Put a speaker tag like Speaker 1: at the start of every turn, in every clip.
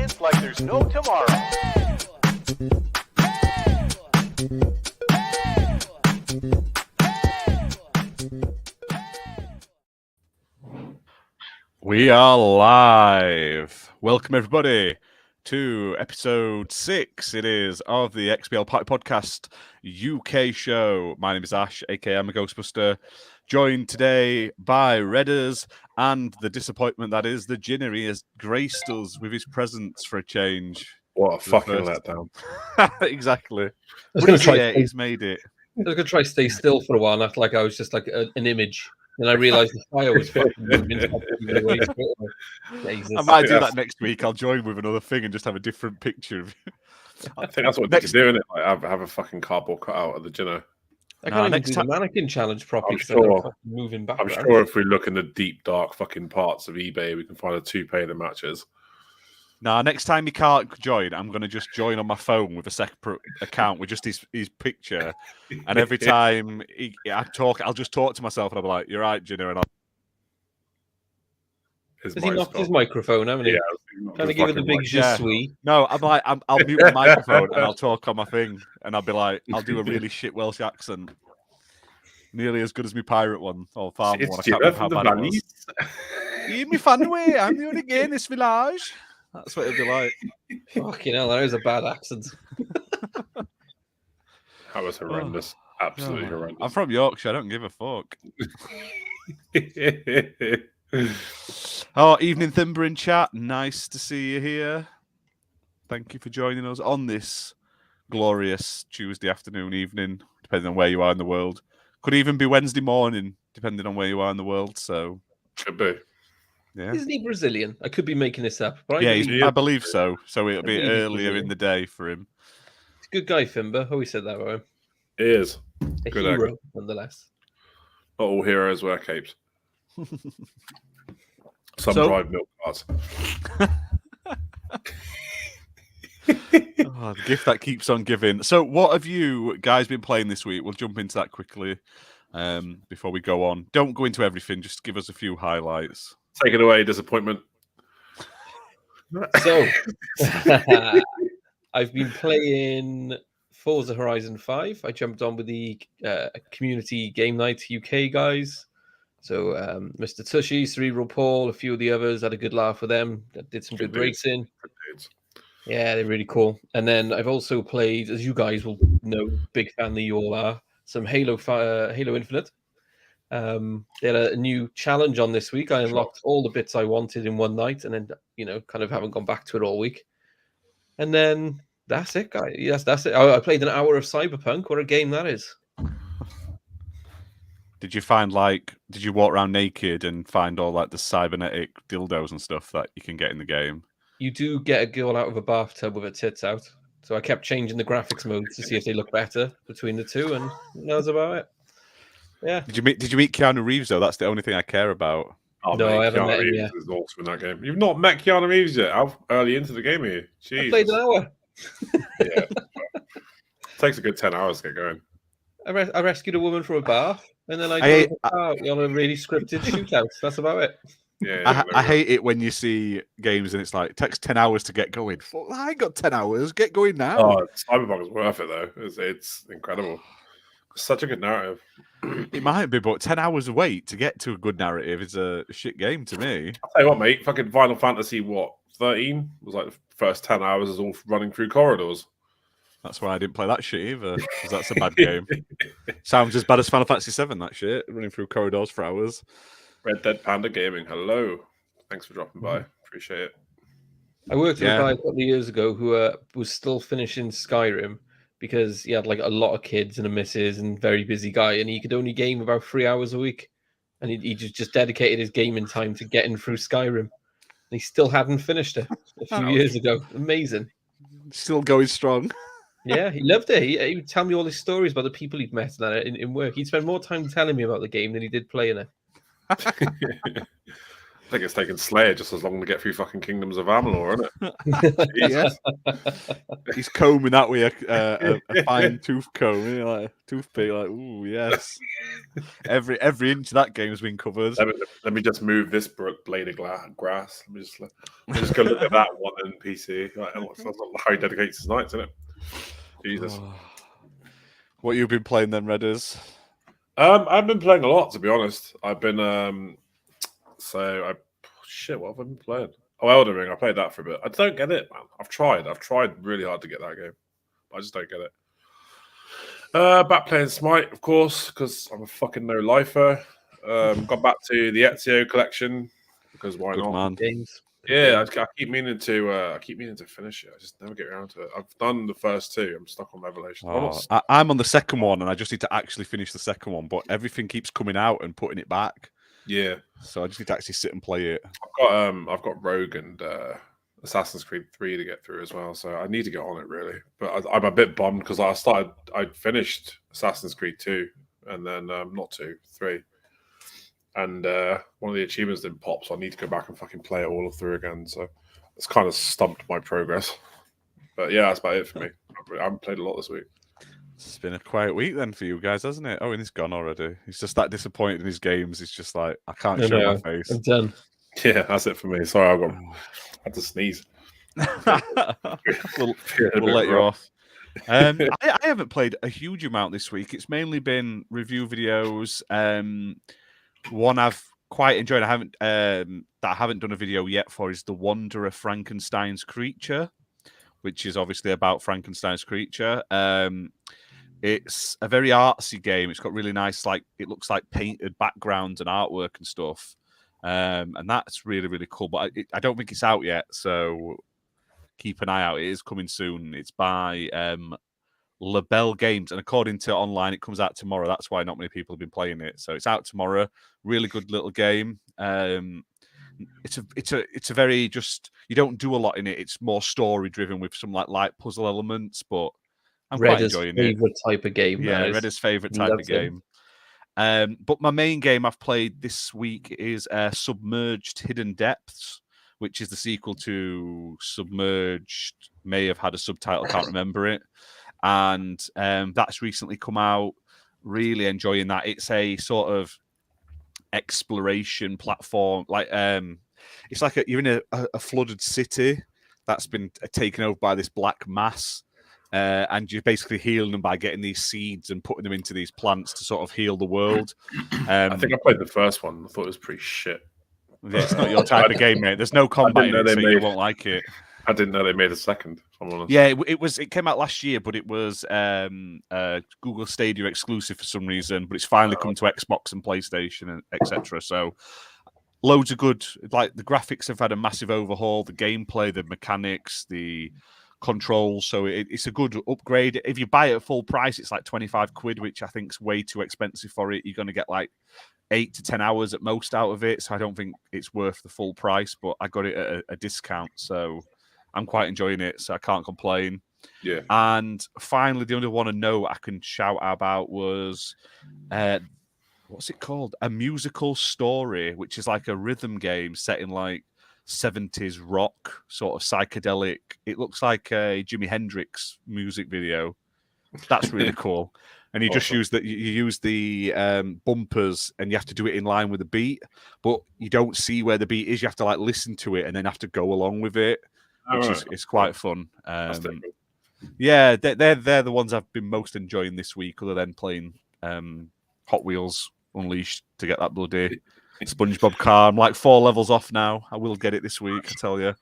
Speaker 1: experience like there's no tomorrow.
Speaker 2: We are live. Welcome, everybody, to episode 6, it is, of the XBL Party Podcast UK show. My name is Ash, aka Ima Gh0stbuster, joined today by Redders and the disappointment that is the Ginna. He has graced us with his presence for a change.
Speaker 3: What a fucking letdown.
Speaker 2: Exactly.
Speaker 4: I was going to try.
Speaker 2: He's made it.
Speaker 4: I was going to try to stay still for a while, and act like I was just like an image. And I realised the fire was fucking moving.
Speaker 2: I might do that next week. I'll join with another thing and just have a different picture of you.
Speaker 3: I think that's what next do, isn't it? Like, have a fucking cardboard cutout of the Ginna.
Speaker 4: I can't even do the mannequin challenge properly.
Speaker 3: I'm sure,
Speaker 4: moving back.
Speaker 3: I'm sure if we look in the deep, dark fucking parts of eBay, we can find a toupee that matches.
Speaker 2: Nah, next time he can't join, I'm going to just join on my phone with a separate account with just his picture. And every time I'll just talk to myself and I'll be like, "You're right, Ginna." And
Speaker 4: Has he knocked his microphone, haven't he?
Speaker 3: Yeah.
Speaker 4: Trying to give it the big je suis.
Speaker 2: No, I'm like, I'll mute my microphone and I'll talk on my thing. And I'll be like, I'll do a really shit Welsh accent. Nearly as good as my pirate one or farm one. I can't remember how bad it was. You me fan away, I'm the only gay in this village. That's what it'd be like.
Speaker 4: Fucking hell, that is a bad accent.
Speaker 3: That was horrendous. Absolutely horrendous.
Speaker 2: I'm from Yorkshire. I don't give a fuck. Oh, evening, Thimber in chat. Nice to see you here. Thank you for joining us on this glorious Tuesday afternoon, evening, depending on where you are in the world. Could even be Wednesday morning, depending on where you are in the world. So
Speaker 3: could be.
Speaker 2: Yeah.
Speaker 4: Isn't he Brazilian? I could be making this up. But
Speaker 2: I believe so. So it'll be earlier in the day for him.
Speaker 4: He's a good guy, Thimber. Always said that about him.
Speaker 3: He is.
Speaker 4: A
Speaker 3: good
Speaker 4: hero,
Speaker 3: actor.
Speaker 4: nonetheless.
Speaker 3: Not all heroes wear capes. Some drive milk carts.
Speaker 2: The gift that keeps on giving. So what have you guys been playing this week? We'll jump into that quickly before we go on. Don't go into everything. Just give us a few highlights.
Speaker 3: Take it away, disappointment.
Speaker 4: So, I've been playing Forza Horizon 5. I jumped on with the community game night UK guys. So, Mr. Tushy, Cerebral Paul, a few of the others, had a good laugh with them. Did some good racing. Yeah, they're really cool. And then I've also played, as you guys will know, big fan that you all are, some Halo Infinite. They had a new challenge on this week. I unlocked all the bits I wanted in one night, and then kind of haven't gone back to it all week. And then that's it, guys. Yes, that's it. I played an hour of Cyberpunk. What a game that is!
Speaker 2: Did you find did you walk around naked and find all the cybernetic dildos and stuff that you can get in the game?
Speaker 4: You do get a girl out of a bathtub with her tits out. So I kept changing the graphics modes to see if they look better between the two, and that was about it. Yeah.
Speaker 2: Did you meet Keanu Reeves though? That's the only thing I care about.
Speaker 3: Oh,
Speaker 4: no,
Speaker 3: mate,
Speaker 4: I haven't
Speaker 3: Keanu
Speaker 4: met him
Speaker 3: Reeves
Speaker 4: yet.
Speaker 3: is awesome in that game. You've not met Keanu Reeves yet? How early into the game here? Jeez.
Speaker 4: I played an hour.
Speaker 3: Yeah. Takes a good 10 hours to get going.
Speaker 4: I rescued a woman from a bath, and then I drove on a really scripted shootout. That's about it.
Speaker 3: Yeah,
Speaker 2: I hate it when you see games and it's like, it takes 10 hours to get going. Fuck, I ain't got 10 hours. Get going now.
Speaker 3: Oh, Cyberpunk is worth it, though. It's incredible. Such a good narrative.
Speaker 2: It might be, but 10 hours of wait to get to a good narrative is a shit game to me.
Speaker 3: I'll tell you what, mate. Fucking Final Fantasy, 13? Was like the first 10 hours is all running through corridors.
Speaker 2: That's why I didn't play that shit either, because that's a bad game. Sounds as bad as Final Fantasy 7, that shit. Running through corridors for hours.
Speaker 3: Red Dead Panda Gaming, hello. Thanks for dropping by. Appreciate it.
Speaker 4: I worked with a guy a couple of years ago who was still finishing Skyrim because he had a lot of kids and a missus and very busy guy, and he could only game about 3 hours a week. And he just dedicated his gaming time to getting through Skyrim. And he still hadn't finished it a few years ago. Amazing.
Speaker 2: Still going strong.
Speaker 4: Yeah, he loved it. He would tell me all his stories about the people he'd met in work. He'd spend more time telling me about the game than he did playing it.
Speaker 3: I think it's taken Slayer just as long to get through fucking Kingdoms of Amalur, isn't it? Jesus.
Speaker 2: He's combing that with a fine tooth comb, you know, like a toothpick. Like, ooh, yes. Every inch of that game has been covered.
Speaker 3: Let me just move this blade of grass. Let me just go look at that one in PC. Like, that's not how he dedicates his nights, isn't it? Jesus.
Speaker 2: What you've been playing then, Redders?
Speaker 3: I've been playing a lot, to be honest. I've been what have I been playing? Oh, Elden Ring. I played that for a bit. I don't get it, man. I've tried really hard to get that game. I just don't get it. Back playing Smite, of course, because I'm a fucking no-lifer. Got back to the Ezio collection because why not?
Speaker 2: Man.
Speaker 4: Games.
Speaker 3: Yeah, I keep meaning to finish it. I just never get around to it. I've done the first two. I'm stuck on Revelation.
Speaker 2: I'm on the second one, and I just need to actually finish the second one. But everything keeps coming out and putting it back.
Speaker 3: Yeah,
Speaker 2: so I just need to actually sit and play it.
Speaker 3: I've got Rogue and Assassin's Creed 3 to get through as well, so I need to get on it really. But I'm a bit bummed because I finished Assassin's Creed 2 and then not 2, 3. And one of the achievements didn't pop, so I need to go back and fucking play it all through again. So it's kind of stumped my progress. But yeah, that's about it for me. I haven't played a lot this week.
Speaker 2: It's been a quiet week then for you guys, hasn't it? Oh, and he's gone already. He's just that disappointed in his games. It's just like, I can't show my face.
Speaker 4: I'm done.
Speaker 3: Yeah, that's it for me. Sorry, I had to sneeze.
Speaker 2: we'll let you off. I haven't played a huge amount this week. It's mainly been review videos. One I've quite enjoyed. I haven't done a video yet for is The Wanderer Frankenstein's Creature, which is obviously about Frankenstein's creature. It's a very artsy game. It's got really nice, it looks like painted backgrounds and artwork and stuff. And that's really, really cool. But I don't think it's out yet, so keep an eye out. It is coming soon. It's by Label Games, and according to online, it comes out tomorrow. That's why not many people have been playing it. So it's out tomorrow. Really good little game. It's a very just, you don't do a lot in it. It's more story driven with some light puzzle elements, but I'm quite enjoying it.
Speaker 4: Favorite type of game.
Speaker 2: Yeah, Redder's favorite type of game. But my main game I've played this week is Submerged Hidden Depths, which is the sequel to Submerged. May have had a subtitle, can't remember it. And that's recently come out. Really enjoying that. It's a sort of exploration platform. It's like you're in a flooded city that's been taken over by this black mass. And you're basically healing them by getting these seeds and putting them into these plants to sort of heal the world.
Speaker 3: I think I played the first one. I thought it was pretty shit.
Speaker 2: Yeah, it's not your type of game, mate. There's no combat in it, so you won't like it.
Speaker 3: I didn't know they made a second.
Speaker 2: Yeah, it came out last year, but it was Google Stadia exclusive for some reason. But it's finally come to Xbox and PlayStation and etc. So loads of good. Like the graphics have had a massive overhaul. The gameplay, the mechanics, the controls. So it's a good upgrade. If you buy it at full price, it's like 25 quid, which I think is way too expensive for it. You're going to get like 8 to 10 hours at most out of it. So I don't think it's worth the full price, but I got it at a discount. So I'm quite enjoying it, so I can't complain.
Speaker 3: Yeah.
Speaker 2: And finally, the only one I know I can shout about was, what's it called? A Musical Story, which is like a rhythm game set in like 70s rock, sort of psychedelic. It looks like a Jimi Hendrix music video. That's really cool. And you just use the bumpers, and you have to do it in line with the beat, but you don't see where the beat is. You have to like listen to it and then have to go along with it, which is quite fun. Yeah, they're the ones I've been most enjoying this week, other than playing Hot Wheels Unleashed to get that bloody SpongeBob car. I'm like 4 levels off now. I will get it this week, I tell you.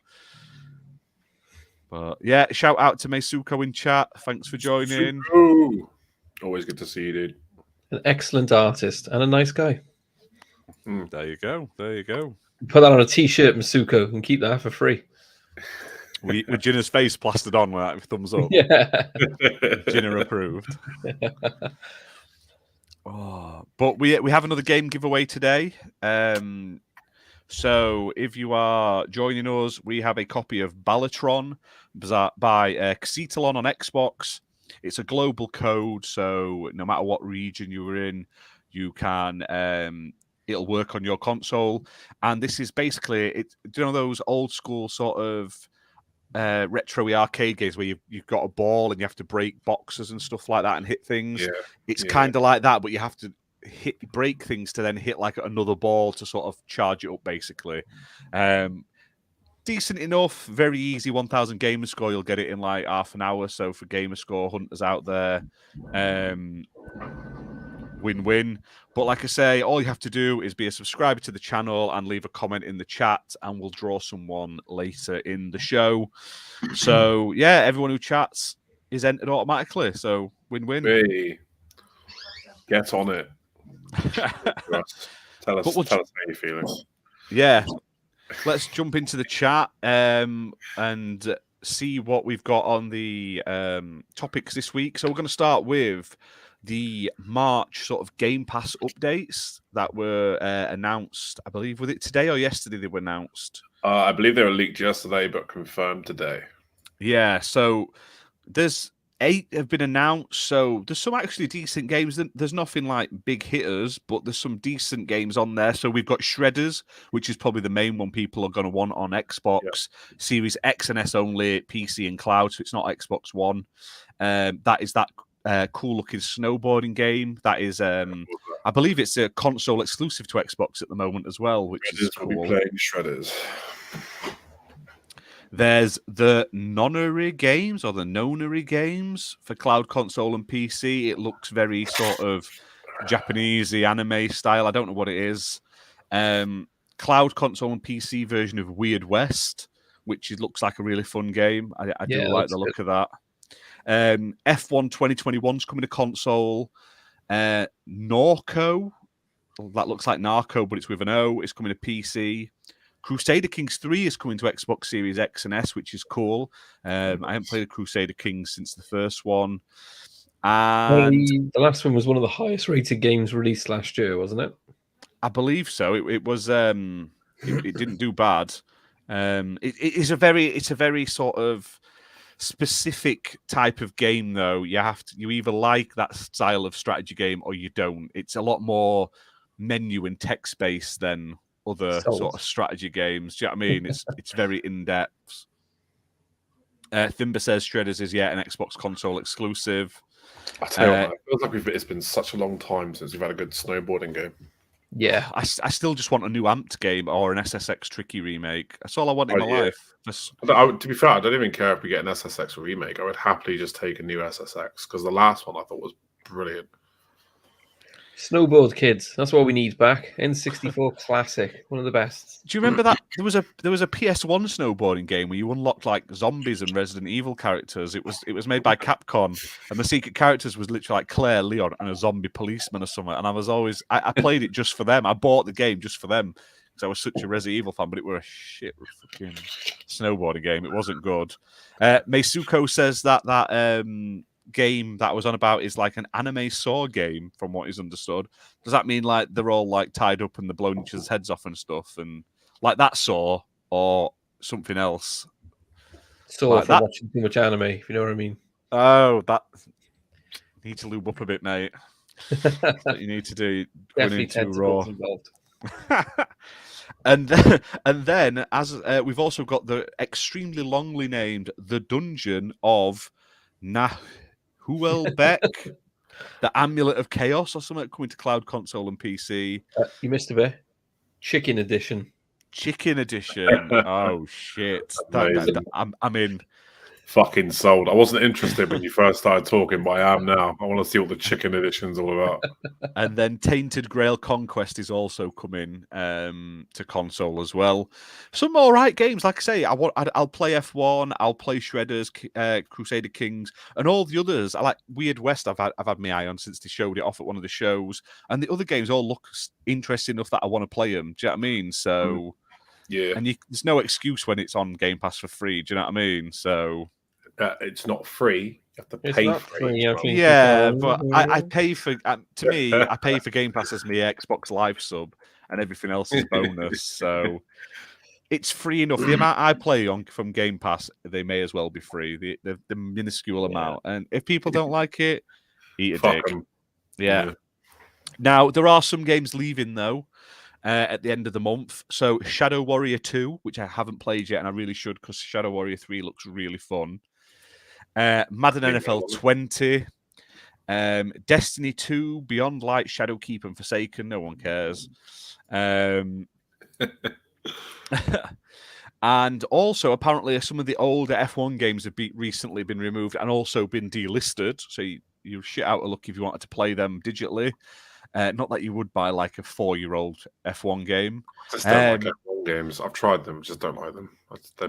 Speaker 2: But yeah, shout out to Meisuko in chat. Thanks for joining.
Speaker 3: Always good to see you, dude.
Speaker 4: An excellent artist and a nice guy.
Speaker 2: There you go. There you go.
Speaker 4: Put that on a t-shirt, Masuko, and keep that for free.
Speaker 2: With Ginna's face plastered on with that thumbs up.
Speaker 4: Yeah.
Speaker 2: Ginna approved. But we have another game giveaway today. So if you are joining us, we have a copy of Ballatron by Xetalon on Xbox. It's a global code, so no matter what region you're in, you can. it'll work on your console. And this is basically do you know those old school sort of retro arcade games where you've got a ball and you have to break boxes and stuff like that and hit things? It's kind of like that, but you have to break things to then hit like another ball to sort of charge it up, basically. Decent enough, very easy 1000 gamer score. You'll get it in like half an hour. So for gamer score hunters out there, win-win. But like I say, all you have to do is be a subscriber to the channel and leave a comment in the chat, and we'll draw someone later in the show. So yeah, everyone who chats is entered automatically. So win-win.
Speaker 3: Hey, get on it. Tell us how you're feeling.
Speaker 2: Yeah. Let's jump into the chat and see what we've got on the topics this week. So we're going to start with the March sort of Game Pass updates that were announced. I believe, was it today or yesterday they were announced?
Speaker 3: I believe they were leaked yesterday, but confirmed today.
Speaker 2: Yeah, so there's 8 have been announced. So there's some actually decent games. There's nothing like big hitters, but there's some decent games on there. So we've got Shredders, which is probably the main one people are going to want on Xbox Series X and S only, PC and cloud. So it's not Xbox One. That is that cool looking snowboarding game. That is, I believe it's a console exclusive to Xbox at the moment as well, which is cool.
Speaker 3: We'll be playing Shredders.
Speaker 2: There's the Nonary games or the Nonary games for cloud console and PC. It looks very sort of Japanese anime style. I don't know what it is. Cloud console and PC version of Weird West, which looks like a really fun game. I do like the look of that. F1 2021 is coming to console. Norco, that looks like Narco, but it's with an O. It's coming to PC. Crusader Kings 3 is coming to Xbox Series X and S, which is cool. I haven't played a Crusader Kings since the first one. And
Speaker 4: the last one was one of the highest rated games released last year, wasn't it?
Speaker 2: I believe so. It was. It didn't do bad. It's a very sort of specific type of game, though. You either like that style of strategy game or you don't. It's a lot more menu and text based than other sort of strategy games. Do you know what I mean? It's very in-depth. Thimba says Shredders is an Xbox console exclusive.
Speaker 3: I tell you what, it feels like it's been such a long time since we've had a good snowboarding game.
Speaker 2: Yeah, I still just want a new Amped game or an SSX Tricky remake. That's all I want in my life.
Speaker 3: To be fair, I don't even care if we get an SSX remake. I would happily just take a new SSX because the last one I thought was brilliant.
Speaker 4: Snowboard Kids. That's what we need back. N64 classic, one of the best.
Speaker 2: Do you remember that there was a PS1 snowboarding game where you unlocked like zombies and Resident Evil characters? It was made by Capcom, and the secret characters was literally like Claire, Leon, and a zombie policeman or something. And I played it just for them. I bought the game just for them because I was such a Resident Evil fan. But it were a shit fucking snowboarding game. It wasn't good. Meisuko says that game that I was on about is like an anime Saw game, from what he's understood. Does that mean like they're all like tied up and they're blowing each other's heads off and stuff, and like that Saw, or something else?
Speaker 4: Saw like for watching too much anime, if you know what I mean.
Speaker 2: Oh, that need to lube up a bit, mate. That's what you need to do.
Speaker 4: Definitely too raw.
Speaker 2: And then as we've also got the extremely longly named The Dungeon of Nahuelbeck, the Amulet of Chaos, or something, coming to cloud console and PC.
Speaker 4: You missed a bit. Chicken Edition.
Speaker 2: Oh shit! I'm in.
Speaker 3: Fucking sold. I wasn't interested when you first started talking, but I am now. I want to see what the Chicken Edition's all about.
Speaker 2: And then Tainted Grail Conquest is also coming to console as well. Some all right games, like I say. I'll play F1. I'll play Shredders, Crusader Kings, and all the others. I like Weird West. I've had my eye on since they showed it off at one of the shows, and the other games all look interesting enough that I want to play them. Do you know what I mean? So
Speaker 3: yeah,
Speaker 2: and there's no excuse when it's on Game Pass for free. Do you know what I mean? So.
Speaker 3: It's not free. You have to pay for it.
Speaker 2: Yeah, but I pay for. To me, I pay for Game Pass as my Xbox Live sub, and everything else is bonus. So it's free enough. The amount I play on from Game Pass, they may as well be free. The minuscule amount. And if people don't like it, eat a dick. Yeah. Now there are some games leaving though. at the end of the month. So Shadow Warrior 2, which I haven't played yet, and I really should because Shadow Warrior 3 looks really fun. Madden NFL 20. Destiny 2, Beyond Light, Shadowkeep, and Forsaken. No one cares. And also, apparently, some of the older F1 games have recently been removed and also been delisted. So you shit out a look if you wanted to play them digitally. Not that you would buy like a 4-year-old F1 game.
Speaker 3: I just don't like F1 games. I've tried them, just don't like them. They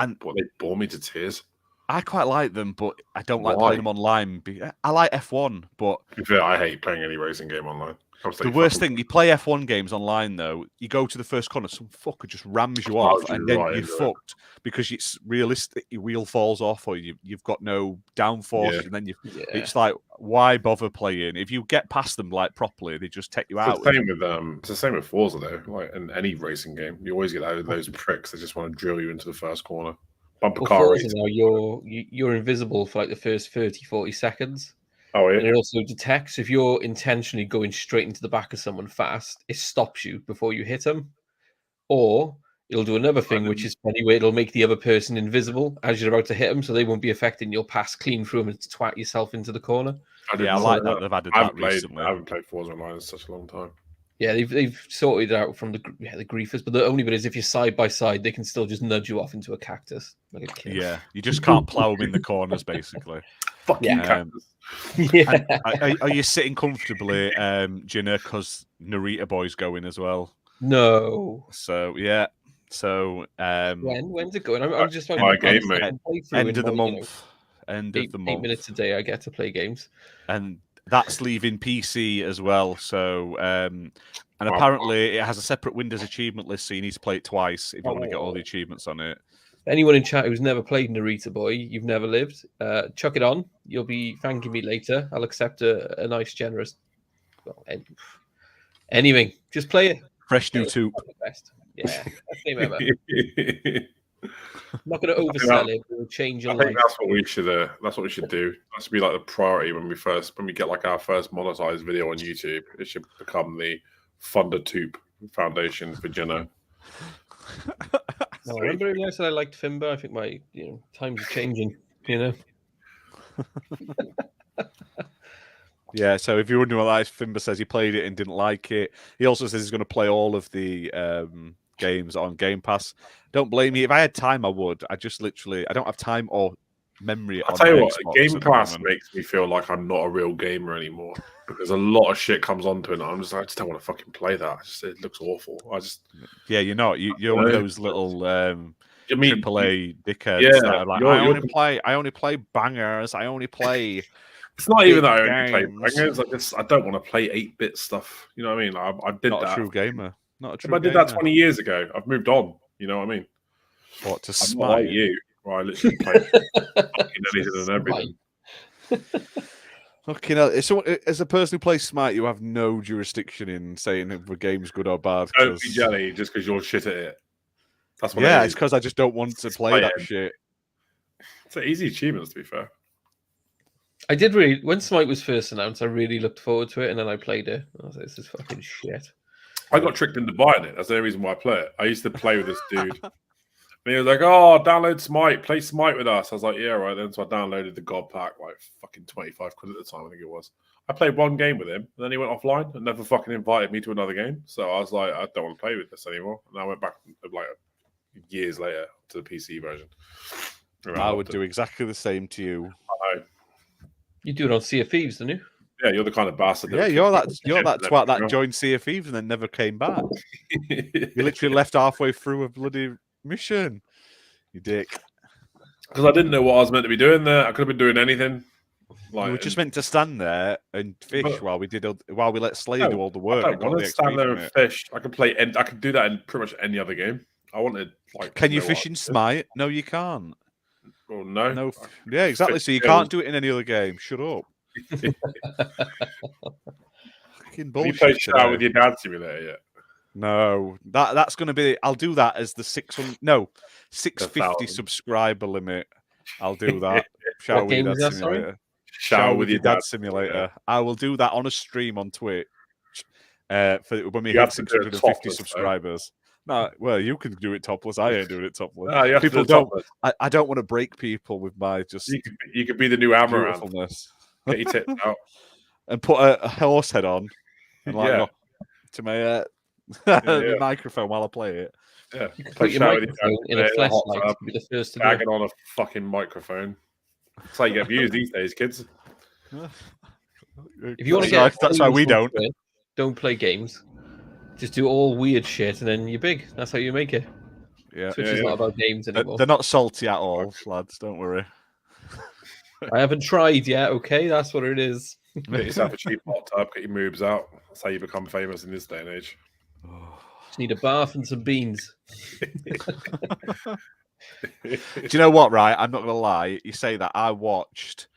Speaker 3: bore me to tears.
Speaker 2: I quite like them, but I don't like playing them online. I like F1, but
Speaker 3: I hate playing any racing game online.
Speaker 2: The worst thing, you play F1 games online, though, you go to the first corner, some fucker just rams you off, and then you're fucked because it's realistic. Your wheel falls off, or you've got no downforce, and then it's like, why bother playing? If you get past them like properly, they just take you out.
Speaker 3: It's the same with Forza, though. Like in any racing game, you always get those pricks that just want to drill you into the first corner. Bumper car race.
Speaker 4: Now you're invisible for like the first 30, 40 seconds.
Speaker 3: Oh, yeah.
Speaker 4: And it also detects if you're intentionally going straight into the back of someone fast, it stops you before you hit them. Or it'll do another thing, which is funny, where it'll make the other person invisible as you're about to hit them, so they won't be affecting your pass clean through them and twat yourself into the corner.
Speaker 2: I like that. They've added that recently.
Speaker 3: I haven't played Forza Online in such a long time.
Speaker 4: Yeah, they've sorted it out from the griefers, but the only bit is if you're side by side, they can still just nudge you off into a cactus. Like a kid.
Speaker 2: Yeah, you just can't plow them in the corners, basically.
Speaker 3: Fucking cactus.
Speaker 4: Yeah.
Speaker 2: Are you sitting comfortably, Ginna, because Narita Boy's going as well?
Speaker 4: No.
Speaker 2: So, yeah. So,
Speaker 4: when's it going? I'm just
Speaker 3: my game, mate.
Speaker 2: End of the month. End of the month.
Speaker 4: 8 minutes a day, I get to play games.
Speaker 2: And that's leaving PC as well. So, and apparently it has a separate Windows achievement list, so you need to play it twice if you want to get all the achievements on it.
Speaker 4: Anyone in chat who's never played Narita Boy, you've never lived, chuck it on. You'll be thanking me later. I'll accept a nice, generous... Well, anything. Just play it.
Speaker 2: Fresh new tube.
Speaker 4: Best. Yeah, best game ever. I'm not going to oversell it. We'll change your life.
Speaker 3: I think that's what we should. That's what we should do. That should be like the priority when we get like our first monetized video on YouTube. It should become the FunderTube Foundation for Ginna.
Speaker 4: No, I remember when I said I liked Fimber. I think my times are changing.
Speaker 2: Yeah, so if you're wondering what that is, Fimber says he played it and didn't like it. He also says he's going to play all of the games on Game Pass. Don't blame me. If I had time, I would. I don't have time or memory.
Speaker 3: I'll tell you what, Game Pass makes me feel like I'm not a real gamer anymore because a lot of shit comes onto it. And I just don't want to fucking play that. It looks awful.
Speaker 2: You're not. You're one of those little AAA dickheads.
Speaker 3: Yeah,
Speaker 2: that are like, I only play bangers. I only play.
Speaker 3: It's not even that I only play bangers. I don't want to play 8-bit stuff. You know what I mean? I did
Speaker 2: not
Speaker 3: that.
Speaker 2: A true gamer. Not a true.
Speaker 3: I did that 20 years ago. I've moved on. You know what I mean?
Speaker 2: What to
Speaker 3: I'm
Speaker 2: smite
Speaker 3: not like you? Where I literally play anything and everything.
Speaker 2: Fucking hell. So, as a person who plays Smite, you have no jurisdiction in saying if the game's good or bad.
Speaker 3: Don't be jelly just because you're shit at it. That's what
Speaker 2: it's because I just don't want to play that shit.
Speaker 3: It's an easy achievement, to be fair.
Speaker 4: I did when Smite was first announced, I really looked forward to it, and then I played it. I was like, this is fucking shit.
Speaker 3: I got tricked into buying it. That's the only reason why I play it. I used to play with this dude. And he was like, oh, download Smite. Play Smite with us. I was like, yeah, right then. So I downloaded the God Pack, like fucking 25 quid at the time, I think it was. I played one game with him, and then he went offline and never fucking invited me to another game. So I was like, I don't want to play with this anymore. And I went back like years later to the PC version.
Speaker 2: I would do exactly the same to you.
Speaker 3: I know.
Speaker 4: You do it on Sea of Thieves, don't you?
Speaker 3: Yeah, you're the kind of bastard.
Speaker 2: Yeah, you're that twat that joined Sea of Thieves and then never came back. You literally left halfway through a bloody mission. You dick.
Speaker 3: Because I didn't know what I was meant to be doing there. I could have been doing anything.
Speaker 2: Like, we were just meant to stand there and fish while we let Slayer do all the work.
Speaker 3: I don't want to stand there and fish. I can play. I can do that in pretty much any other game. I wanted like.
Speaker 2: Can you fish in Smite? No, you can't.
Speaker 3: Well, no.
Speaker 2: Yeah, exactly. So you can't do it in any other game. Shut up. Fucking bullshit.
Speaker 3: Have you played Shower with your dad simulator yet?
Speaker 2: No, that's going to be. I'll do that as the 650 subscriber limit. I'll do that. Shower with your dad simulator.
Speaker 3: Shower with your dad
Speaker 2: simulator. I will do that on a stream on Twitch. for when we
Speaker 3: You
Speaker 2: hit
Speaker 3: have to do it
Speaker 2: 650
Speaker 3: topless, though.
Speaker 2: subscribers. No, well, you can do it topless. I ain't doing it topless.
Speaker 3: Ah, you have to
Speaker 2: People
Speaker 3: do it
Speaker 2: don't.
Speaker 3: topless.
Speaker 2: I don't want to break people with my just
Speaker 3: You could be the new Amaranth.
Speaker 2: beautifulness.
Speaker 3: Get your tits out.
Speaker 2: And put a horse head on and like
Speaker 3: Yeah.
Speaker 2: go to my
Speaker 3: Yeah.
Speaker 2: the microphone while I play it.
Speaker 3: Yeah.
Speaker 4: You can
Speaker 3: Play
Speaker 4: put your
Speaker 3: shout with
Speaker 4: microphone in a
Speaker 3: hot
Speaker 4: flashlight
Speaker 3: tub,
Speaker 4: to be the first to do it.
Speaker 3: gagging on a fucking microphone. That's how you get views these days, kids.
Speaker 4: If you want to get
Speaker 2: that's why we don't.
Speaker 4: Don't play games. Just do all weird shit, and then you're big. That's how you make it.
Speaker 2: Yeah,
Speaker 4: Twitch is not about games anymore.
Speaker 2: They're not salty at all, lads. Don't worry.
Speaker 4: I haven't tried yet. Okay, that's what it is.
Speaker 3: Get yourself a cheap hot tub, get your moves out. That's how you become famous in this day and age.
Speaker 2: Oh.
Speaker 4: Just need a bath and some beans.
Speaker 2: Do you know what? Right, I'm not gonna lie. You say that I watched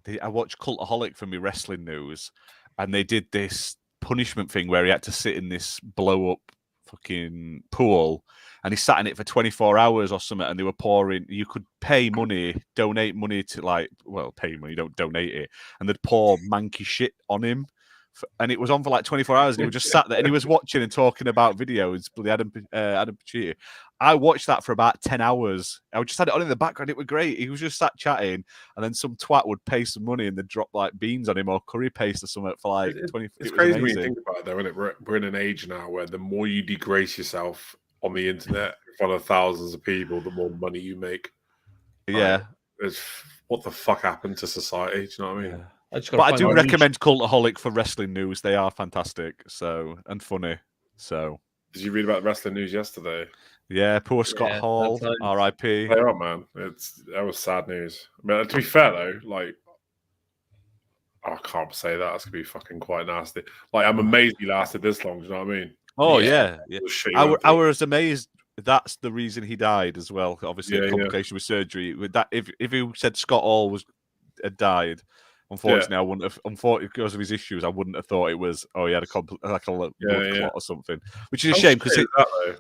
Speaker 2: Cultaholic for me wrestling news, and they did this punishment thing where he had to sit in this blow up fucking pool, and he sat in it for 24 hours or something, and they were pouring. You could pay money, donate money to pay money, don't donate it, and they'd pour manky shit on him. And it was on for like 24 hours, and he was just sat there, and he was watching and talking about videos. Bloody Adam Pacitti. I watched that for about 10 hours. I just had it on in the background. It was great. He was just sat chatting, and then some twat would pay some money, and they'd drop like beans on him or curry paste or something for like 20.
Speaker 3: It's crazy when you think about it, though, isn't it? We're in an age now where the more you degrace yourself on the internet in front of thousands of people, the more money you make.
Speaker 2: Yeah.
Speaker 3: What the fuck happened to society? Do you know what I mean?
Speaker 2: Yeah. But I do recommend Cultaholic for wrestling news. They are fantastic, and funny. So,
Speaker 3: did you read about wrestling news yesterday?
Speaker 2: Yeah, poor Scott Hall, R.I.P.
Speaker 3: Play on, man. That was sad news. I mean, to be fair though, I can't say that. That's gonna be fucking quite nasty. I'm amazed he lasted this long. Do you know what I mean?
Speaker 2: Oh yeah. I was amazed. That's the reason he died as well. Obviously, a complication with surgery. With that, if he said Scott Hall had died. Unfortunately, I wouldn't have. Unfortunately, because of his issues, I wouldn't have thought it was. Oh, he had a blood clot or something, which is a shame because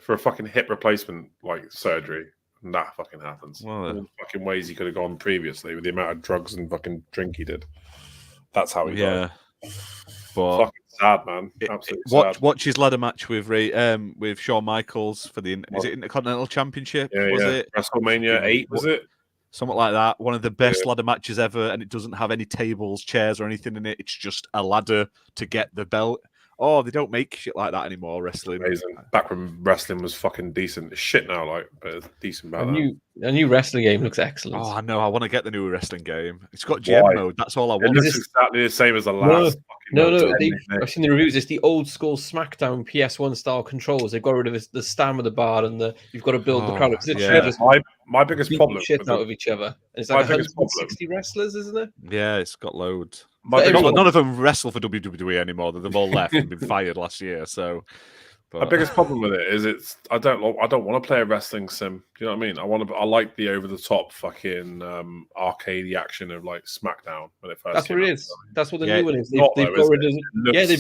Speaker 3: for a fucking hip replacement surgery, and that fucking happens. All the fucking ways he could have gone previously with the amount of drugs and fucking drink he did. That's how he died. But fucking sad, man. Absolutely sad.
Speaker 2: Watch his ladder match with Shawn Michaels for the is it Intercontinental Championship? Was it
Speaker 3: WrestleMania 8? Was it?
Speaker 2: Something like that. One of the best ladder matches ever, and it doesn't have any tables, chairs, or anything in it. It's just a ladder to get the belt. Oh, they don't make shit like that anymore, wrestling.
Speaker 3: Amazing. Back when wrestling was fucking decent. It's shit now, but it's decent about that.
Speaker 4: A new wrestling game looks excellent.
Speaker 2: Oh, I know. I want to get the new wrestling game. It's got GM mode. That's all I want.
Speaker 3: It looks exactly the same as the last.
Speaker 4: No. I've seen the reviews. It's the old school SmackDown PS1 style controls. They've got rid of the stam of the bar, and you've got to build the crowd.
Speaker 3: My biggest problem
Speaker 4: shit out of each other. And it's like 160 wrestlers, isn't it?
Speaker 2: Yeah, it's got loads. None of them wrestle for WWE anymore. They've all left and been fired last year. So,
Speaker 3: my biggest problem with it is I don't want to play a wrestling sim. Do you know what I mean? I like the over the top fucking arcade action of SmackDown when it first.
Speaker 4: That's what it is. That's what the new one is. They've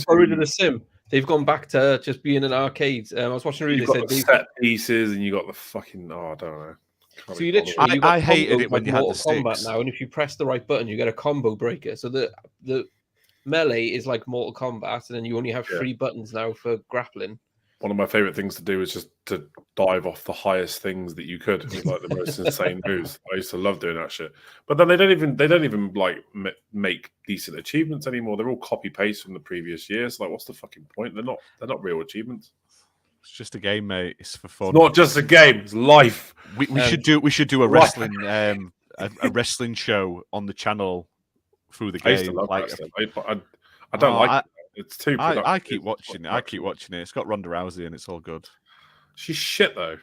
Speaker 4: got rid of the sim. They've gone back to just being an arcade. I was watching a review.
Speaker 3: You've got the set pieces and you got the fucking. I don't know.
Speaker 4: So you literally,
Speaker 2: I hated it when you had the
Speaker 4: Kombat
Speaker 2: sticks.
Speaker 4: now, and if you press the right button, you get a combo breaker. So the melee is like Mortal Kombat, and then you only have 3 buttons now for grappling.
Speaker 3: One of my favorite things to do is just to dive off the highest things that you could, the most insane moves. I used to love doing that shit. But then they don't even make decent achievements anymore. They're all copy paste from the previous years. What's the fucking point? They're not real achievements.
Speaker 2: It's just a game, mate. It's for fun.
Speaker 3: It's not just a game. It's life.
Speaker 2: We should do a wrestling a wrestling show on the channel through the game.
Speaker 3: I used to love wrestling. I don't like it. It's too.
Speaker 2: I keep watching it. It's got Ronda Rousey and it's all good.
Speaker 3: She's shit though.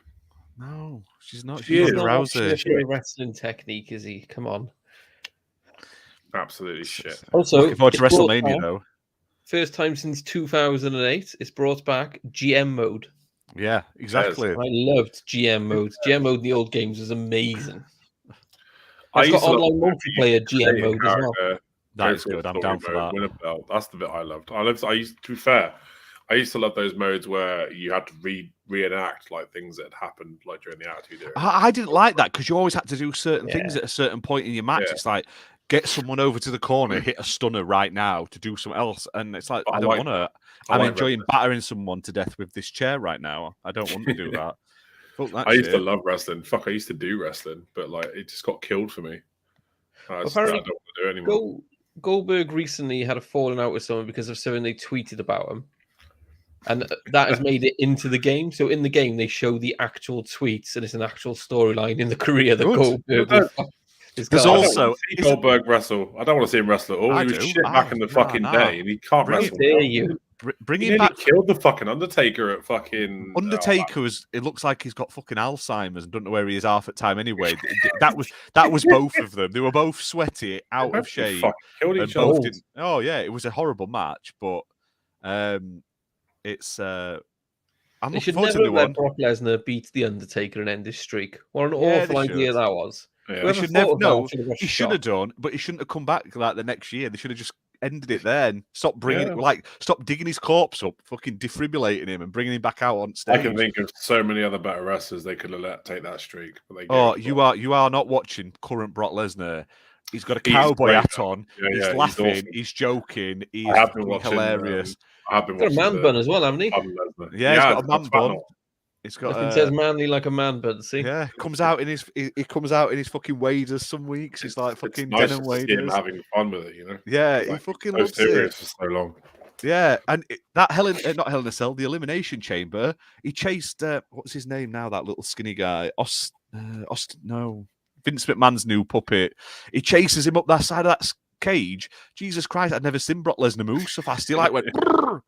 Speaker 2: No, she's not.
Speaker 3: She's
Speaker 2: Ronda Rousey.
Speaker 4: She's a wrestling technique, is he? Come on.
Speaker 3: Absolutely shit.
Speaker 4: Also,
Speaker 2: looking forward to WrestleMania though.
Speaker 4: First time since 2008, it's brought back GM mode.
Speaker 2: Yeah, exactly.
Speaker 4: I loved GM mode. GM mode in the old games was amazing. It's got online multiplayer GM mode as well.
Speaker 2: That is good. I'm down for that.
Speaker 3: Win a belt. That's the bit I loved. To be fair, I used to love those modes where you had to reenact things that had happened during the Attitude Era.
Speaker 2: I didn't like that because you always had to do certain things at a certain point in your match. Yeah. It's like get someone over to the corner, hit a stunner right now to do something else. And it's like, I don't want to. I'm enjoying battering someone to death with this chair right now. I don't want to do that. Fuck that
Speaker 3: I used to
Speaker 2: shit.
Speaker 3: love wrestling. Fuck, I used to do wrestling, but like it just got killed for me. I don't
Speaker 4: Apparently,
Speaker 3: want to do it anymore.
Speaker 4: Goldberg recently had a falling out with someone because of something they tweeted about him. And that has made it into the game. So in the game, they show the actual tweets, and it's an actual storyline in the career that Goldberg will
Speaker 2: There's also
Speaker 3: Goldberg wrestle. I don't want to see him wrestle at all. He was shit back in the fucking day, and he can't wrestle.
Speaker 2: Bring
Speaker 3: he
Speaker 2: him back.
Speaker 3: Killed the fucking Undertaker at fucking.
Speaker 2: Undertaker it looks like he's got fucking Alzheimer's and don't know where he is half at time anyway. that was both of them. They were both sweaty, out of shape.
Speaker 3: Killed each other.
Speaker 2: Oh yeah, it was a horrible match, but it's. I'm looking forward to the one.
Speaker 4: Brock Lesnar beat the Undertaker and end his streak. What an awful idea that was.
Speaker 3: Yeah.
Speaker 2: He should never. No, he should have done, but he shouldn't have come back like the next year. They should have just ended it then. Stop bringing stop digging his corpse up, fucking defibrillating him, and bringing him back out on stage.
Speaker 3: I can think of so many other better wrestlers they could have let take that streak.
Speaker 2: But you are not watching current Brock Lesnar. He's got a cowboy hat on. He's laughing. He's joking. He's hilarious.
Speaker 3: I've been
Speaker 4: got a man bun as well, haven't he?
Speaker 2: Yeah, he's got a man bun. It's got.
Speaker 4: Nothing says manly like a man bun. See?
Speaker 2: Yeah, he comes out in his fucking waders some weeks. It's like fucking
Speaker 3: nice
Speaker 2: denim
Speaker 3: to
Speaker 2: waders.
Speaker 3: see him having fun with it, you know.
Speaker 2: Yeah, he fucking loves it
Speaker 3: for so long.
Speaker 2: Yeah, and not Hell in a Cell, the Elimination Chamber. He chased what's his name now? That little skinny guy, Vince McMahon's new puppet. He chases him up that side of that cage. Jesus Christ, I'd never seen Brock Lesnar move so fast. He like went,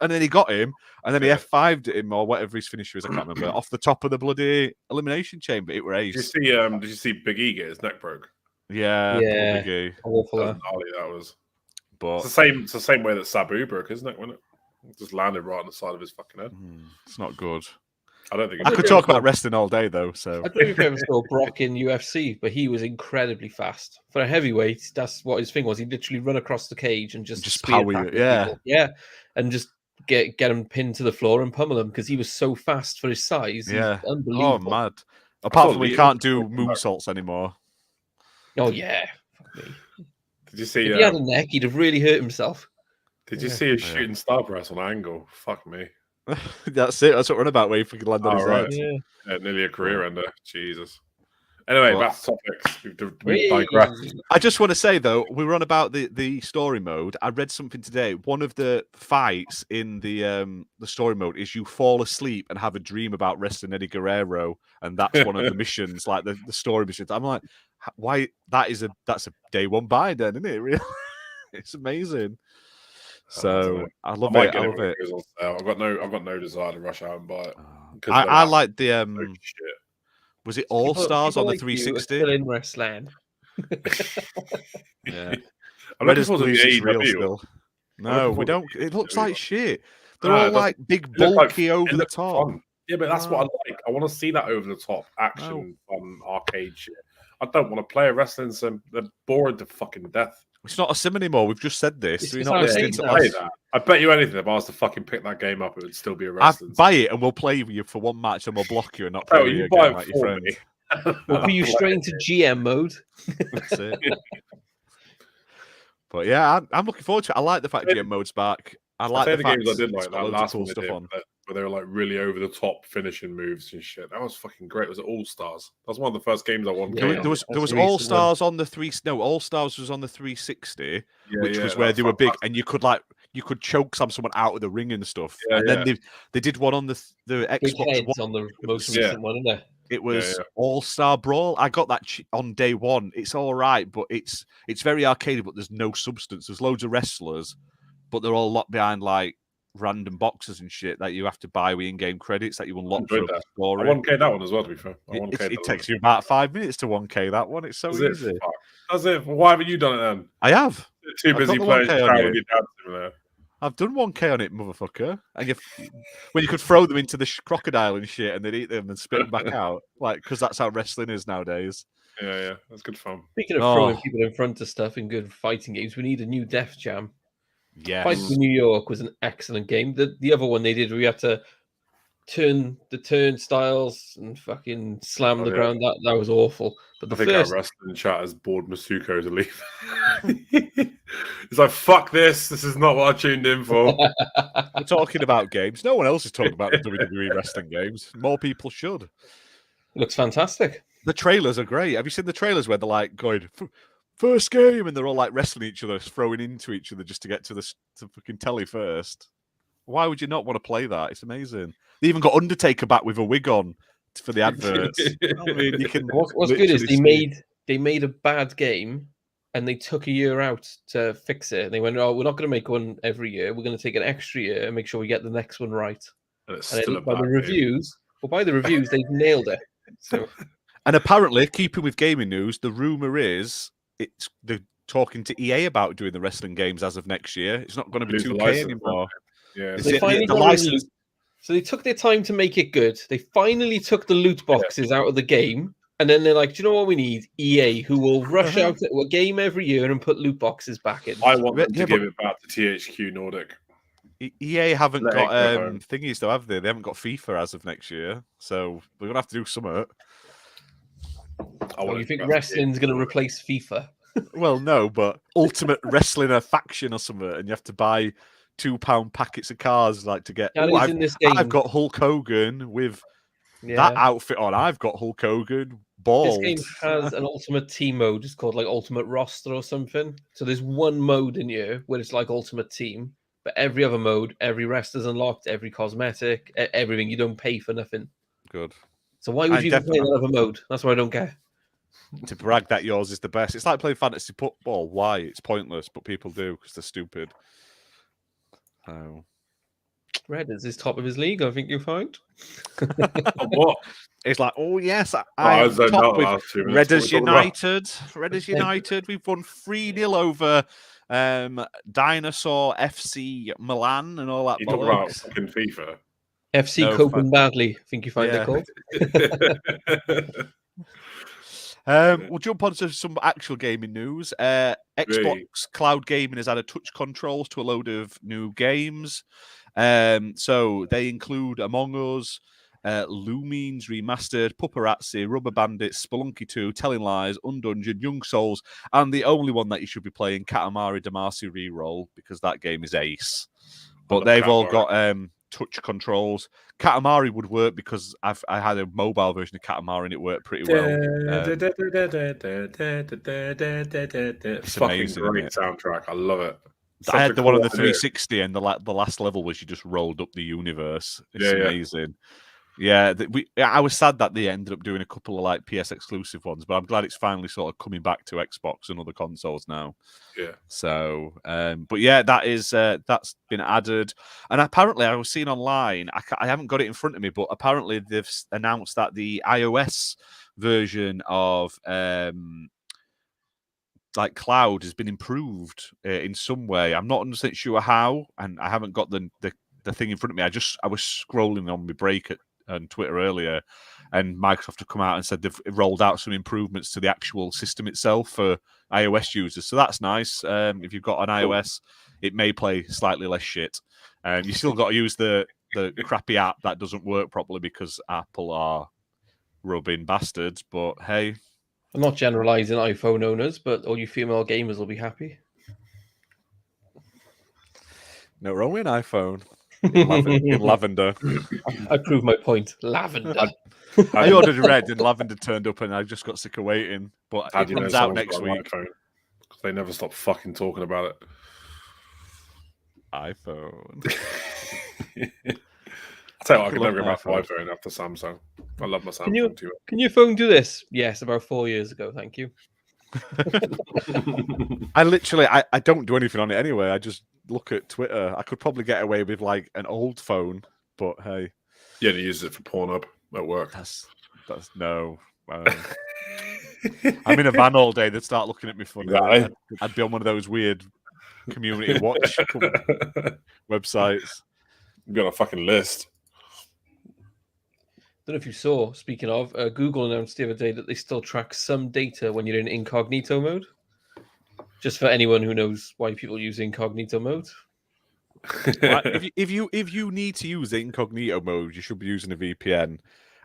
Speaker 2: and then he got him, and then he F5'd him or whatever his finisher is. I can't remember. Off the top of the bloody Elimination Chamber, it were ace.
Speaker 3: Did you see Big E get his neck broke?
Speaker 2: Yeah,
Speaker 4: Big
Speaker 2: E.
Speaker 4: Awful.
Speaker 3: That was.
Speaker 2: But
Speaker 3: It's the same way that Sabu broke, isn't it? When it just landed right on the side of his fucking head.
Speaker 2: It's not good.
Speaker 3: I don't think
Speaker 2: I could talk about wrestling all day though. So
Speaker 4: I don't know if you ever saw Brock in UFC, but he was incredibly fast for a heavyweight. That's what his thing was. He'd literally run across the cage and just
Speaker 2: power you,
Speaker 4: and just get him pinned to the floor and pummel him because he was so fast for his size.
Speaker 2: Yeah,
Speaker 4: unbelievable.
Speaker 2: Oh, mad. Apart from we can't do moonsaults anymore.
Speaker 4: Oh yeah. Fuck me.
Speaker 3: Did you see?
Speaker 4: If he had a neck, he'd have really hurt himself.
Speaker 3: Did you see a shooting star press on Angle? Fuck me.
Speaker 2: That's it. That's what we're on about. Where he fucking landed on his head.
Speaker 3: Yeah, nearly a career ender. Jesus. Anyway, back to topics. We digressed.
Speaker 2: I just want to say though, we were on about the story mode. I read something today. One of the fights in the story mode is you fall asleep and have a dream about wrestling Eddie Guerrero, and that's one of the missions, like the story missions. I'm like, why? That's a day one buy then, isn't it? Really, it's amazing. So I love it. I love it.
Speaker 3: I've got no desire to rush out and buy it.
Speaker 2: I like the was it All Stars on the 360?
Speaker 4: Still in wrestling.
Speaker 2: Yeah.
Speaker 3: Redders
Speaker 2: is real still. No, we don't. It looks like shit. They're all like big, bulky, over the top.
Speaker 3: Fun. Yeah, but that's what I like. I want to see that over the top action, fun, arcade shit. I don't want to play a wrestling sim. They're bored to fucking death.
Speaker 2: It's not a sim anymore. We've just said this.
Speaker 4: It's
Speaker 2: We're not listening to us.
Speaker 3: That. I bet you anything. If I was to fucking pick that game up, it would still be a wrestling.
Speaker 2: I'd buy it and we'll play with you for one match and we'll block you and not play with you again like your friends.
Speaker 4: We'll put you straight into GM mode.
Speaker 2: That's it. But yeah, I'm looking forward to it. I like the fact GM mode's back. I like the
Speaker 3: games I did like that last one
Speaker 2: stuff on.
Speaker 3: Where they were like really over the top finishing moves and shit. That was fucking great. It was All Stars. That was one of the first games I won.
Speaker 2: There was All Stars on the All Stars was on the 360, which was where they were big, and you could choke someone out of the ring and stuff. And then they did one on the Xbox One.
Speaker 4: On the most recent one, isn't it?
Speaker 2: It was All Star Brawl. I got that on day one. It's all right, but it's very arcadey, but there's no substance. There's loads of wrestlers, but they're all locked behind like random boxes and shit that you have to buy with in-game credits that you unlock for the story.
Speaker 3: I 1K that one as well, to be fair.
Speaker 2: It takes you about 5 minutes to 1K that one. It's so easy.
Speaker 3: Does it? Why haven't you done it then?
Speaker 2: I have.
Speaker 3: Too busy playing with your dad.
Speaker 2: I've done 1K on it, motherfucker. And when you could throw them into the crocodile and shit and they'd eat them and spit them back out. Like, because that's how wrestling is nowadays.
Speaker 3: Yeah. That's good fun.
Speaker 4: Speaking of throwing people in front of stuff in good fighting games, we need a new Def Jam.
Speaker 2: Yes.
Speaker 4: Fight in New York was an excellent game. The other one they did, we had to turn the turnstiles and fucking slam the
Speaker 3: yeah.
Speaker 4: ground. That was awful. But the
Speaker 3: I think our
Speaker 4: first,
Speaker 3: wrestling chat has bored Masuko to leave. It's like, fuck this. This is not what I tuned in for.
Speaker 2: We're talking about games. No one else is talking about the WWE wrestling games. More people should.
Speaker 4: looks fantastic.
Speaker 2: The trailers are great. Have you seen the trailers where they're like going first game and they're all like wrestling each other, throwing into each other just to get to fucking telly first? Why would you not want to play that? It's amazing. They even got Undertaker back with a wig on for the adverts. I mean, you can.
Speaker 4: What's good is they made a bad game and they took a year out to fix it. And they went, "Oh, we're not going to make one every year. We're going to take an extra year and make sure we get the next one right."
Speaker 3: And it's
Speaker 4: And
Speaker 3: still
Speaker 4: by the reviews, they've nailed it. So,
Speaker 2: and apparently, keeping with gaming news, the rumor is they're talking to EA about doing the wrestling games as of next year. It's not going to be 2K anymore.
Speaker 3: Yeah,
Speaker 4: they finally
Speaker 2: the license.
Speaker 4: So they took their time to make it good. They finally took the loot boxes out of the game. And then they're like, do you know what we need? EA, who will rush out to a game every year and put loot boxes back in.
Speaker 3: I want them to give it back to THQ Nordic.
Speaker 2: EA haven't got thingies though, have they? They haven't got FIFA as of next year. So we're going to have to do something.
Speaker 4: You think wrestling's going to replace FIFA?
Speaker 2: Well, no, but Ultimate Wrestling a faction or something, and you have to buy £2 packets of cars like to get. I've got Hulk Hogan with that outfit on. I've got Hulk Hogan bald.
Speaker 4: This game has an Ultimate Team mode. It's called like Ultimate Roster or something. So there's one mode in here where it's like Ultimate Team, but every other mode, every wrestler's unlocked, every cosmetic, everything. You don't pay for nothing.
Speaker 2: Good.
Speaker 4: So why would you even play that other mode? That's why I don't care.
Speaker 2: To brag that yours is the best. It's like playing fantasy football. Why? It's pointless, but people do because they're stupid. Oh.
Speaker 4: Redders is top of his league, I think you'll find.
Speaker 3: What?
Speaker 2: It's like, oh yes, I'm top with Redders United. Redders United. We've won 3-0 over Dinosaur FC Milan and all that.
Speaker 3: You talk about fucking FIFA.
Speaker 4: FC Copen Badly, I think you find they're called.
Speaker 2: We'll jump on to some actual gaming news. Xbox Cloud Gaming has added touch controls to a load of new games. So they include Among Us, Lumines Remastered, Paparazzi, Rubber Bandits, Spelunky 2, Telling Lies, Undungeon, Young Souls, and the only one that you should be playing, Katamari Damacy Reroll, because that game is ace. But they've all got touch controls. Katamari would work because I had a mobile version of Katamari and it worked pretty well.
Speaker 3: It's fucking great soundtrack. I love it.
Speaker 2: I had the one on the 360 and the last level was you just rolled up the universe. It's amazing. Yeah, I was sad that they ended up doing a couple of like PS exclusive ones, but I'm glad it's finally sort of coming back to Xbox and other consoles now.
Speaker 3: Yeah.
Speaker 2: So, but yeah, that's been added, and apparently I was seeing online. I haven't got it in front of me, but apparently they've announced that the iOS version of like Cloud has been improved in some way. I'm not 100% sure how, and I haven't got the thing in front of me. I was scrolling on my break on Twitter earlier, and Microsoft have come out and said they've rolled out some improvements to the actual system itself for iOS users. So that's nice. If you've got an iOS, it may play slightly less shit. You still got to use the crappy app that doesn't work properly because Apple are rubbing bastards. But hey,
Speaker 4: I'm not generalizing iPhone owners, but all you female gamers will be happy.
Speaker 2: No wrong with an iPhone. In lavender.
Speaker 4: I proved my point. Lavender.
Speaker 2: I ordered red and lavender turned up and I just got sick of waiting. But it comes out next week.
Speaker 3: Because they never stop fucking talking about it.
Speaker 2: iPhone.
Speaker 3: I'll tell you what, I can never go back to iPhone after Samsung. I love my Samsung too much.
Speaker 4: Can your phone do this? Yes, about 4 years ago. Thank you.
Speaker 2: I don't do anything on it anyway. I just look at Twitter. I could probably get away with like an old phone, but hey.
Speaker 3: Yeah, they use it for Pornhub at work.
Speaker 2: That's no. I'm in a van all day. They'd start looking at me funny.
Speaker 3: Exactly.
Speaker 2: I'd be on one of those weird community watch websites.
Speaker 3: You've got a fucking list.
Speaker 4: Don't know if you saw, speaking of, Google announced the other day that they still track some data when you're in incognito mode. Just for anyone who knows why people use incognito mode.
Speaker 2: Like, if you need to use the incognito mode, you should be using a VPN.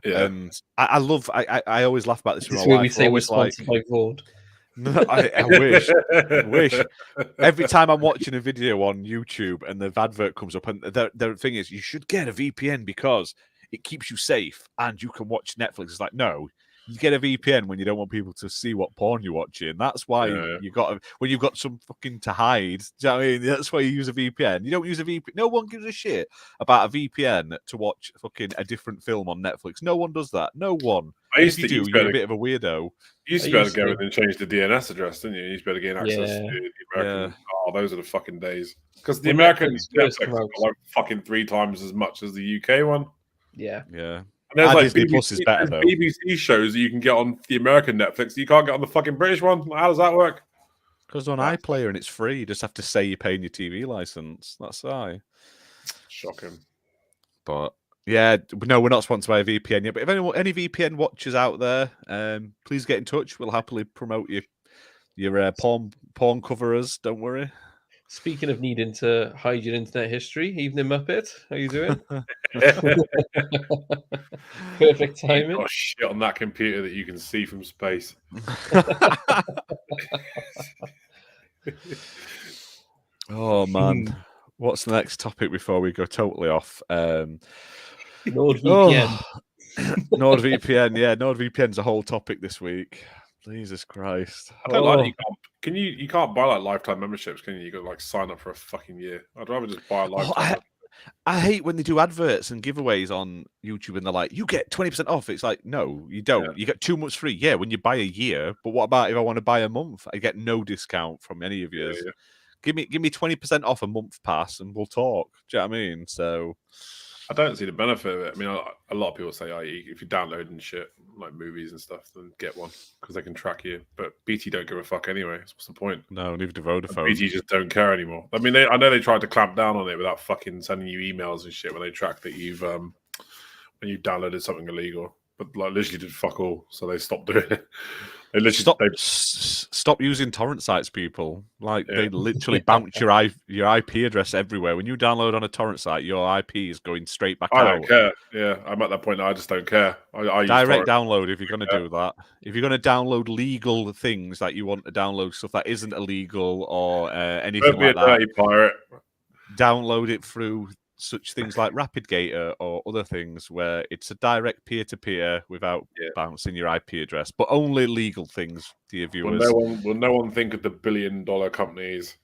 Speaker 3: Yeah.
Speaker 2: And I always laugh about this with
Speaker 4: This
Speaker 2: my
Speaker 4: is where we
Speaker 2: wife.
Speaker 4: say we're
Speaker 2: Always like,
Speaker 4: sponsored by Vord.
Speaker 2: no, I wish. I wish. Every time I'm watching a video on YouTube and the advert comes up, and the thing is, you should get a VPN because it keeps you safe and you can watch Netflix. It's like, no, you get a VPN when you don't want people to see what porn you're watching. That's why you got when you've got some fucking to hide. Do you know what I mean? That's why you use a VPN. You don't use a VPN. No one gives a shit about a VPN to watch fucking a different film on Netflix. No one does that. No one. If you do, you're a bit of a weirdo.
Speaker 3: You used to be able to go in and change the DNS address, didn't you? You used to be able to gain access to the American. Oh, those are the fucking days. Because the American Netflix got like fucking 3 times as much as the UK one.
Speaker 4: Yeah.
Speaker 2: Yeah.
Speaker 3: And there's like
Speaker 2: Disney Plus is better though.
Speaker 3: BBC shows that you can get on the American Netflix. You can't get on the fucking British one. How does that work?
Speaker 2: Because on iPlayer and it's free. You just have to say you're paying your TV license. That's why.
Speaker 3: Shocking. But
Speaker 2: yeah, no, we're not sponsored by a VPN yet. But if any VPN watchers out there, please get in touch. We'll happily promote your porn coverers. Don't worry.
Speaker 4: Speaking of needing to hide your internet history, Evening Muppet, how you doing? Perfect timing.
Speaker 3: Got shit on that computer that you can see from space.
Speaker 2: Oh man, what's the next topic before we go totally off?
Speaker 4: NordVPN.
Speaker 2: NordVPN, yeah, NordVPN's a whole topic this week. Jesus Christ!
Speaker 3: I don't like you can't buy like lifetime memberships, can you? You got to like sign up for a fucking year. I'd rather just buy a lifetime.
Speaker 2: I hate when they do adverts and giveaways on YouTube and they're like, you get 20% off. It's like, no, you don't. Yeah. You get 2 months free. Yeah, when you buy a year. But what about if I want to buy a month? I get no discount from any of yours. Yeah. Give me 20% off a month pass and we'll talk. Do you know what I mean? So
Speaker 3: I don't see the benefit of it. I mean, a lot of people say, if you're downloading shit like movies and stuff, then get one because they can track you. But BT don't give a fuck anyway. So what's the point?
Speaker 2: No, neither do Vodafone.
Speaker 3: BT just don't care anymore. I mean, I know they tried to clamp down on it without fucking sending you emails and shit when they track that you've when you downloaded something illegal. But like literally did fuck all, so they stopped doing it. They literally
Speaker 2: stop using torrent sites, people. Like they literally bounce your IP address everywhere. When you download on a torrent site, your IP is going straight back out.
Speaker 3: I don't care. Yeah, I'm at that point. I just don't care. I
Speaker 2: direct download if you're going to do that. If you're going to download legal things, like you want to download stuff that isn't illegal or anything like that,
Speaker 3: pirate.
Speaker 2: Download it through such things like RapidGator or other things where it's a direct peer-to-peer without bouncing your IP address, but only legal things to your viewers.
Speaker 3: Will no one think of the billion-dollar companies?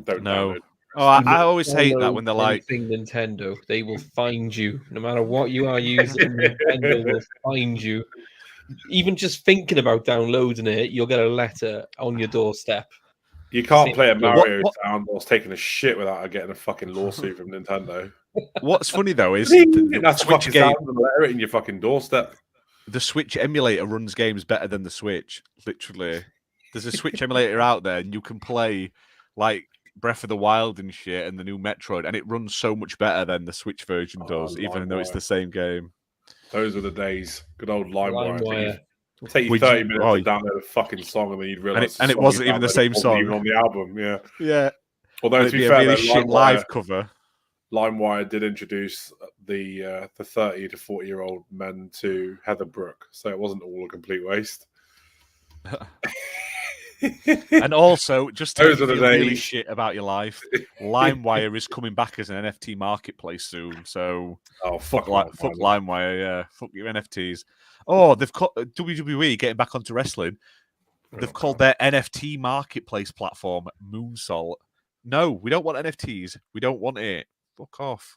Speaker 3: Don't know.
Speaker 2: Oh, I always hate that when they're like
Speaker 4: Nintendo. They will find you no matter what you are using. Nintendo will find you. Even just thinking about downloading it, you'll get a letter on your doorstep.
Speaker 3: You can't play a Mario sound whilst taking a shit without getting a fucking lawsuit from Nintendo.
Speaker 2: What's funny though is the
Speaker 3: Switch game letter in your fucking doorstep.
Speaker 2: The Switch emulator runs games better than the Switch. Literally, there's a Switch emulator out there, and you can play like Breath of the Wild and shit, and the new Metroid, and it runs so much better than the Switch version does, even though it's the same game.
Speaker 3: Those are the days. Good old LimeWire. It'll take you 30 minutes to download a fucking song, and then you'd realize,
Speaker 2: and it wasn't even the same song
Speaker 3: even on the album. Yeah,
Speaker 2: yeah.
Speaker 3: Although to be fair,
Speaker 2: really shit live cover.
Speaker 3: LimeWire did introduce the 30 to 40-year-old men to Heatherbrook, so it wasn't all a complete waste.
Speaker 2: And also, just to feel really shit about your life, LimeWire is coming back as an NFT marketplace soon. So fuck LimeWire, yeah, fuck your NFTs. Oh, they've got WWE getting back onto wrestling. They've called their NFT marketplace platform Moonsault. No, we don't want NFTs. We don't want it. Fuck off.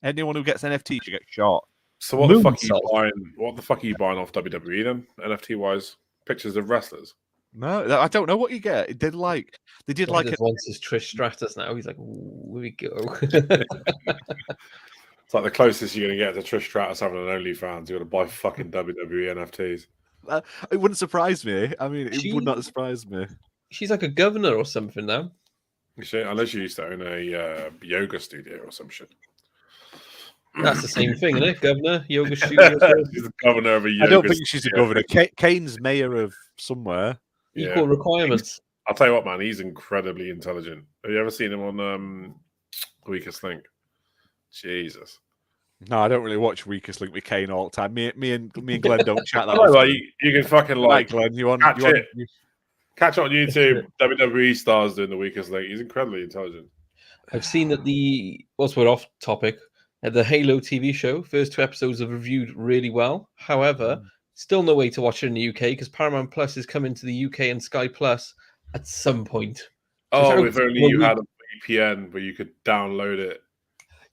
Speaker 2: Anyone who gets NFTs should get shot.
Speaker 3: So what the fuck are you buying? What the fuck are you buying off WWE then? NFT wise, pictures of wrestlers.
Speaker 2: No, I don't know what you get. They did like
Speaker 4: once his Trish Stratus now. He's like, here we go.
Speaker 3: It's like the closest you're going to get to Trish Stratus having an OnlyFans. You're going to buy fucking WWE NFTs.
Speaker 2: It wouldn't surprise me. I mean, it would not surprise me.
Speaker 4: She's like a governor or something now.
Speaker 3: Unless she used to own a yoga studio or some shit.
Speaker 4: That's the same thing, isn't it? Governor, yoga studio.
Speaker 3: She's the governor of a yoga
Speaker 2: I don't think she's a governor. Kane's mayor of somewhere.
Speaker 4: Equal requirements.
Speaker 3: I'll tell you what, man. He's incredibly intelligent. Have you ever seen him on Weakest Link. Jesus.
Speaker 2: No, I don't really watch Weakest Link with Kane all the time. Me and Glenn don't chat that
Speaker 3: I know,
Speaker 2: often.
Speaker 3: like, you can fucking
Speaker 2: Right,
Speaker 3: like
Speaker 2: Glenn, you on?
Speaker 3: catch on YouTube. WWE stars doing the Weakest Link. He's incredibly intelligent.
Speaker 4: I've seen that whilst we're off topic, the Halo TV show, first 2 episodes have reviewed really well. However, still no way to watch it in the UK because Paramount Plus is coming to the UK and Sky Plus at some point.
Speaker 3: Oh, if only you had a VPN where you could download it.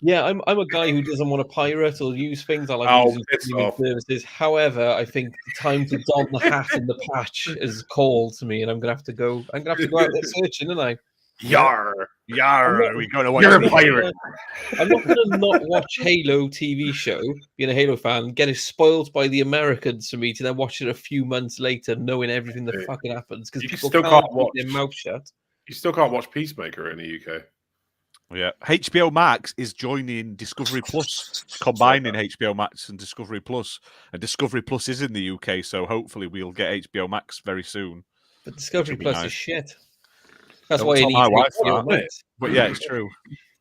Speaker 4: Yeah, I'm a guy who doesn't want to pirate or use things. I like using streaming services. However, I think the time to don the hat and the patch is called to me, and I'm gonna have to go out there searching, aren't I?
Speaker 3: Yar,
Speaker 2: are we going to watch?
Speaker 3: You're a pirate.
Speaker 4: I'm not going to not watch Halo TV show, being a Halo fan, get it spoiled by the Americans for me to then watch it a few months later, knowing everything that fucking happens because people
Speaker 3: still
Speaker 4: can't
Speaker 3: watch
Speaker 4: keep their mouth shut.
Speaker 3: You still can't watch Peacemaker in the UK.
Speaker 2: Yeah, HBO Max is joining Discovery Plus, combining HBO Max and Discovery Plus, and Discovery Plus is in the UK, so hopefully we'll get HBO Max very soon.
Speaker 4: But Discovery Plus is shit. That's why
Speaker 2: tell my wife
Speaker 4: HBO
Speaker 2: Max. But yeah, it's true.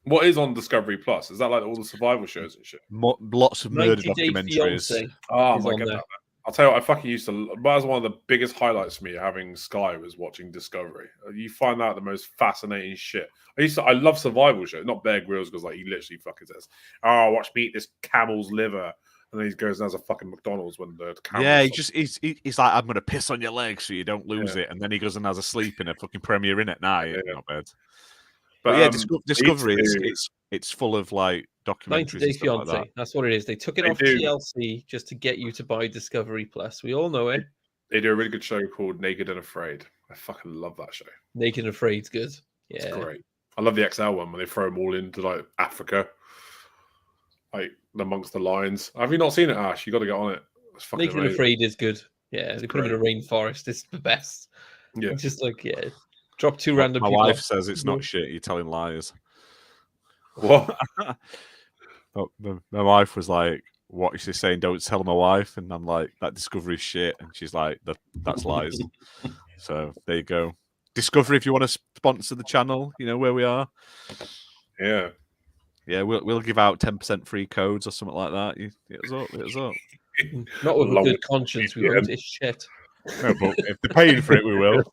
Speaker 3: What is on Discovery Plus? Is that like all the survival shows and shit?
Speaker 2: Lots of murder documentaries.
Speaker 3: Oh my god! I'll tell you what, I fucking used to. That was one of the biggest highlights for me having Sky was watching Discovery. You find out the most fascinating shit. I love survival shows, not Bear Grylls, because like he literally fucking says, "Oh, watch me eat this camel's liver," and then he goes and has a fucking McDonald's when the camel.
Speaker 2: Yeah, he's like, "I'm gonna piss on your leg so you don't lose it," and then he goes and has a sleep in a fucking Premier Inn at night. Yeah. Not bad. But yeah, Discovery it's full of like documentaries.
Speaker 4: 90 Day
Speaker 2: Fiancé.
Speaker 4: Like that. That's what it is. They took it off TLC just to get you to buy Discovery Plus. We all know it.
Speaker 3: They do a really good show called Naked and Afraid. I fucking love that show.
Speaker 4: Naked and Afraid's good. Yeah,
Speaker 3: it's great. I love the XL one when they throw them all into like Africa, like amongst the lions. Have you not seen it, Ash? You got to get on it.
Speaker 4: Naked and Afraid is good. Yeah, they put them in a rainforest. It's the best.
Speaker 3: Yeah,
Speaker 4: it's just like drop 2 random
Speaker 2: my
Speaker 4: people.
Speaker 2: My wife says it's not shit. You're telling lies.
Speaker 3: What?
Speaker 2: My wife was like, "What is she saying? Don't tell my wife." And I'm like, "That Discovery shit." And she's like, "That's lies." So there you go. Discovery, if you want to sponsor the channel, you know where we are.
Speaker 3: Yeah,
Speaker 2: we'll give out 10% free codes or something like that. Hit us up.
Speaker 4: Not with a good conscience, we won't. It's shit.
Speaker 2: No, but if they're paying for it, we will.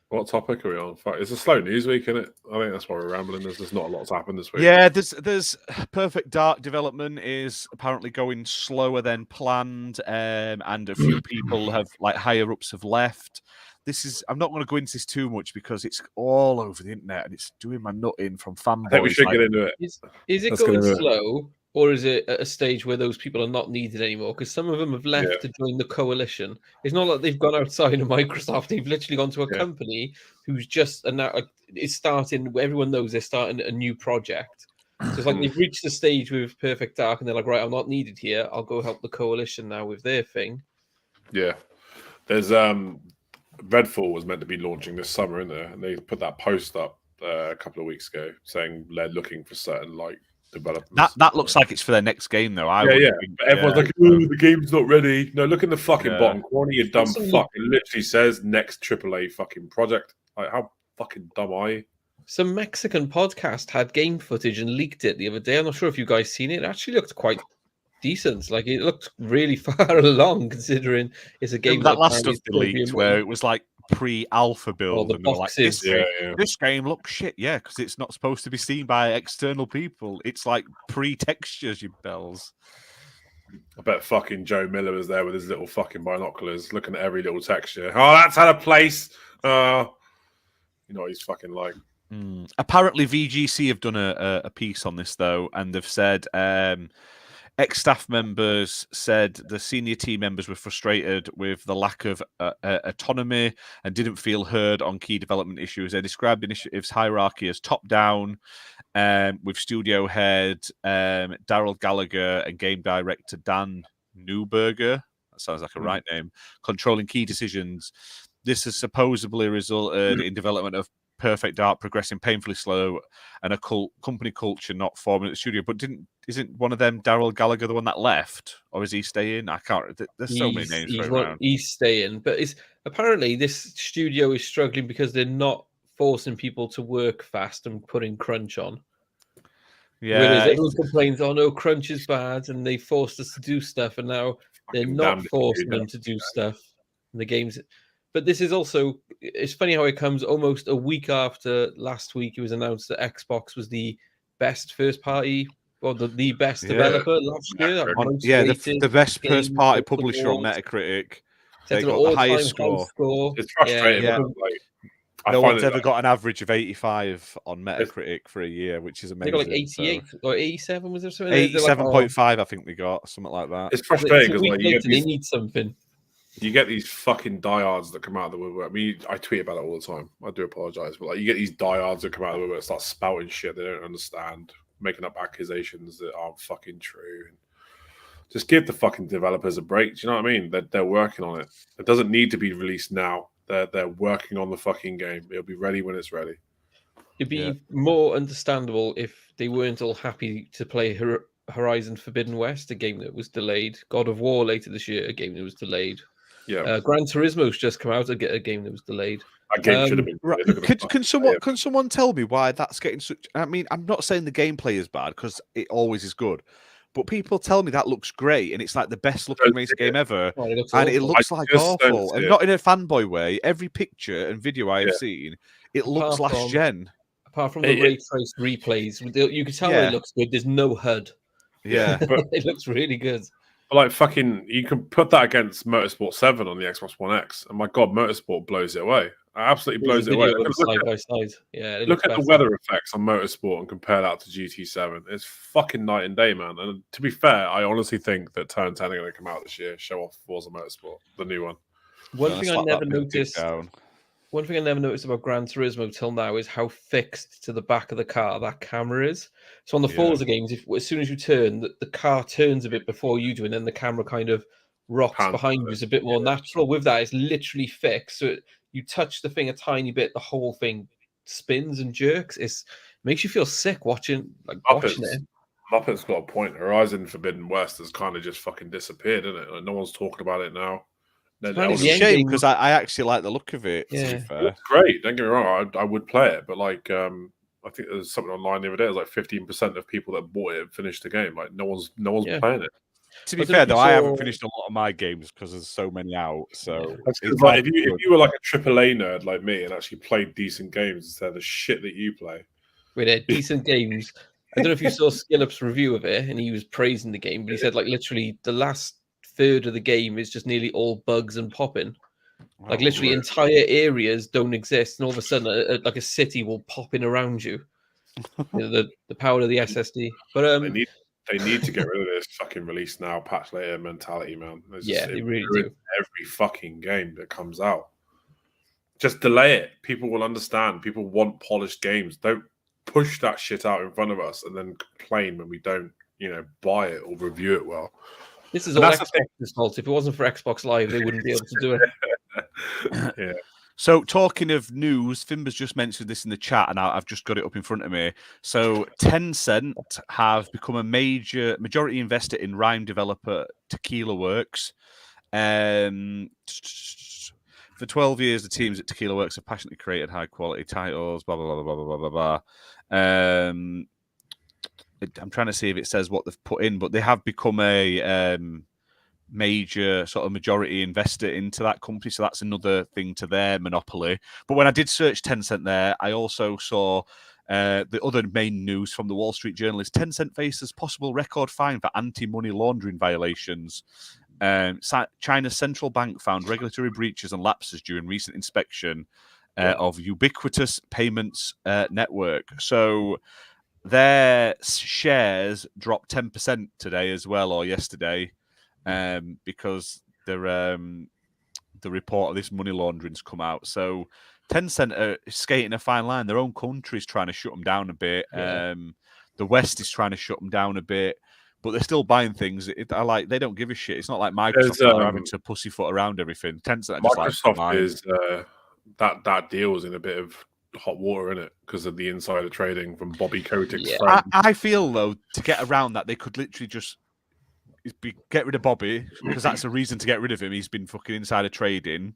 Speaker 3: What topic are we on? It's a slow news week, isn't it? I think that's why we're rambling. There's just not a lot's happened this week.
Speaker 2: Yeah, there's Perfect Dark development is apparently going slower than planned, and a few people have higher ups have left. I'm not going to go into this too much because it's all over the internet and it's doing my nut in from fanboys.
Speaker 3: I think we should get into it.
Speaker 4: Is it going slow? Or is it at a stage where those people are not needed anymore? Because some of them have left to join the coalition. It's not like they've gone outside of Microsoft. They've literally gone to a company who's just now is starting. Everyone knows they're starting a new project. So it's like they've reached the stage with Perfect Dark, and they're like, right, I'm not needed here. I'll go help the coalition now with their thing.
Speaker 3: Yeah, there's Redfall was meant to be launching this summer, isn't there? And they put that post up a couple of weeks ago saying they're looking for certain developers.
Speaker 2: That looks like it's for their next game, though.
Speaker 3: But everyone's like, "Oh, the game's not ready." No, look in the fucking bottom corner. You dumb fuck. It literally says next AAA fucking project. Like, how fucking dumb are you?
Speaker 4: Some Mexican podcast had game footage and leaked it the other day. I'm not sure if you guys seen it. It actually looked quite decent. Like, it looked really far along considering it's a game
Speaker 2: that last stuff leaked where it was like pre-alpha build, and they're like, this game looks shit, because it's not supposed to be seen by external people. It's like pre-textures, you bells.
Speaker 3: I bet fucking Joe Miller was there with his little fucking binoculars, looking at every little texture. Oh, that's had a place. You know what he's fucking like.
Speaker 2: Apparently, VGC have done a piece on this though, and they've said. Ex-staff members said the senior team members were frustrated with the lack of autonomy and didn't feel heard on key development issues. They described initiatives hierarchy as top-down, with studio head Daryl Gallagher and game director Dan Newberger, that sounds like a right name, controlling key decisions. This has supposedly resulted in development of Perfect Dark progressing painfully slow and a company culture not forming at the studio. But isn't one of them Daryl Gallagher the one that left, or is he staying? I can't. There's so many names.
Speaker 4: He's staying, but apparently this studio is struggling because they're not forcing people to work fast and putting crunch on.
Speaker 2: Yeah,
Speaker 4: Whereas everyone complains, "Oh no, crunch is bad," and they forced us to do stuff, and now they're
Speaker 3: Fucking
Speaker 4: not
Speaker 3: damned if you
Speaker 4: forcing
Speaker 3: do,
Speaker 4: them to do stuff in the games. But this is also, it's funny how it comes almost a week after last week it was announced that Xbox was the best first party or the best
Speaker 2: Yeah.
Speaker 4: developer last year. Like most rated
Speaker 2: the best first
Speaker 4: game,
Speaker 2: party
Speaker 4: most
Speaker 2: publisher on
Speaker 4: awards.
Speaker 2: Metacritic.
Speaker 4: Set
Speaker 2: They
Speaker 4: an
Speaker 2: got the
Speaker 4: all-time
Speaker 2: highest
Speaker 4: high
Speaker 2: score.
Speaker 4: score.
Speaker 3: It's frustrating.
Speaker 2: Yeah.
Speaker 3: Like, I
Speaker 2: No
Speaker 3: find
Speaker 2: one's
Speaker 3: it,
Speaker 2: ever got an average of 85 on
Speaker 3: It's-
Speaker 2: Metacritic for a year, which is
Speaker 4: They
Speaker 2: amazing.
Speaker 4: got like 88 or 87, was there something?
Speaker 2: 87.5, I think they got something like that.
Speaker 3: it's frustrating
Speaker 4: It's a
Speaker 3: because
Speaker 4: week
Speaker 3: like
Speaker 4: later, they need something.
Speaker 3: you get these fucking diehards that come out of the woodwork. I mean, I tweet about it all the time. I do apologize, but like you get these diehards that come out of the woodwork, start spouting shit they don't understand, making up accusations that aren't fucking true. Just give the fucking developers a break. Do you know what I mean? They're working on it. It doesn't need to be released now. They're working on the fucking game. It'll be ready when it's ready.
Speaker 4: It'd be more understandable if they weren't all happy to play Horizon Forbidden West, a game that was delayed. God of War later this year, a game that was delayed.
Speaker 3: Yeah,
Speaker 4: Gran Turismo's just come out, a game that was delayed.
Speaker 3: that game should have been.
Speaker 2: Right. Can someone tell me why that's getting such? I mean, I'm not saying the gameplay is bad because it always is good, but people tell me that looks great and it's like the best looking race game ever,
Speaker 4: Oh, it looks
Speaker 2: and it
Speaker 4: awful.
Speaker 2: looks like
Speaker 3: just don't
Speaker 2: awful,
Speaker 3: see
Speaker 2: and
Speaker 3: it.
Speaker 2: not in a fanboy way. Every picture and video I have seen, it looks
Speaker 4: Apart
Speaker 2: last
Speaker 4: from-
Speaker 2: gen.
Speaker 4: Apart from the ray trace replays, you can tell
Speaker 2: Yeah.
Speaker 4: it looks good. There's no HUD.
Speaker 2: Yeah,
Speaker 3: But
Speaker 4: It looks really good.
Speaker 3: like fucking, you can put that against Motorsport 7 on the Xbox One X, and my god, Motorsport blows it away. It absolutely blows it away.
Speaker 4: Video of them side by side. Yeah, it
Speaker 3: Look
Speaker 4: looks
Speaker 3: at the
Speaker 4: better.
Speaker 3: weather effects on Motorsport and compare that to GT7. It's fucking night and day, man. And to be fair, I honestly think that Turn 10 are going to come out this year, show off Forza Motorsport, the new one.
Speaker 4: One
Speaker 2: Gonna
Speaker 4: thing I
Speaker 2: slap
Speaker 4: never
Speaker 2: that big dick
Speaker 4: noticed.
Speaker 2: down.
Speaker 4: One thing I never noticed about Gran Turismo till now is how fixed to the back of the car that camera is. So on the
Speaker 2: Yeah.
Speaker 4: Forza games, as soon as you turn, the car turns a bit before you do, and then the camera kind of rocks
Speaker 3: Pans
Speaker 4: behind you. It's a bit more natural. With that, it's literally fixed. So you touch the thing a tiny bit, the whole thing spins and jerks. It makes you feel sick watching it.
Speaker 3: Muppet's got a point. Horizon Forbidden West has kind of just fucking disappeared, isn't it? Like, no one's talking about it now.
Speaker 4: It's
Speaker 2: It's a
Speaker 4: the end
Speaker 2: shame
Speaker 4: game-
Speaker 2: because I actually like the look of it. To
Speaker 4: Yeah.
Speaker 2: be fair,
Speaker 3: It's great. Don't get me wrong. I would play it, but like, I think there's something online the other day. It was like 15% of people that bought it finished the game. Like, no one's
Speaker 4: Yeah.
Speaker 3: playing it.
Speaker 2: to be
Speaker 4: I don't know
Speaker 2: fair
Speaker 4: if you
Speaker 2: though, I haven't
Speaker 4: saw-
Speaker 2: finished a lot of my games because there's so many out. So
Speaker 3: That's 'cause,
Speaker 2: it's
Speaker 3: like,
Speaker 2: not
Speaker 3: if
Speaker 2: good.
Speaker 3: you were like a AAA nerd like me and actually played decent games instead of the shit that you play,
Speaker 4: With decent games. I don't know if you saw Skillup's review of it, and he was praising the game, but he said like literally the last third of the game is just nearly all bugs and popping. Like
Speaker 2: Oh,
Speaker 4: literally
Speaker 3: really?
Speaker 4: entire areas don't exist, and all of a sudden, like a city will pop in around you. The power of the SSD. But
Speaker 3: they need to get rid of this fucking release now, patch later mentality, man.
Speaker 4: they really
Speaker 3: ruins
Speaker 4: do.
Speaker 3: every fucking game that comes out. Just delay it. People will understand. People want polished games. Don't push that shit out in front of us and then complain when we don't, buy it or review it well.
Speaker 4: This is
Speaker 3: And
Speaker 4: all
Speaker 3: that's the thing.
Speaker 4: Xbox's fault. If it wasn't for Xbox Live, they wouldn't be able to do it.
Speaker 3: Yeah.
Speaker 2: So, talking of news, Fimber's just mentioned this in the chat, and I've just got it up in front of me. So, Tencent have become a majority investor in rhyme developer Tequila Works. For 12 years, the teams at Tequila Works have passionately created high-quality titles, blah, blah, blah, blah, blah, blah, blah. I'm trying to see if it says what they've put in, but they have become a major sort of majority investor into that company, so that's another thing to their monopoly. But when I did search Tencent there, I also saw the other main news from the Wall Street Journal is Tencent faces possible record fine for anti-money laundering violations. China's central bank found regulatory breaches and lapses during recent inspection of Ubiquitous Payments Network. So their shares dropped 10% today as well, or yesterday, because the report of this money laundering's come out. So Tencent are skating a fine line. Their own country's trying to shut them down a bit.
Speaker 4: Yeah.
Speaker 2: The West is trying to shut them down a bit, but they're still buying things. They don't give a shit. It's not like Microsoft are having to pussyfoot around everything. Tencent are just
Speaker 3: Microsoft
Speaker 2: like
Speaker 3: is that deal is in a bit of hot water in it because of the insider trading from Bobby Kotick's friend.
Speaker 2: I feel though to get around that they could literally just get rid of Bobby because that's a reason to get rid of him. He's been fucking insider trading.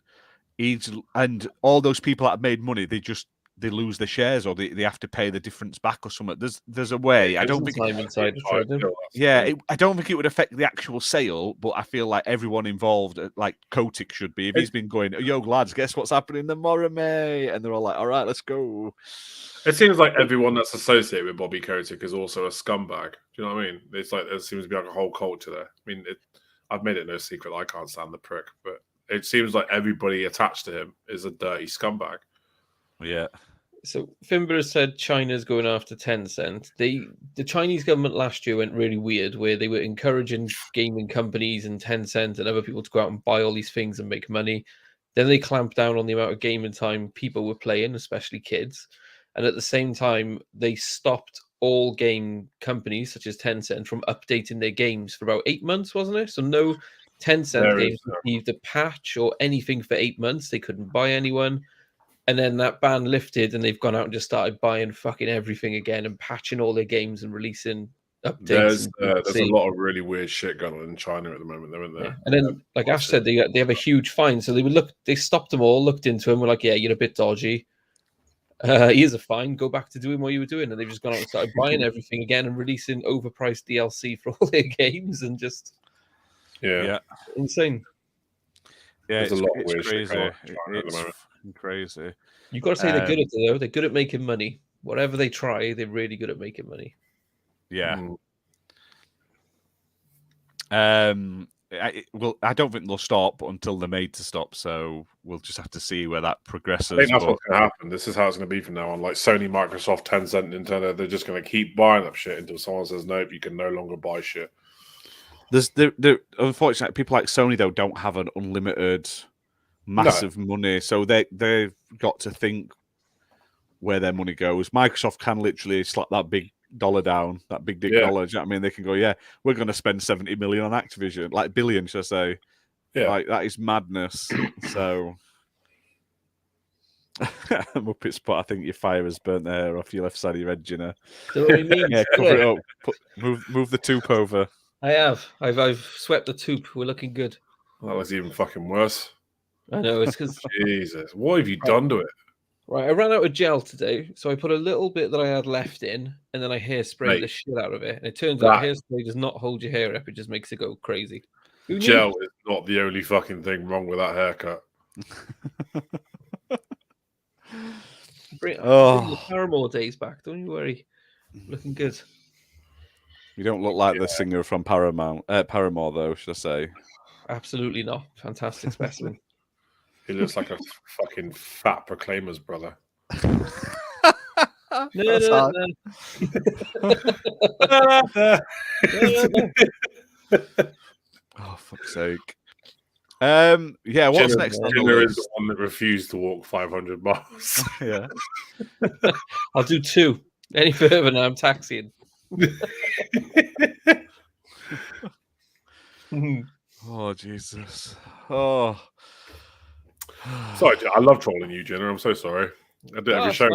Speaker 2: And all those people that have made money, they just they lose their shares or they have to pay the difference back or something. There's a way. I don't think.
Speaker 4: Time inside
Speaker 2: I don't think it would affect the actual sale, but I feel like everyone involved, like Kotick should be. If he's been going, yo lads, guess what's happening tomorrow, mate? And they're all like, all right, let's go.
Speaker 3: It seems like everyone that's associated with Bobby Kotick is also a scumbag. Do you know what I mean? It's like there seems to be like a whole culture there. I mean, I've made it no secret I can't stand the prick, but it seems like everybody attached to him is a dirty scumbag.
Speaker 2: Yeah.
Speaker 4: So Finbar has said China's going after Tencent. The Chinese government last year went really weird, where they were encouraging gaming companies and Tencent and other people to go out and buy all these things and make money. Then they clamped down on the amount of gaming time people were playing, especially kids. And at the same time, they stopped all game companies, such as Tencent, from updating their games for about 8 months, wasn't it? So no Tencent games received a patch or anything for 8 months. They couldn't buy anyone. And then that ban lifted, and they've gone out and just started buying fucking everything again and patching all their games and releasing updates.
Speaker 3: There's a lot of really weird shit going on in China at the moment, though, isn't there?
Speaker 4: Yeah. And then, like Ash said, they have a huge fine. So they stopped them all, looked into him, were like, yeah, you're a bit dodgy. Here's a fine. Go back to doing what you were doing. And they've just gone out and started buying everything again and releasing overpriced DLC for all their games and just insane.
Speaker 2: Yeah,
Speaker 3: there's a lot of weird
Speaker 2: crazy.
Speaker 3: Shit going on in China at the moment.
Speaker 2: Crazy.
Speaker 4: You've got to say they're good at it, though. They're good at making money. Whatever they try, they're really good at making money.
Speaker 2: Yeah. I don't think they'll stop until they're made to stop. So we'll just have to see where that progresses.
Speaker 3: I think that's what's going to happen. This is how it's going to be from now on. Like Sony, Microsoft, Tencent, Nintendo, they're just going to keep buying up shit until someone says, nope, you can no longer buy shit.
Speaker 2: Unfortunately, people like Sony, though, don't have an unlimited massive money. So they've got to think where their money goes. Microsoft can literally slap that big dollar down, that big dick dollar. Do you know what I mean? They can go, yeah, we're going to spend 70 million on Activision, like billion, should I say? Yeah, like that is madness. So, Muppet Spot, I think your fire has burnt the hair off your left side of your head, Ginna. Yeah, cover it up. Move the tooth over.
Speaker 4: I have. I've swept the tooth. We're looking good.
Speaker 3: That was even fucking worse.
Speaker 4: I know, it's because
Speaker 3: Jesus, what have you done to it?
Speaker 4: Right, I ran out of gel today, so I put a little bit that I had left in, and then I hairsprayed the shit out of it. And it turns out hairspray does not hold your hair up; it just makes it go crazy.
Speaker 3: Gel is not the only fucking thing wrong with that haircut.
Speaker 4: Bring the Paramore days back. Don't you worry, looking good.
Speaker 2: You don't look like the singer from Paramore, though, should I say?
Speaker 4: Absolutely not. Fantastic specimen.
Speaker 3: He looks like a fucking fat Proclaimers brother.
Speaker 4: No.
Speaker 2: Oh, fuck's sake. Yeah, what's next?
Speaker 3: Ginna is the one that refused to walk 500 miles.
Speaker 2: Yeah.
Speaker 4: I'll do 2. Any further now, I'm taxiing.
Speaker 2: Oh, Jesus. Oh.
Speaker 3: Sorry, I love trolling you, Ginna. I'm so sorry. I do every show.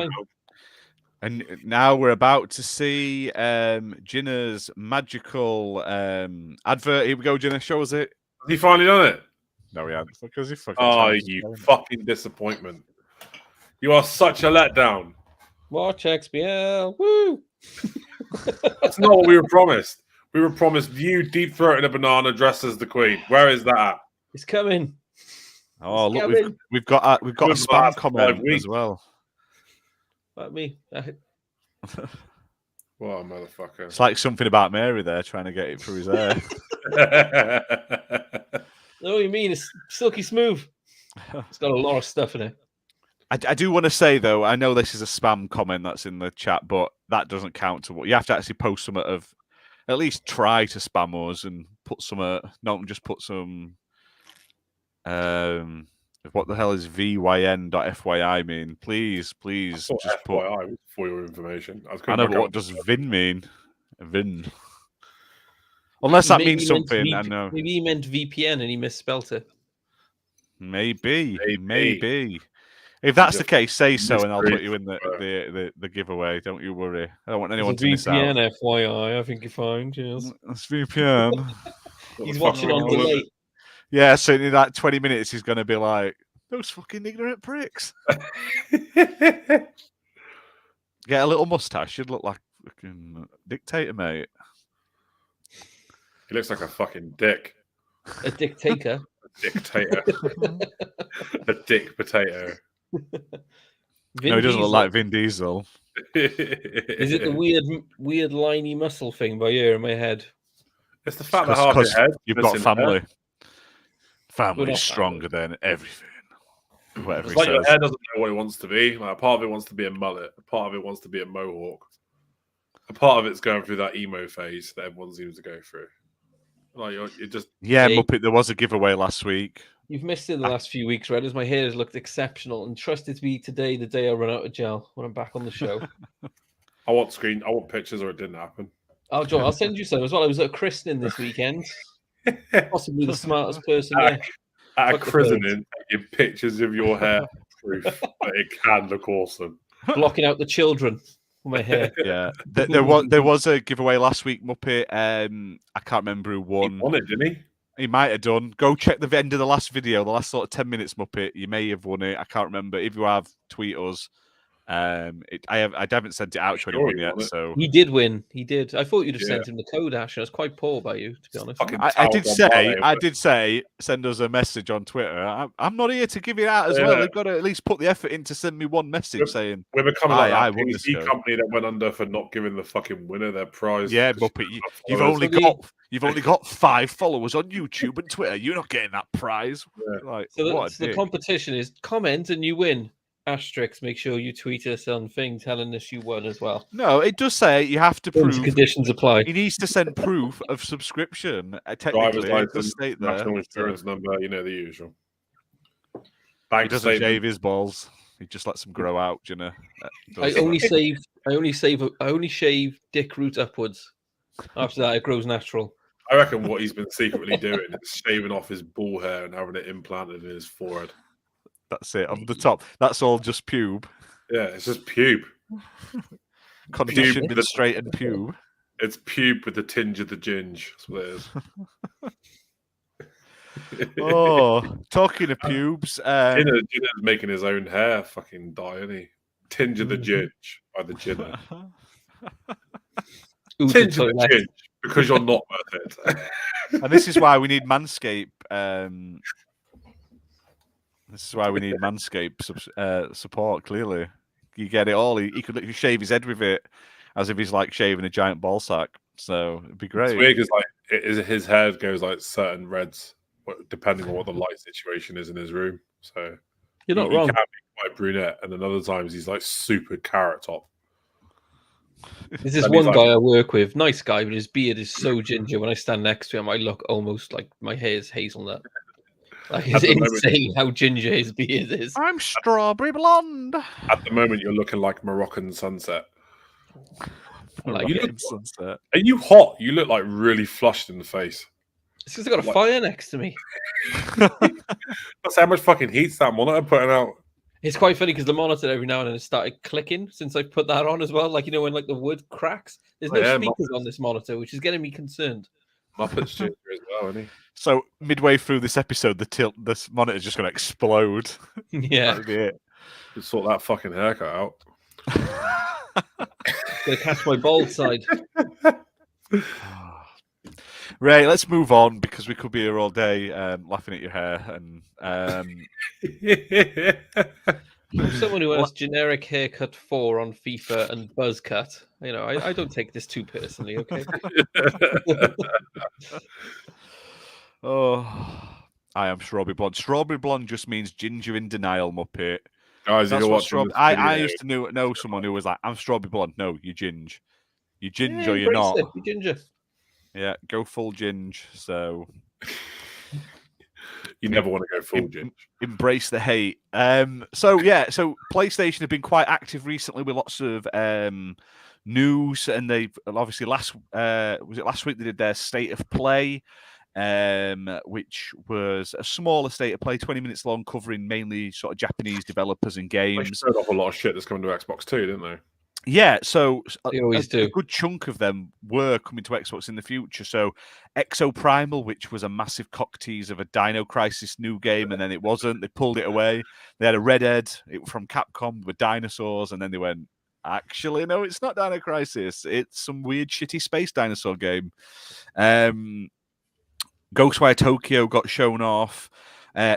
Speaker 2: And now we're about to see Ginna's magical advert. Here we go, Ginna. Show us it.
Speaker 3: Has he finally done it?
Speaker 2: No, he hasn't. Because he fucking.
Speaker 3: Oh, you fucking disappointment. You are such a letdown.
Speaker 4: Watch XBL. Woo!
Speaker 3: That's not what we were promised. We were promised you deep-throating a banana dressed as the Queen. Where is that at?
Speaker 4: It's coming.
Speaker 2: Oh, look, we've got a spam comment as well.
Speaker 4: Like me.
Speaker 3: What a motherfucker.
Speaker 2: It's like something about Mary there trying to get it through his hair.
Speaker 4: No, you mean it's silky smooth. It's got a lot of stuff in it.
Speaker 2: I do want to say, though, I know this is a spam comment that's in the chat, but that doesn't count to what you have to actually post some of, at least try to spam us and put some, don't just put some, what the hell is VYN.FYI mean? Please just put
Speaker 3: FYI for your information.
Speaker 2: I know, but what does VIN mean? VIN. Unless that means something, I know.
Speaker 4: Maybe he meant VPN and he misspelt it.
Speaker 2: Maybe. If that's the case, say so, and I'll put you in the giveaway. Don't you worry. I don't want anyone to miss out.
Speaker 4: VPN, FYI. I think you're fine. Cheers.
Speaker 2: That's VPN.
Speaker 4: He's watching on delay.
Speaker 2: Yeah, so in that 20 minutes, he's going to be like, Those fucking ignorant pricks.
Speaker 3: He
Speaker 2: Get a little mustache, you'd look like a fucking dictator, mate.
Speaker 3: looks like a fucking dick.
Speaker 4: A dictator.
Speaker 3: Dictator. A dick potato.
Speaker 4: Vin
Speaker 2: No, he doesn't look
Speaker 4: Diesel.
Speaker 2: like Vin Diesel.
Speaker 4: Is it the weird liney muscle thing by here in my head?
Speaker 3: It's the fact that half your head
Speaker 2: you've got
Speaker 3: missing
Speaker 2: family.
Speaker 3: hair.
Speaker 2: Family
Speaker 4: not
Speaker 2: is stronger than everything. Whatever
Speaker 3: It's
Speaker 2: he
Speaker 3: like your
Speaker 2: says.
Speaker 3: hair doesn't know what it wants to be. Like, a part of it wants to be a mullet. A part of it wants to be a mohawk. A part of it's going through that emo phase that everyone seems to go through. Like you're just
Speaker 2: Yeah,
Speaker 4: Hey.
Speaker 2: Muppet, there was a giveaway last week.
Speaker 4: You've missed it the last few weeks, Redders. My hair has looked exceptional, and trust it to be today, the day I run out of gel when I'm back on the show.
Speaker 3: I want pictures, or it didn't happen.
Speaker 4: Oh, John, I'll send you some as well. I was at a christening this weekend. Possibly the smartest person there.
Speaker 3: At a
Speaker 4: Fuck the
Speaker 3: christening, taking pictures of your hair, proof that it can look awesome.
Speaker 4: Blocking out the children with my hair.
Speaker 2: Yeah, there was a giveaway last week, Muppet. I can't remember who
Speaker 3: He
Speaker 2: won.
Speaker 3: won it, didn't he?
Speaker 2: He might have done. Go check the end of the last video, the last sort of 10 minutes, Muppet. You may have won it. I can't remember. If you have, tweet us. I haven't sent it out to
Speaker 3: Sure
Speaker 2: anyone
Speaker 3: he
Speaker 2: yet.
Speaker 3: won it.
Speaker 2: So
Speaker 4: He did win. He did. I thought you'd have
Speaker 3: Yeah.
Speaker 4: sent him the code, Ash. I was quite poor by you, to be honest.
Speaker 3: Fucking
Speaker 2: I
Speaker 3: towel
Speaker 2: did
Speaker 3: bombarded.
Speaker 2: say, send us a message on Twitter. I'm not here to give it out as
Speaker 3: Yeah.
Speaker 2: well. You've got to at least put the effort in to send me one message
Speaker 3: Yep.
Speaker 2: saying,
Speaker 3: We're becoming like
Speaker 2: I
Speaker 3: that
Speaker 2: won this
Speaker 3: PC
Speaker 2: code.
Speaker 3: company that went under for not giving the fucking winner their prize.
Speaker 2: "Yeah,
Speaker 3: 'cause
Speaker 2: Muppet,
Speaker 3: she's got
Speaker 2: you've
Speaker 3: followers.
Speaker 2: only got 5 followers on YouTube and Twitter. You're not getting that prize."
Speaker 3: Yeah.
Speaker 2: Like,
Speaker 4: So
Speaker 2: what a
Speaker 4: the
Speaker 2: dick.
Speaker 4: competition is comment and you win. Asterisk, make sure you tweet us on thing telling us you won as well.
Speaker 2: No, it does say you have to
Speaker 4: Terms
Speaker 2: prove.
Speaker 4: and conditions apply.
Speaker 2: He needs to send proof of subscription.
Speaker 3: Driver's
Speaker 2: Technically, it does
Speaker 3: license,
Speaker 2: state there.
Speaker 3: national
Speaker 2: So
Speaker 3: insurance number, you know, the usual.
Speaker 2: he
Speaker 3: Bank
Speaker 2: doesn't
Speaker 3: statement.
Speaker 2: shave his balls. He just lets them grow out. Ginna.
Speaker 4: I only shave dick root upwards. After that, it grows natural.
Speaker 3: I reckon what he's been secretly doing is shaving off his ball hair and having it implanted in his forehead.
Speaker 2: That's it. On the top, that's all just pube.
Speaker 3: Yeah, it's just pube.
Speaker 2: Conditioned
Speaker 3: Pube.
Speaker 2: and straightened pube.
Speaker 3: It's pube with the tinge of the ginge. That's what it is.
Speaker 2: Oh, talking of pubes.
Speaker 3: Ginna's making his own hair fucking dye, isn't he? Tinge of the ginge by the Ginna.
Speaker 4: Ooh,
Speaker 3: Tinge
Speaker 4: the
Speaker 3: of the
Speaker 4: toilet.
Speaker 3: ginge because you're not worth it.
Speaker 2: And this is why we need Manscaped. This is why we need Manscaped support. Clearly, you get it all. He could literally shave his head with it, as if he's like shaving a giant ball sack. So it'd be
Speaker 3: It's
Speaker 2: great.
Speaker 3: weird because like his hair goes like certain reds, depending on what the light situation is in his room. So
Speaker 4: You're not
Speaker 3: he
Speaker 4: wrong.
Speaker 3: can be quite brunette, and then other times he's like super carrot top.
Speaker 4: There's this
Speaker 3: That means
Speaker 4: one
Speaker 3: like-
Speaker 4: guy I work with, nice guy, but his beard is so ginger. When I stand next to him, I look almost like my hair is hazelnut. Like,
Speaker 3: At
Speaker 4: it's
Speaker 3: the moment-
Speaker 4: insane how ginger his beard is.
Speaker 2: I'm strawberry blonde.
Speaker 3: At the moment, you're looking like Moroccan sunset.
Speaker 4: Like,
Speaker 3: You
Speaker 2: Moroccan
Speaker 3: look-
Speaker 2: sunset.
Speaker 3: Are you hot? You look like really flushed in the face.
Speaker 4: it's because I got a
Speaker 3: Like-
Speaker 4: fire next to me.
Speaker 3: That's how much fucking heat's that monitor putting out.
Speaker 4: It's quite funny because the monitor every now and then has started clicking since I put that on as well. Like, you know, when like the wood cracks. There's no
Speaker 3: Yeah,
Speaker 4: speakers on this monitor, which is getting me concerned.
Speaker 3: Muppets ginger as well, isn't he?
Speaker 2: So midway through this episode, this monitor's just going to explode.
Speaker 4: Yeah,
Speaker 2: That'd be it.
Speaker 3: Just sort that fucking haircut out.
Speaker 4: gonna catch my bald side.
Speaker 2: Ray, let's move on because we could be here all day laughing at your hair. And
Speaker 4: From someone who has generic haircut 4 on FIFA and buzz cut, you know, I don't take this too personally, okay?
Speaker 2: oh, I am strawberry blonde. Strawberry blonde just means ginger in denial, Muppet.
Speaker 3: Guys, if
Speaker 2: That's
Speaker 3: you're
Speaker 2: what
Speaker 3: watching this
Speaker 2: I
Speaker 3: video,
Speaker 2: used to know someone who was like, I'm strawberry blonde. No, you ginge. You ginge
Speaker 4: Yeah,
Speaker 2: or you're
Speaker 4: embrace
Speaker 2: not.
Speaker 4: it, be ginger.
Speaker 2: Yeah, go full ginge. So
Speaker 3: you never want to go full ginger.
Speaker 2: embrace the hate. So PlayStation have been quite active recently with lots of news, and they've obviously last week they did their state of play, which was a smaller state of play, 20 minutes long, covering mainly sort of Japanese developers and
Speaker 3: They
Speaker 2: games.
Speaker 3: showed off a lot of shit that's coming to Xbox too, didn't they?
Speaker 2: Yeah, so
Speaker 4: They always do.
Speaker 2: a good chunk of them were coming to Xbox in the future. So Exo Primal, which was a massive cock tease of a Dino Crisis new game, and then it wasn't. They pulled it away. They had a Redhead from Capcom with dinosaurs, and then they went, actually, no, it's not Dino Crisis. It's some weird, shitty space dinosaur game. Ghostwire Tokyo got shown off.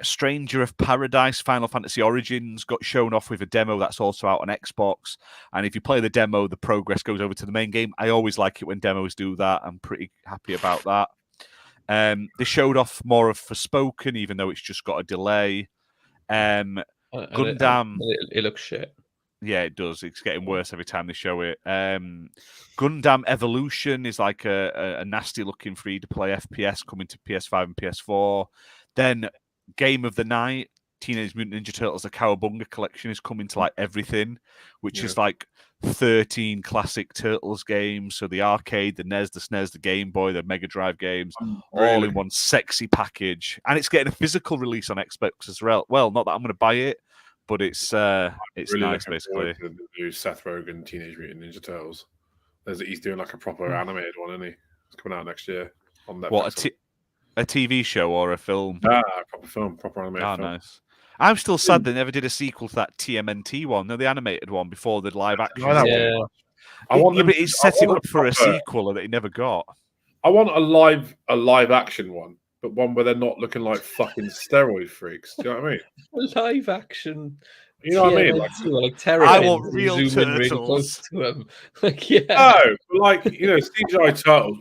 Speaker 2: Stranger of Paradise Final Fantasy Origins got shown off with a demo that's also out on Xbox. And if you play the demo, the progress goes over to the main game. I always like it when demos do that. I'm pretty happy about that. They showed off more of Forspoken, even though it's just got a delay. Gundam.
Speaker 4: It looks shit.
Speaker 2: Yeah, it does. It's getting worse every time they show it. Gundam Evolution is like a nasty-looking free-to-play FPS coming to PS5 and PS4. Then Game of the Night, Teenage Mutant Ninja Turtles, the Cowabunga collection is coming to like everything, which is like 13 classic Turtles games. So the arcade, the NES, the SNES, the Game Boy, the Mega Drive games, all in one sexy package. And it's getting a physical release on Xbox as well. Well, not that I'm going to buy it, but it's really nice, basically.
Speaker 3: The new Seth Rogen Teenage Mutant Ninja Turtles. He's doing like a proper animated one, isn't he? It's coming out next year on Netflix.
Speaker 2: What, a TV show or a film?
Speaker 3: Proper film, proper animated film.
Speaker 2: Nice. I'm still sad they never did a sequel to that TMNT one, no, the animated one before the live action.
Speaker 3: But
Speaker 2: it set it up for a sequel that it never got.
Speaker 3: I want a live action one, but one where they're not looking like fucking steroid freaks. Do you know what I mean?
Speaker 4: Live action.
Speaker 3: You know what I mean?
Speaker 4: Like
Speaker 2: I want real turtles.
Speaker 4: Really close to them. Like, yeah.
Speaker 3: No, but like, CGI turtles,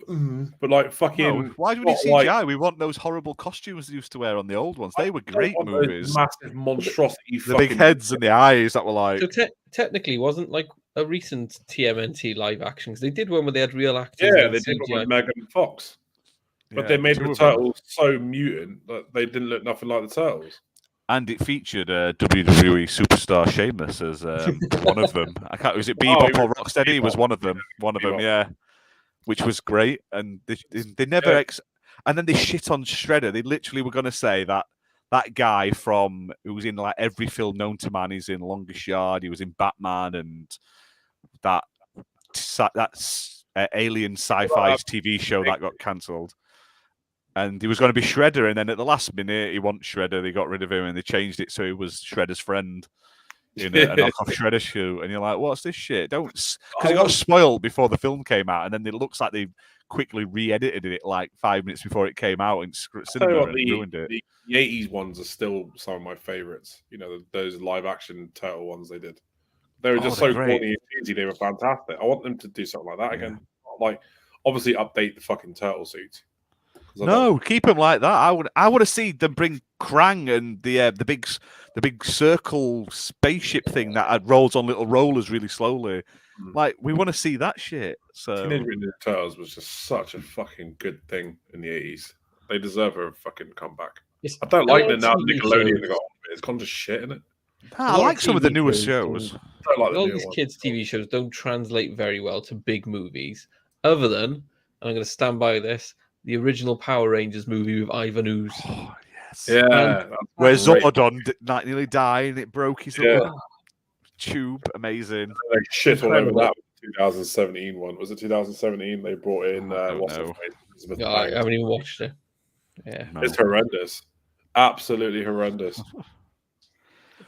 Speaker 3: but like fucking.
Speaker 2: No, why do we need CGI? We want those horrible costumes they used to wear on the old ones. They were great movies.
Speaker 3: Massive monstrosity.
Speaker 2: The big heads and the eyes that were like.
Speaker 4: So technically, wasn't like a recent TMNT live action, because they did one where they had real actors.
Speaker 3: Yeah, they did one with Megan Fox. But they made the turtles so mutant that they didn't look nothing like the turtles.
Speaker 2: And it featured WWE superstar Sheamus as one of them. Was it Bebop or Rocksteady? It was one of them. Yeah. Which was great. And they never... And then they shit on Shredder. They literally were going to say that guy who was in like every film known to man. He's in Longest Yard. He was in Batman and that's Alien Sci-Fi TV show that got cancelled. And he was going to be Shredder, and then at the last minute, he wants Shredder. They got rid of him, and they changed it so he was Shredder's friend in a knockoff Shredder shoe. And you're like, what's this shit? Don't... Because it got spoiled before the film came out, and then it looks like they quickly re-edited it like 5 minutes before it came out in cinema and ruined it.
Speaker 3: The 80s ones are still some of my favourites. Those live-action turtle ones they did. They were just so corny and cheesy. They were fantastic. I want them to do something like that again. Like, obviously, update the fucking turtle suits.
Speaker 2: No, keep them like that. I want to see them bring Krang and the big circle spaceship thing that rolls on little rollers really slowly. Like, we want to see that shit. So
Speaker 3: Teenage Mutant Ninja Turtles was just such a fucking good thing in the 80s. They deserve a fucking comeback. I don't like that now Nickelodeon got on it. It's gone to shit, isn't it?
Speaker 2: I like some of the newest shows.
Speaker 3: I don't like
Speaker 4: all these kids' TV shows don't translate very well to big movies, other than, and I'm going to stand by this, the original Power Rangers movie with Ivan Ooze.
Speaker 2: Oh, yes.
Speaker 3: Yeah.
Speaker 2: Where Zordon nearly died and it broke his little tube. Amazing.
Speaker 3: Like shit all over that 2017 one. Was it 2017? They brought in
Speaker 4: I haven't even watched it. Yeah.
Speaker 3: No. It's horrendous. Absolutely horrendous.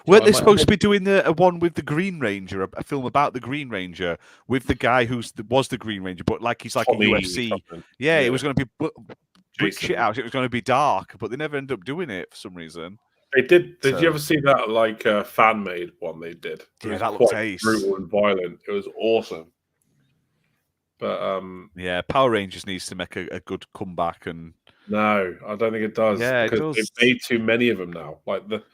Speaker 2: Weren't they supposed to be doing a one with the Green Ranger, a film about the Green Ranger with the guy was the Green Ranger, but like he's like Tommy, a UFC. Yeah, it was going to be shit out. It was going to be dark, but they never ended up doing it for some reason.
Speaker 3: They did. Did you ever see that like fan made one they did?
Speaker 2: Yeah, that looked ace.
Speaker 3: Brutal and violent. It was awesome. But
Speaker 2: Power Rangers needs to make a good comeback. And
Speaker 3: no, I don't think it does.
Speaker 2: Yeah,
Speaker 3: because they've made too many of them now. Like the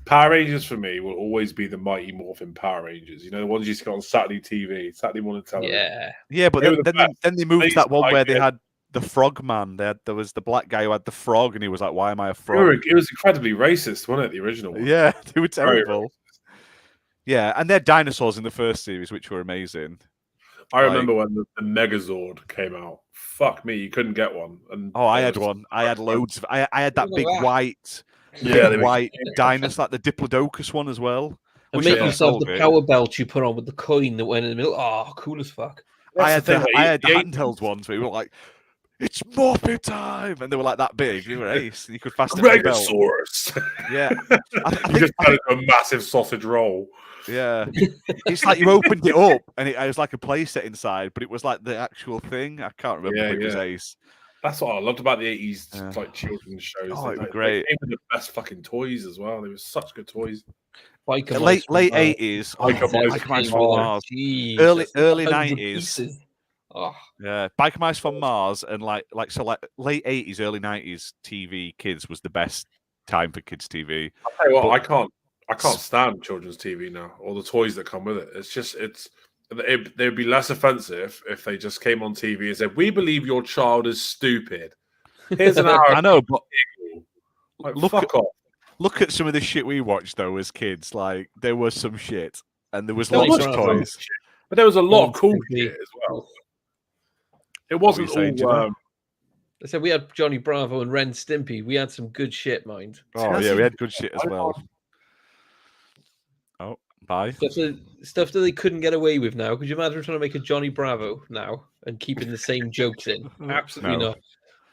Speaker 3: Power Rangers for me will always be the Mighty Morphin Power Rangers. The ones you see on Saturday TV, Saturday morning television.
Speaker 2: Yeah, but then they moved to that one where they had the Frog Man. There was the black guy who had the frog, and he was like, "Why am I a frog?"
Speaker 3: It was incredibly racist, wasn't it? The original one.
Speaker 2: Yeah, they were terrible. Yeah, and they're dinosaurs in the first series, which were amazing.
Speaker 3: I remember when the Megazord came out. Fuck me, you couldn't get one. And
Speaker 2: I had one. I had loads of. I had that big white. Yeah, white dinosaur, like the Diplodocus one as well.
Speaker 4: And
Speaker 2: Wish
Speaker 4: make
Speaker 2: I'd
Speaker 4: yourself
Speaker 2: sold
Speaker 4: the
Speaker 2: it.
Speaker 4: power belt you put on with the coin that went in the middle. Oh, cool as fuck.
Speaker 2: I
Speaker 3: That's
Speaker 2: had
Speaker 3: the thing,
Speaker 2: I had the
Speaker 3: like,
Speaker 2: handheld ones where you were like, it's Morphin time, and they were like that big. They were ace. You could fasten the belt.
Speaker 3: Regosaurus.
Speaker 2: Yeah, I
Speaker 3: You
Speaker 2: think
Speaker 3: just turned it into a massive sausage roll.
Speaker 2: yeah. It's like you opened it up and it was like a playset inside, but it was like the actual thing. I can't remember, but it was ace.
Speaker 3: That's what I loved about the 80s
Speaker 2: Yeah.
Speaker 3: like children's shows.
Speaker 2: Oh, it was
Speaker 3: They
Speaker 2: great.
Speaker 3: came with the best fucking toys as well. They were such good toys.
Speaker 4: Biker
Speaker 2: Late
Speaker 4: Mice from Mars.
Speaker 2: 80s.
Speaker 3: Biker Mice
Speaker 2: Biker Mice
Speaker 3: from
Speaker 2: from
Speaker 3: Mars.
Speaker 2: Mars.
Speaker 4: Jesus.
Speaker 2: Early
Speaker 4: 100
Speaker 2: 90s.
Speaker 4: pieces. Oh,
Speaker 2: Yeah, Biker Mice from Mars and like late 80s, early 90s TV kids was the best time for kids TV.
Speaker 3: I'll tell you what,
Speaker 2: But-
Speaker 3: I can't stand children's TV now, or the toys that come with it. They'd be less offensive if they just came on TV and said, "We believe your child is stupid. Here's an hour."
Speaker 2: I know, but
Speaker 3: Like,
Speaker 2: look
Speaker 3: fuck off.
Speaker 2: look at some of the shit we watched though as kids. Like there was some shit, and there was
Speaker 3: There
Speaker 2: lots
Speaker 3: was
Speaker 2: of
Speaker 3: some
Speaker 2: toys.
Speaker 3: shit, but there was a lot of cool
Speaker 4: Simply-
Speaker 3: shit as well. It
Speaker 2: What were
Speaker 3: wasn't
Speaker 2: you saying,
Speaker 3: all.
Speaker 2: Ginna?
Speaker 4: I said we had Johnny Bravo and Ren Stimpy. We had some good shit, mind.
Speaker 2: Oh yeah, we had good shit as well. Oh, bye.
Speaker 4: Stuff that they couldn't get away with now. Could you imagine trying to make a Johnny Bravo now and keeping the same jokes in? Absolutely
Speaker 2: No.
Speaker 4: not.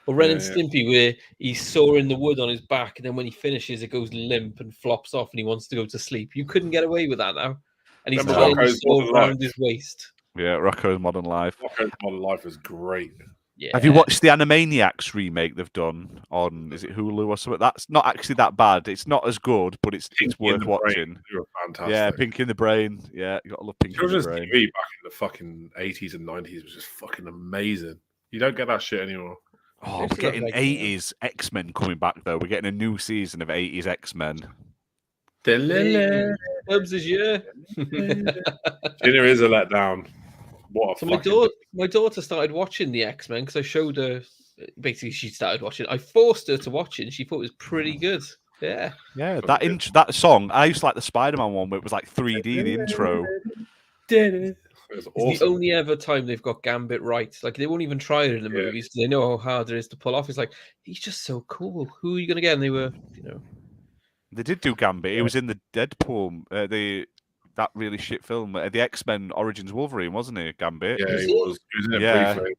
Speaker 4: Or Ren and
Speaker 3: Yeah.
Speaker 4: Stimpy, where he's sawing the wood on his back, and then when he finishes, it goes limp and flops off, and he wants to go to sleep. You couldn't get away with that now. And he's
Speaker 3: Remember
Speaker 4: tying the
Speaker 3: Rocco's
Speaker 4: saw
Speaker 3: Modern
Speaker 4: around
Speaker 3: Life?
Speaker 4: his waist.
Speaker 2: Yeah, Rocco's Modern Life.
Speaker 3: Rocco's Modern Life is great.
Speaker 4: Yeah.
Speaker 2: Have you watched the Animaniacs remake they've done on? Is it Hulu or something? That's not actually that bad. It's not as good, but it's
Speaker 3: Pinky
Speaker 2: worth
Speaker 3: in the
Speaker 2: watching.
Speaker 3: Brain, they were fantastic.
Speaker 2: Yeah, Pink in the Brain. Yeah, you got to love Pink in the
Speaker 3: Children's
Speaker 2: Brain.
Speaker 3: TV back in the fucking 80s and 90s was just fucking amazing. You don't get that shit anymore.
Speaker 2: Oh, we're
Speaker 4: It's not
Speaker 2: getting
Speaker 4: like,
Speaker 2: 80s X-Men coming back though. We're getting a new season of 80s X-Men.
Speaker 4: Dubs is yeah.
Speaker 3: Ginna is a letdown. What a
Speaker 4: So
Speaker 3: fucking...
Speaker 4: my daughter started watching the X-Men because I showed her. Basically, she started watching. I forced her to watch it, and she thought it was pretty good. Yeah.
Speaker 2: Yeah, that song. I used to like the Spider-Man one where it was like 3D, the intro.
Speaker 3: It was
Speaker 4: It's
Speaker 3: awesome.
Speaker 4: the only ever time they've got Gambit right. Like they won't even try it in the
Speaker 3: Yeah.
Speaker 4: movies because they know how hard it is to pull off. It's like he's just so cool. Who are you gonna get? And they were,
Speaker 2: They did do Gambit. It was in the Deadpool, that really shit film, the X-Men Origins Wolverine, wasn't he? Gambit.
Speaker 3: Yeah,
Speaker 4: Was
Speaker 3: he
Speaker 4: he?
Speaker 3: was. He was in it
Speaker 2: Yeah.
Speaker 3: briefly.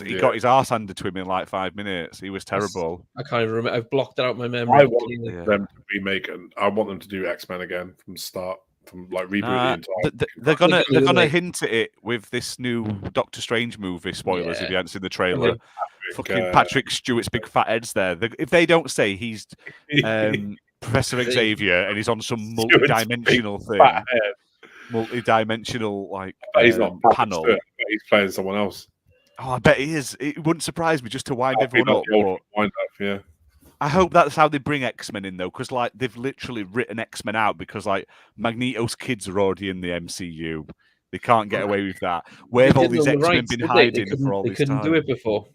Speaker 2: He
Speaker 3: Yeah.
Speaker 2: got his ass handed to him in like 5 minutes. He was terrible.
Speaker 4: I can't even remember. I've blocked it out my memory.
Speaker 3: I want
Speaker 2: Yeah.
Speaker 3: them to remake and I want them to do X-Men again from start, from like reboot
Speaker 2: Nah,
Speaker 3: the entire.
Speaker 2: they're gonna
Speaker 4: They're gonna
Speaker 2: hint at it with this new Doctor Strange movie. Spoilers if you haven't seen the trailer.
Speaker 4: And
Speaker 2: Fucking Patrick Stewart's big fat head's there. If they don't say he's Professor Xavier and he's on some multi-dimensional thing,
Speaker 3: Fat head.
Speaker 2: multi-dimensional like
Speaker 3: But he's not Patrick
Speaker 2: panel.
Speaker 3: Stewart, but he's playing someone else.
Speaker 2: Oh, I bet he is. It wouldn't surprise me just to wind
Speaker 3: I'll be
Speaker 2: everyone
Speaker 3: like
Speaker 2: up.
Speaker 3: the old
Speaker 2: But
Speaker 3: wind-up, yeah.
Speaker 2: I hope that's how they bring X-Men in though, because like they've literally written X-Men out because like Magneto's kids are already in the MCU. They can't get away with that. Where have all these X-Men been hiding for all
Speaker 4: They
Speaker 2: this
Speaker 4: couldn't
Speaker 2: time?
Speaker 4: do it before.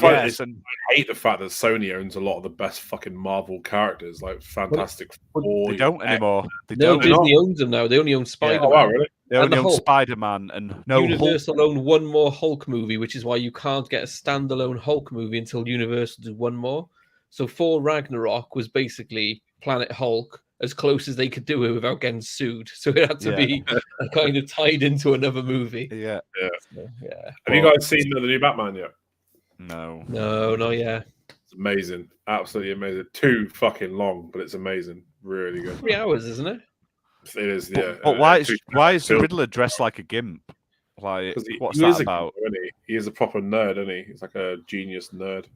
Speaker 2: Yes, and
Speaker 3: I hate the fact that Sony owns a lot of the best fucking Marvel characters, like Fantastic Four.
Speaker 2: they don't anymore. They
Speaker 4: No,
Speaker 2: don't.
Speaker 4: Disney owns them now. They only own Spider-Man.
Speaker 3: Oh, wow, really?
Speaker 2: They
Speaker 4: and
Speaker 2: only
Speaker 4: the
Speaker 2: own
Speaker 4: Hulk.
Speaker 2: Spider-Man and no Hulk.
Speaker 4: Universal own one more Hulk movie, which is why you can't get a standalone Hulk movie until Universal do one more. So Thor Ragnarok was basically Planet Hulk as close as they could do it without getting sued. So it had to
Speaker 2: Yeah.
Speaker 4: be kind of tied into another movie.
Speaker 2: Yeah.
Speaker 4: So, yeah.
Speaker 3: Have you guys seen the new Batman yet?
Speaker 2: No.
Speaker 4: No, not yet.
Speaker 3: It's amazing. Absolutely amazing. Too fucking long, but it's amazing. Really good.
Speaker 4: 3 hours, isn't it?
Speaker 3: It is,
Speaker 2: But,
Speaker 3: yeah.
Speaker 2: but why is the Riddler dressed like a gimp? Like, what's that about?
Speaker 3: He is a proper nerd, isn't he? He's like a genius nerd.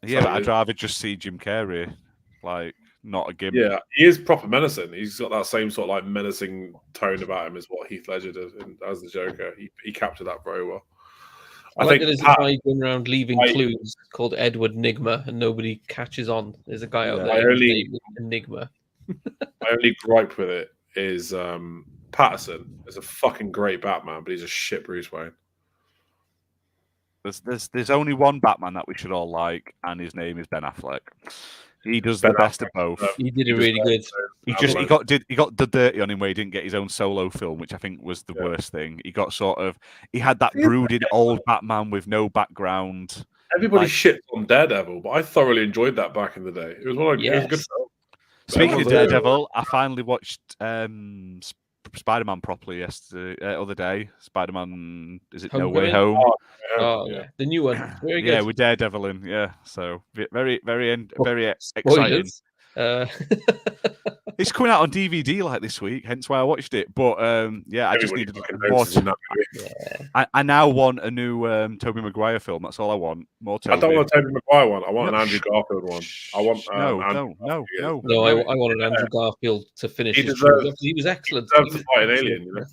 Speaker 2: Yeah,
Speaker 3: So
Speaker 2: but I'd rather just see Jim Carrey, like, not a gimp.
Speaker 3: Yeah, he is proper menacing. He's got that same sort of like menacing tone about him as what Heath Ledger does as the Joker. He captured that very well.
Speaker 4: I like that there's a guy going around leaving clues called Edward Nigma, and nobody catches on. There's a guy out there named Enigma.
Speaker 3: My only gripe with it is Patterson is a fucking great Batman, but he's a shit Bruce Wayne.
Speaker 2: There's only one Batman that we should all like, and his name is Ben Affleck. He does the best of both.
Speaker 4: He did it really good.
Speaker 2: He got the dirty on him where he didn't get his own solo film, which I think was the worst thing. He got he had that brooding old Batman with no background.
Speaker 3: Everybody shits on Daredevil, but I thoroughly enjoyed that back in the day. It was it was a good film.
Speaker 2: Speaking of Daredevil, I finally watched Spider-Man properly other day. Spider-Man, is it No Way Home?
Speaker 4: Oh yeah, the new one. Very good.
Speaker 2: Yeah, with Daredevil in. Yeah, so very exciting. It's coming out on DVD like this week, hence why I watched it. But I just needed more. I now want a new Tobey Maguire film. That's all I want. More Tobey.
Speaker 3: I don't want a Tobey Maguire one. I want an Andrew Garfield one. I want
Speaker 4: No, I want an Andrew Garfield to finish his
Speaker 3: deserves,
Speaker 4: he was excellent.
Speaker 3: He deserves to fight an alien, you know?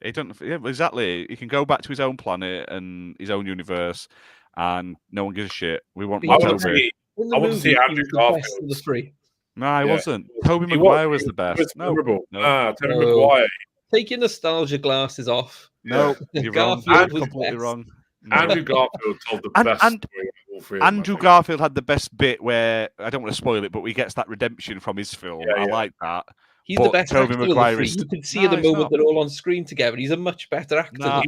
Speaker 2: He don't. Yeah, exactly. He can go back to his own planet and his own universe, and no one gives a shit. We want more Tobey.
Speaker 3: I want to see Andrew Garfield.
Speaker 4: The three.
Speaker 2: No, he wasn't. Tobey Maguire was the best.
Speaker 3: Tobey Maguire.
Speaker 4: Take your nostalgia glasses off.
Speaker 2: No, you're wrong. Completely wrong. No.
Speaker 3: Andrew Garfield told the best story of all three.
Speaker 2: Andrew Garfield had the best bit where, I don't want to spoil it, but he gets that redemption from his film. I like that.
Speaker 4: He's the best actor of the three. You can see at the moment they're all on screen together. He's a much better actor than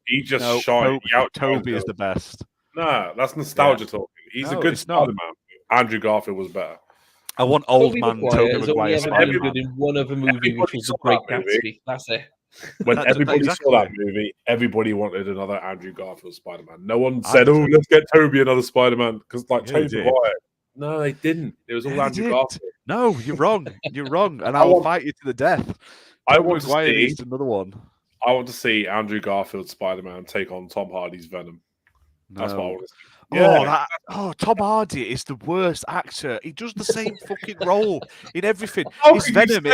Speaker 3: he just shines.
Speaker 2: Toby is the best.
Speaker 3: No, that's nostalgia talking. He's a good Spider-Man. Andrew Garfield was better.
Speaker 2: I want old man Tobey Maguire.
Speaker 4: Only good in one other movie, which was The Great Gatsby. That's it.
Speaker 3: When everybody saw that movie, everybody wanted another Andrew Garfield Spider-Man. No one said, "Oh, let's get Toby another Spider-Man," because Tobey Maguire. No, they didn't. It was all Andrew Garfield.
Speaker 2: No, you're wrong. You're wrong, and I will fight you to the death.
Speaker 3: I want to see
Speaker 2: another one.
Speaker 3: I want to see Andrew Garfield Spider-Man take on Tom Hardy's Venom. That's what I want to see.
Speaker 2: Yeah. Tom Hardy is the worst actor. He does the same fucking role in everything. It's Venom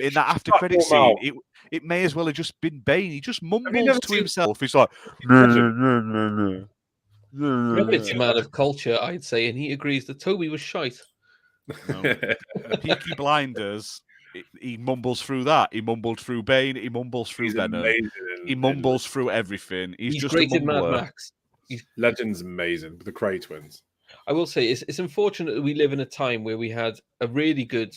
Speaker 2: in that after credit scene. It may as well have just been Bane. He just mumbles to himself. He's like,
Speaker 4: no. It's a man of culture, I'd say, and he agrees that Toby was shite.
Speaker 2: No. Peaky Blinders. He mumbles through that. He mumbled through Bane. He mumbles through Venom. He mumbles through everything. He's just great in Mad Max.
Speaker 3: Legend's amazing. The Cray twins.
Speaker 4: I will say it's unfortunate that we live in a time where we had a really good,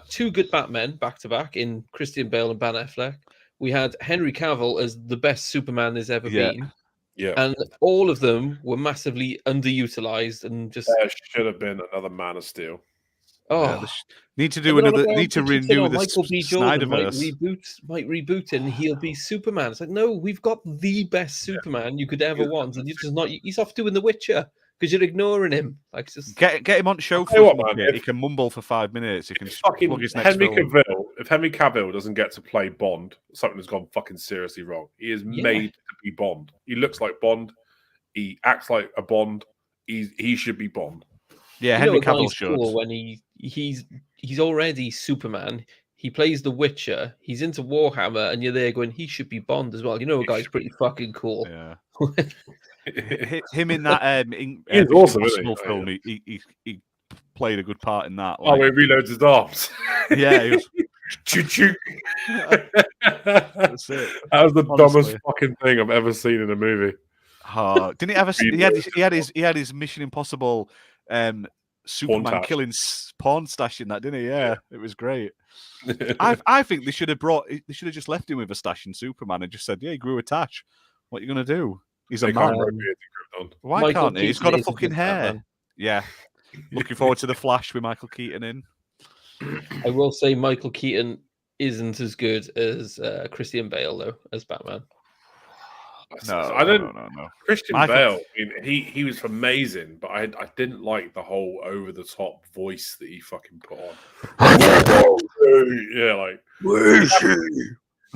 Speaker 4: two good Batmen back to back in Christian Bale and Ben Affleck. We had Henry Cavill as the best Superman there's ever been.
Speaker 3: Yeah,
Speaker 4: and all of them were massively underutilized and just.
Speaker 3: There should have been another Man of Steel.
Speaker 4: Oh,
Speaker 2: need to do another. Need to renew the
Speaker 4: Michael B. Jordan
Speaker 2: Snyderverse.
Speaker 4: Might reboot it, and he'll be Superman. It's like, no, we've got the best Superman you could ever want, and you're just not. He's off doing The Witcher because you're ignoring him. Like, just
Speaker 2: get him on show for man. He can mumble for 5 minutes. He can plug his next
Speaker 3: Henry Cavill. If Henry Cavill doesn't get to play Bond, something has gone fucking seriously wrong. He is made to be Bond. He looks like Bond. He acts like a Bond. He should be Bond.
Speaker 2: Yeah, Henry Cavill should.
Speaker 4: Cool when he's already Superman. He plays The Witcher. He's into Warhammer, and you're there going, he should be Bond as well. You know, a guy's pretty fucking cool.
Speaker 2: Yeah. Him in that
Speaker 3: he's awesome,
Speaker 2: film. He played a good part in that.
Speaker 3: Like, he reloads his arms.
Speaker 2: Yeah, he was.
Speaker 3: That's it. That was the dumbest fucking thing I've ever seen in a movie.
Speaker 2: Didn't he ever? He had his Mission Impossible. Superman killing porn stash in that, didn't he? Yeah, it was great. I think they should have just left him with a stash in Superman and just said, "Yeah, he grew a tash. What are you gonna do? He's a man. Why can't he? He's got a fucking hair." Batman. Yeah, looking forward to the Flash with Michael Keaton in.
Speaker 4: I will say Michael Keaton isn't as good as Christian Bale though as Batman.
Speaker 3: No. Christian Bale, I mean, he was amazing, but I didn't like the whole over the top voice that he fucking put on. Yeah, like where is he?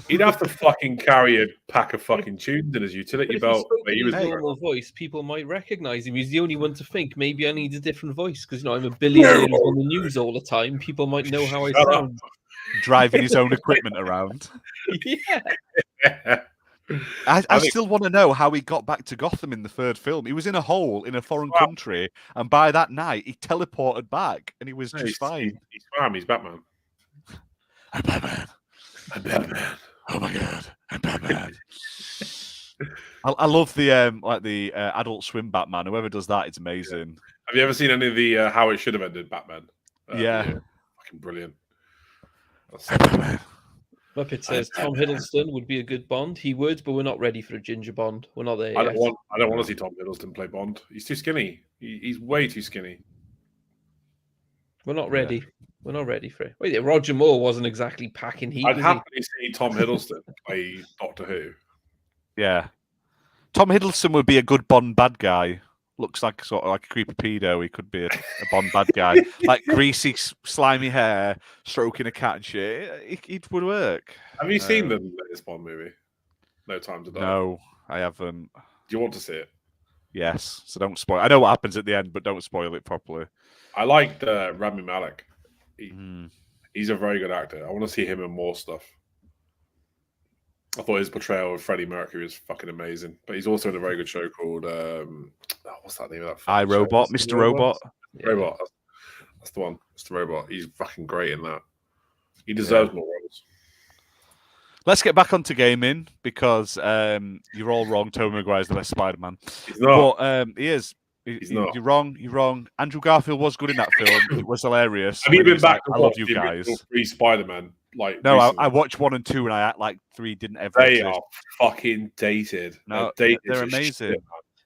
Speaker 3: He'd have to fucking carry a pack of fucking tunes in his utility belt.
Speaker 4: He was normal voice. People might recognize him. He's the only one to think maybe I need a different voice because I'm a billionaire on the news all the time. People might know how I sound.
Speaker 2: Driving his own equipment around.
Speaker 4: Yeah.
Speaker 2: I still want to know how he got back to Gotham in the third film. He was in a hole in a foreign country, and by that night, he teleported back, and he was just fine.
Speaker 3: He's fine. He's Batman.
Speaker 2: I'm Batman.
Speaker 3: I'm Batman.
Speaker 2: Oh my god, I'm Batman. I love the Adult Swim Batman. Whoever does that, it's amazing.
Speaker 3: Have you ever seen any of the How It Should Have Ended Batman?
Speaker 2: Yeah,
Speaker 3: fucking brilliant.
Speaker 2: Batman.
Speaker 4: Muppet says Tom Hiddleston would be a good Bond. He would, but we're not ready for a ginger Bond. We're not there.
Speaker 3: I don't want to see Tom Hiddleston play Bond. He's too skinny. He's way too skinny.
Speaker 4: We're not ready. We're not ready for it. Wait, Roger Moore wasn't exactly packing heat,
Speaker 3: I'd
Speaker 4: was
Speaker 3: happily see Tom Hiddleston play Doctor Who.
Speaker 2: Yeah. Tom Hiddleston would be a good Bond bad guy. Looks like sort of like a creepy pedo. He could be a Bond bad guy. Like greasy, slimy hair, stroking a cat and shit. It would work.
Speaker 3: Have you seen the latest Bond movie? No Time to Die.
Speaker 2: No, I haven't.
Speaker 3: Do you want to see it?
Speaker 2: Yes, so don't spoil. I know what happens at the end, but don't spoil it properly.
Speaker 3: I liked Rami Malek. He's a very good actor. I want to see him in more stuff. I thought his portrayal of Freddie Mercury was fucking amazing. But he's also in a very good show called what's that name of that?
Speaker 2: I, Robot, Mr. Robot.
Speaker 3: Robot. That's the one. Mr. Robot. He's fucking great in that. He deserves more roles.
Speaker 2: Let's get back onto gaming because you're all wrong. Tobey Maguire's the best Spider-Man.
Speaker 3: He's not.
Speaker 2: But he is.
Speaker 3: He's not.
Speaker 2: You're wrong. You're wrong. Andrew Garfield was good in that film. It was hilarious.
Speaker 3: Have you been back to
Speaker 2: I love
Speaker 3: watch
Speaker 2: you
Speaker 3: the
Speaker 2: guys.
Speaker 3: original 3 Spider-Man? Like
Speaker 2: No,
Speaker 3: recently?
Speaker 2: I watched 1 and 2, and I act like 3 didn't ever
Speaker 3: They
Speaker 2: exist.
Speaker 3: are fucking dated.
Speaker 2: No,
Speaker 3: dated
Speaker 2: they're
Speaker 3: as
Speaker 2: amazing.
Speaker 3: shit,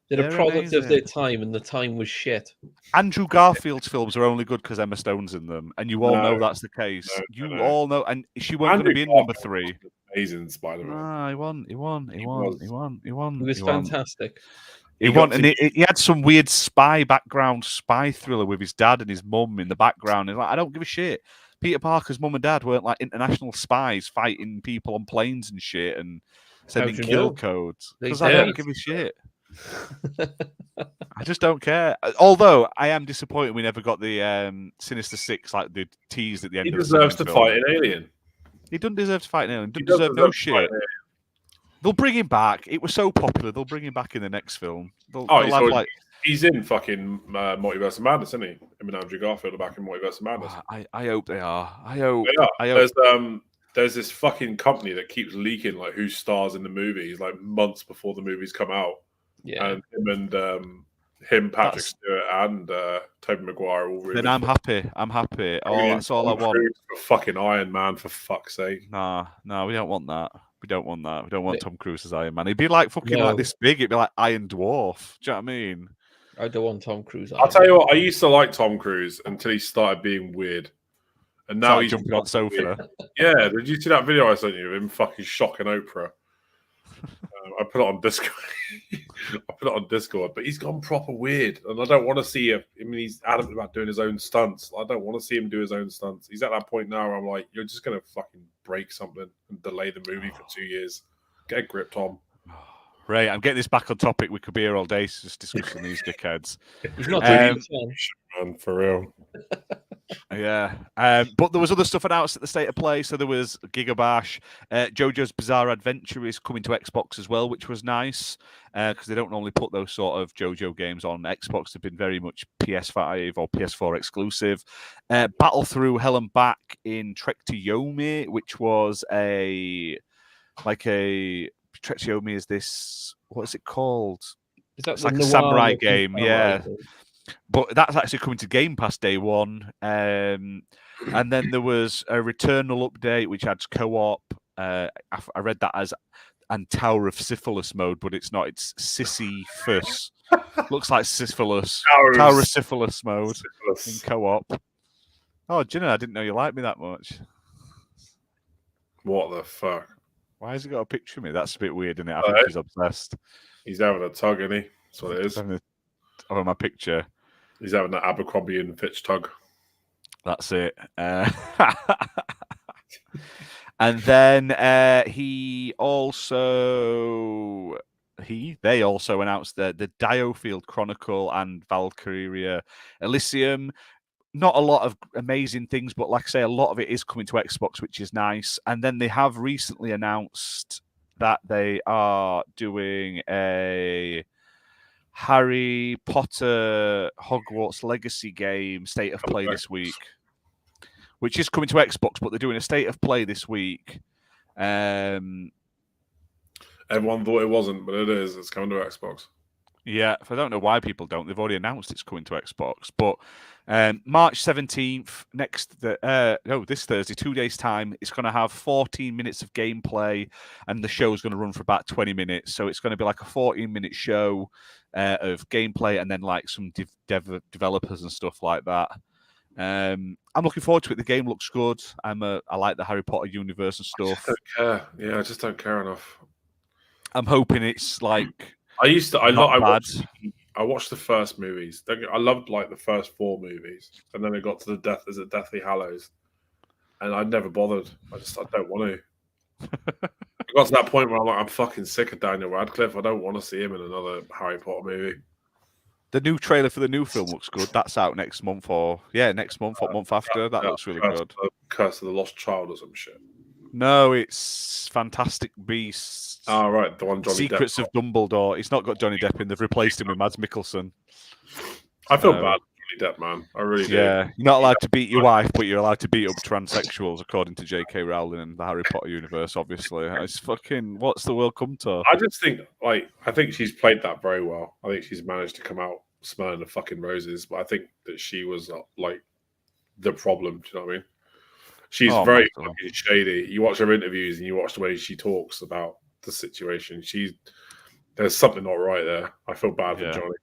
Speaker 4: They're a
Speaker 2: They're
Speaker 4: product of
Speaker 2: amazing.
Speaker 4: their time, and the time was shit.
Speaker 2: Andrew Garfield's films are only good because Emma Stone's in them, and you all know that's the case.
Speaker 3: No.
Speaker 2: All know, and she weren't going to be in number 3.
Speaker 3: Amazing Spider-Man.
Speaker 2: Ah, he won.
Speaker 4: He was fantastic.
Speaker 2: He won, and he had some weird spy thriller with his dad and his mum in the background. He's like, I don't give a shit. Peter Parker's mum and dad weren't like international spies fighting people on planes and shit and sending kill codes. Because I don't give a shit. I just don't care. Although I am disappointed we never got the Sinister Six, like the tease at the end.
Speaker 3: He
Speaker 2: of the
Speaker 3: deserves to
Speaker 2: film.
Speaker 3: fight an alien.
Speaker 2: He doesn't deserve to fight an alien. He doesn't deserve no shit. They'll bring him back. It was so popular. They'll bring him back in the next film.
Speaker 3: He's in fucking Multiverse of Madness, isn't he? Him and Andrew Garfield are back in Multiverse of Madness.
Speaker 2: I hope they are. I hope.
Speaker 3: There's this fucking company that keeps leaking like who stars in the movies like months before the movies come out.
Speaker 4: Yeah,
Speaker 3: and Patrick Stewart, and Tobey Maguire all really.
Speaker 2: Then I'm happy. I'm happy. That's all I want.
Speaker 3: Fucking Iron Man, for fuck's sake.
Speaker 2: Nah, we don't want that. We don't want that. We don't want Tom Cruise as Iron Man. He'd be like fucking like this big. It'd be like Iron Dwarf. Do you know what I mean?
Speaker 4: I don't want Tom Cruise.
Speaker 3: I'll tell you what. I used to like Tom Cruise until he started being weird, and now he's
Speaker 2: jumping on the sofa.
Speaker 3: Yeah, did you see that video I sent you of him fucking shocking Oprah? I put it on Discord. But he's gone proper weird, and I don't want to see him. I mean, he's adamant about doing his own stunts. I don't want to see him do his own stunts. He's at that point now where I'm like, you're just gonna fucking break something and delay the movie for 2 years. Get a grip, Tom.
Speaker 2: Right, I'm getting this back on topic. We could be here all day just discussing these dickheads.
Speaker 4: He's not doing
Speaker 3: man, for real.
Speaker 2: Yeah, but there was other stuff announced at the State of Play. So there was Gigabash, JoJo's Bizarre Adventure is coming to Xbox as well, which was nice because they don't normally put those sort of JoJo games on Xbox. They've been very much PS5 or PS4 exclusive. Battle Through Hell and Back in Trek to Yomi, which was Trek to Yomi is this, what is it called? It's like a samurai game, yeah. But that's actually coming to Game Pass day one. And then there was a Returnal update, which adds co-op. I read that as and Tower of Syphilis mode, but it's not. It's Sisyphus. Looks like Syphilis. Tower of Syphilis mode in co-op. Oh, Ginna, I didn't know you liked me that much.
Speaker 3: What the fuck?
Speaker 2: Why has he got a picture of me? That's a bit weird, isn't it? I think he's obsessed.
Speaker 3: He's having a tug, isn't he? That's what it is.
Speaker 2: Oh, my picture.
Speaker 3: He's having an Abercrombie and Fitch tug.
Speaker 2: That's it. And then they also announced the Diofield Chronicle and Valkyria Elysium. Not a lot of amazing things, but like I say, a lot of it is coming to Xbox, which is nice. And then they have recently announced that they are doing a Harry Potter Hogwarts Legacy game State of Play this week, which is coming to Xbox, but they're doing a State of Play this week.
Speaker 3: Everyone thought it wasn't, but it is. It's coming to Xbox.
Speaker 2: Yeah, I don't know why people don't. They've already announced it's coming to Xbox. But March 17th, this Thursday, 2 days' time, it's going to have 14 minutes of gameplay, and the show's going to run for about 20 minutes. So it's going to be like a 14-minute show of gameplay, and then like some developers and stuff like that. I'm looking forward to it. The game looks good. I like the Harry Potter universe and
Speaker 3: I just
Speaker 2: stuff.
Speaker 3: don't care. Yeah, I just don't care enough.
Speaker 2: I'm hoping it's like
Speaker 3: I watched the first movies. I loved like the first 4 movies, and then it got to the Deathly Hallows, and I never bothered. I don't want to. It got to that point where I'm fucking sick of Daniel Radcliffe. I don't want to see him in another Harry Potter movie.
Speaker 2: The new trailer for the new film looks good. That's out next month or month after. That looks really good.
Speaker 3: Curse of the Lost Child or some shit.
Speaker 2: No, it's Fantastic Beasts.
Speaker 3: Oh, right, the one Johnny
Speaker 2: Secrets
Speaker 3: Depp
Speaker 2: of Dumbledore. It's not got Johnny Depp in. They've replaced him with Mads Mikkelsen.
Speaker 3: I feel bad for Johnny Depp, man. I really do.
Speaker 2: Yeah, you're not allowed to beat your wife, but you're allowed to beat up transsexuals, according to J.K. Rowling and the Harry Potter universe, obviously. It's fucking... What's the world come to?
Speaker 3: I just think, I think she's played that very well. I think she's managed to come out smelling the fucking roses, but I think that she was, the problem. Do you know what I mean? She's very fucking shady. You watch her interviews and you watch the way she talks about the situation. There's something not right there. I feel bad for Johnny.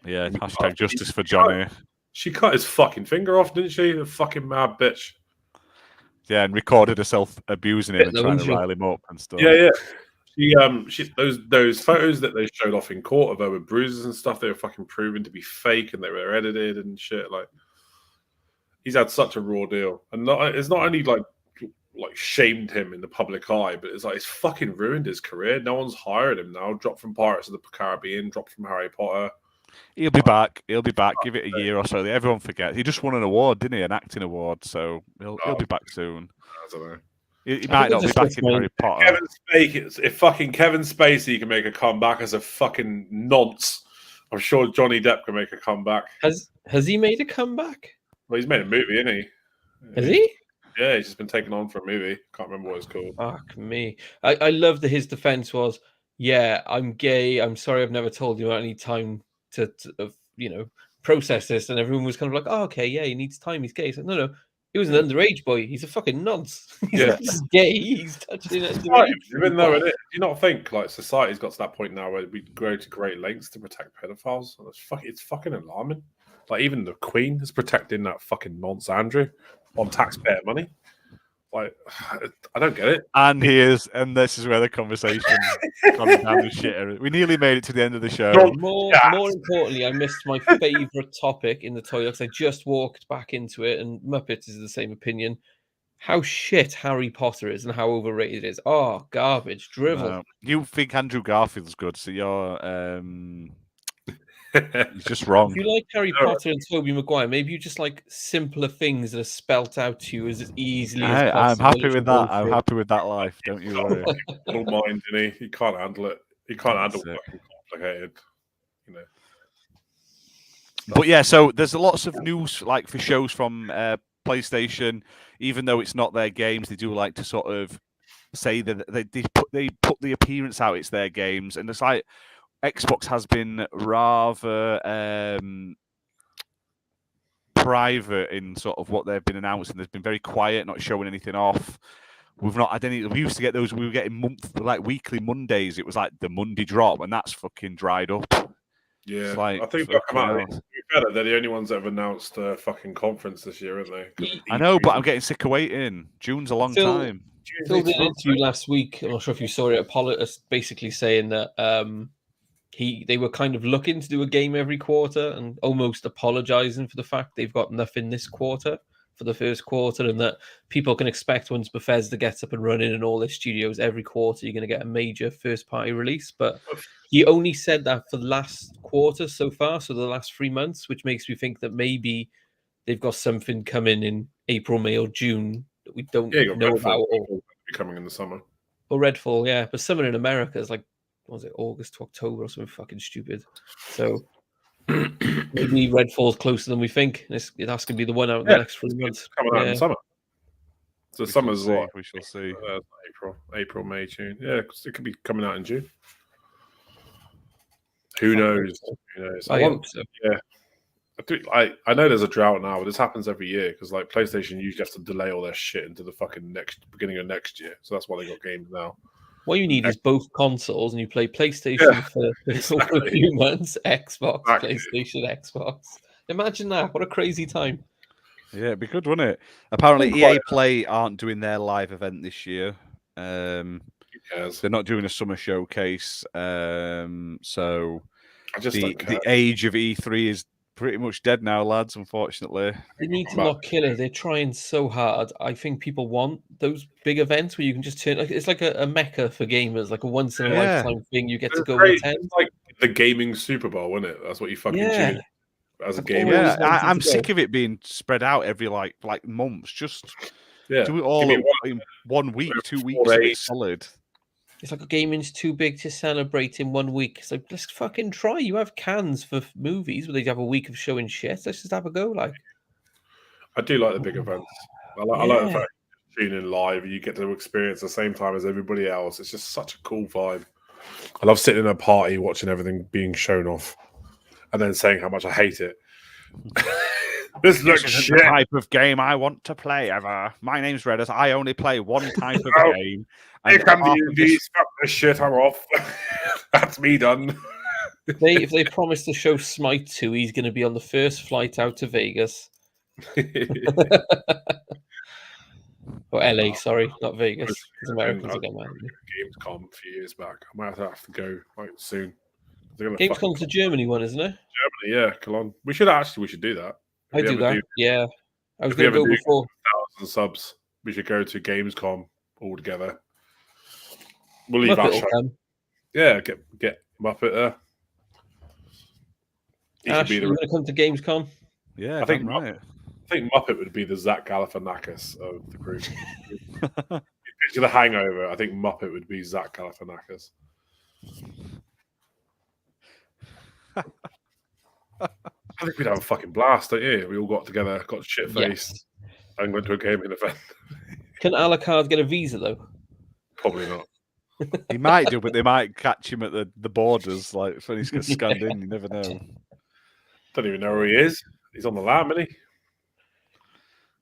Speaker 2: Yeah, hashtag justice for Johnny.
Speaker 3: She cut his fucking finger off, didn't she? The fucking mad bitch.
Speaker 2: Yeah, and recorded herself abusing him and trying to rile him up and stuff.
Speaker 3: Yeah, yeah. Those photos that they showed off in court of her with bruises and stuff, they were fucking proven to be fake and they were edited and shit. Like, he's had such a raw deal, and it's not only like shamed him in the public eye, but it's like it's fucking ruined his career. No one's hired him now. Dropped from Pirates of the Caribbean, dropped from Harry Potter.
Speaker 2: He'll be back. He'll be back. Give it a year or so. Everyone forgets. He just won an award, didn't he? An acting award. So he'll be back soon.
Speaker 3: I don't know.
Speaker 2: He might not be back in Harry Potter.
Speaker 3: If fucking Kevin Spacey can make a comeback as a fucking nonce, I'm sure Johnny Depp can make a comeback.
Speaker 4: Has he made a comeback?
Speaker 3: Well, he's made a movie, isn't he?
Speaker 4: Has he?
Speaker 3: Yeah, he's just been taken on for a movie. Can't remember what it's called.
Speaker 4: Fuck me. I love that his defense was, yeah, I'm gay. I'm sorry I've never told you about any time to process this. And everyone was kind of like, oh, okay, yeah, he needs time. He's gay. He's like, no. He was an underage boy. He's a fucking nonce. He's not gay. He's touching it.
Speaker 3: Even though do you not think like society's got to that point now where we go to great lengths to protect pedophiles? It's fucking alarming. Like, even the Queen is protecting that fucking nonce Andrew on taxpayer money. Like, I don't get it.
Speaker 2: And this is where the conversation comes down the shitter. We nearly made it to the end of the show.
Speaker 4: More importantly, I missed my favourite topic in the toilet because I just walked back into it, and Muppets is the same opinion. How shit Harry Potter is and how overrated it is. Oh, garbage, drivel.
Speaker 2: You think Andrew Garfield's good, so you're he's just wrong.
Speaker 4: If you like Harry Potter and Tobey Maguire, maybe you just like simpler things that are spelt out to you as easily as possible.
Speaker 2: I'm happy with that. I'm happy with that life. Don't you worry.
Speaker 3: Little mind, didn't he? He can't handle it. He can't handle fucking complicated, you know.
Speaker 2: But yeah, so there's lots of news like for shows from PlayStation. Even though it's not their games, they do like to sort of say that they put the appearance out. It's their games, and it's like Xbox has been rather private in sort of what they've been announcing. They've been very quiet, not showing anything off. We've not had any. We used to get those. We were getting weekly Mondays. It was like the Monday drop, and that's fucking dried up.
Speaker 3: Yeah, I think they'll come out. To be better, they're the only ones that have announced a fucking conference this year, aren't they?
Speaker 2: I know, but I'm getting sick of waiting. June's a long time.
Speaker 4: Phil did an interview last week. I'm not sure if you saw it. Basically saying that they were kind of looking to do a game every quarter and almost apologizing for the fact they've got nothing this quarter for the first quarter, and that people can expect once Bethesda gets up and running in all their studios every quarter, you're going to get a major first-party release. But he only said that for the last quarter so far, so the last 3 months, which makes me think that maybe they've got something coming in April, May, or June that we don't know about.
Speaker 3: Or coming in the summer.
Speaker 4: Or Redfall, yeah. But summer in America is like, what was it, August to October or something fucking stupid. So maybe Redfall's closer than we think. That's going to be the one out in the next 3 months.
Speaker 3: Coming out in summer. So summer's what?
Speaker 2: We shall see.
Speaker 3: April, May, June. Yeah, it could be coming out in June. Who knows?
Speaker 4: I hope so.
Speaker 3: Yeah. I know there's a drought now, but this happens every year because like PlayStation usually has to delay all their shit into the fucking beginning of next year. So that's why they got games now.
Speaker 4: What you need is both consoles, and you play PlayStation for a few months, Xbox, PlayStation, Xbox. Imagine that. What a crazy time.
Speaker 2: Yeah, it'd be good, wouldn't it? Apparently,
Speaker 3: Wouldn't
Speaker 2: EA
Speaker 3: quite-
Speaker 2: Play aren't doing their live event this year.
Speaker 3: Who cares?
Speaker 2: They're not doing a summer showcase. So
Speaker 3: I just don't care.
Speaker 2: the age of E3 is pretty much dead now, lads, unfortunately.
Speaker 4: They need to not kill it. They're trying so hard. I think people want those big events where you can just turn it's like a mecca for gamers, like a once in a
Speaker 2: Yeah.
Speaker 4: lifetime thing. You get to
Speaker 3: It's
Speaker 4: go
Speaker 3: great.
Speaker 4: attend.
Speaker 3: It's like the gaming Super Bowl, isn't it? That's what you fucking
Speaker 4: Yeah.
Speaker 3: tune as a
Speaker 4: I've
Speaker 3: gamer.
Speaker 4: always
Speaker 2: Yeah,
Speaker 4: wanted
Speaker 2: I'm
Speaker 4: to go.
Speaker 2: sick of it being spread out every like months. Just
Speaker 3: Yeah.
Speaker 2: do it all
Speaker 3: Give me
Speaker 2: in 1 week, 2
Speaker 3: 4
Speaker 2: weeks. Of it
Speaker 3: days.
Speaker 2: solid.
Speaker 4: It's like gaming's too big to celebrate in 1 week. It's like, let's fucking try. You have cans for movies where they have a week of showing shit. Let's just have a go. Like,
Speaker 3: I do like the big events. I like the fact you tune in live. You get to experience the same time as everybody else. It's just such a cool vibe. I love sitting in a party watching everything being shown off and then saying how much I hate it. This looks
Speaker 2: This isn't
Speaker 3: shit.
Speaker 2: the type of game I want to play ever. My name's Redders. I only play one type of
Speaker 3: Oh,
Speaker 2: game.
Speaker 3: Here
Speaker 2: And
Speaker 3: come
Speaker 2: half
Speaker 3: the
Speaker 2: of this-
Speaker 3: UVs. Fuck this shit. I'm off. That's me done.
Speaker 4: if they promise to show Smite 2, he's going to be on the first flight out to Vegas. Or LA, sorry, not Vegas. Because Americans will get mad at me.
Speaker 3: Gamescom a few years back. I might have to go quite soon.
Speaker 4: Gamescom's the Germany one, isn't it?
Speaker 3: Germany, yeah, Cologne. We should do that.
Speaker 4: I
Speaker 3: If we
Speaker 4: do
Speaker 3: ever
Speaker 4: that. Yeah. I was
Speaker 3: if we
Speaker 4: going to
Speaker 3: ever
Speaker 4: go
Speaker 3: do-
Speaker 4: before.
Speaker 3: 1,000 subs. We should go to Gamescom all together. We'll leave
Speaker 4: Muppet
Speaker 3: Ash.
Speaker 4: will come.
Speaker 3: Yeah, get Muppet there. He could
Speaker 4: Ash,
Speaker 3: be
Speaker 4: you
Speaker 3: the.
Speaker 4: want to come to Gamescom?
Speaker 2: Yeah,
Speaker 3: I think
Speaker 2: damn right.
Speaker 3: I think Muppet would be the Zach Galifianakis of the group. Picture The Hangover. I think Muppet would be Zach Galifianakis. I think we'd have a fucking blast, don't you? We all got together, got shit faced,
Speaker 4: Yes.
Speaker 3: and went to a gaming event.
Speaker 4: Can Alucard get a visa, though?
Speaker 3: Probably not.
Speaker 2: He might do, but they might catch him at the borders, like when he's got scanned in. You never know.
Speaker 3: Don't even know where he is. He's on the lam, isn't he?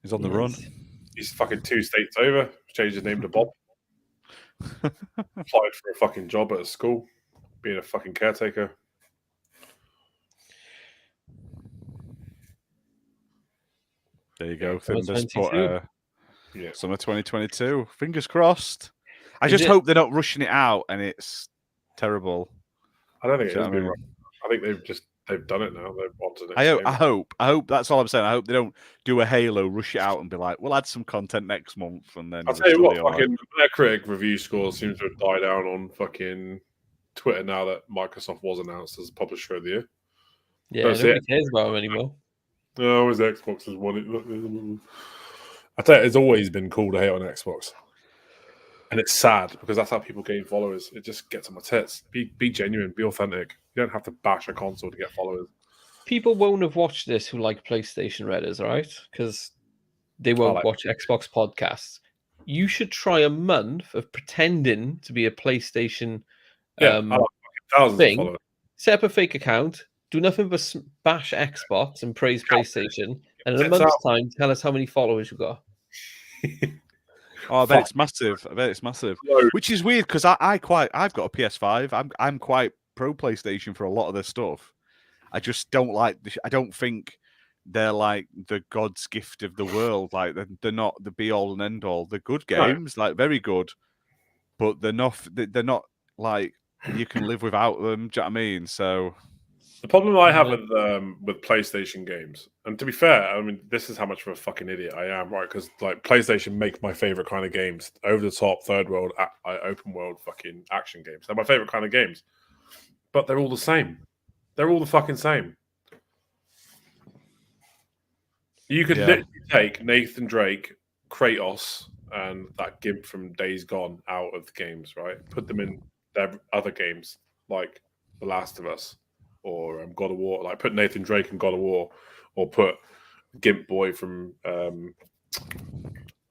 Speaker 2: He's on the run.
Speaker 3: He's fucking 2 states over. Changed his name to Bob. Applied for a fucking job at a school, being a fucking caretaker.
Speaker 2: There you go.
Speaker 4: Summer
Speaker 2: Thinders put
Speaker 4: 22.
Speaker 3: Yeah.
Speaker 2: summer 2022. Fingers crossed. I
Speaker 4: Is
Speaker 2: just
Speaker 4: it-
Speaker 2: hope they're not rushing it out and it's terrible.
Speaker 3: I don't think
Speaker 2: Do
Speaker 3: it
Speaker 2: you
Speaker 3: has
Speaker 2: know
Speaker 3: been
Speaker 2: what I
Speaker 3: right. I think they've done it now. They've on to the next
Speaker 2: I
Speaker 3: game.
Speaker 2: hope. That's all I'm saying. I hope they don't do a Halo, rush it out, and be like, "We'll add some content next month," and then
Speaker 3: I'll
Speaker 2: it's
Speaker 3: tell you
Speaker 2: still
Speaker 3: what,
Speaker 2: be all right.
Speaker 3: fucking Metacritic review scores seem to have died down on fucking Twitter now that Microsoft was announced as a publisher of the year.
Speaker 4: Yeah,
Speaker 3: That's
Speaker 4: nobody
Speaker 3: it.
Speaker 4: cares about him anymore.
Speaker 3: No, always Xbox has won it. I tell you, it's always been cool to hate on Xbox. And it's sad because that's how people gain followers. It just gets on my tits. Be genuine, be authentic. You don't have to bash a console to get followers.
Speaker 4: People won't have watched this who like PlayStation Redders, right? Because they won't
Speaker 3: like-
Speaker 4: watch Xbox podcasts. You should try a month of pretending to be a PlayStation
Speaker 3: Yeah, I like fucking thousands
Speaker 4: thing.
Speaker 3: of followers.
Speaker 4: Set up a fake account, do nothing but bash Xbox and praise PlayStation, and in a
Speaker 3: Tits
Speaker 4: month's time, tell us how many followers you got.
Speaker 2: Oh, I bet
Speaker 3: Fuck.
Speaker 2: it's massive. I bet it's massive.
Speaker 3: Loads.
Speaker 2: Which is weird because I've got a PS5. I'm quite pro PlayStation for a lot of their stuff. I just don't like. I don't think they're like the God's gift of the world. Like they're not the be all and end all. They're good
Speaker 3: No.
Speaker 2: games, like very good, but they're not. They're not like you can live without them. Do you know what I mean? So
Speaker 3: The problem I have with PlayStation games, and to be fair, I mean, this is how much of a fucking idiot I am, right? Because like PlayStation make my favorite kind of games, over the top, third world, open world, fucking action games. They're my favorite kind of games, but they're all the same. They're all the fucking same. You could
Speaker 2: Yeah.
Speaker 3: literally take Nathan Drake, Kratos, and that gimp from Days Gone out of the games, right? Put them in their other games, like The Last of Us or God of War. Like put Nathan Drake in God of War, or put Gimp Boy from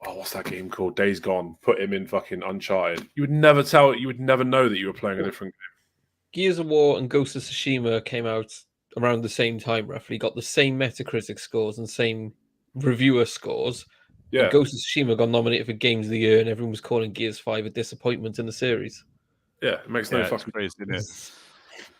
Speaker 3: what's that game called? Days Gone. Put him in fucking Uncharted. You would never tell. You would never know that you were playing a different game.
Speaker 4: Gears of War and Ghost of Tsushima came out around the same time, roughly. Got the same Metacritic scores and same reviewer scores.
Speaker 3: Yeah,
Speaker 4: And Ghost of Tsushima got nominated for Games of the Year, and everyone was calling Gears 5 a disappointment in the series.
Speaker 3: yeah. It makes no
Speaker 2: yeah, it's
Speaker 3: fucking.
Speaker 2: crazy, isn't it?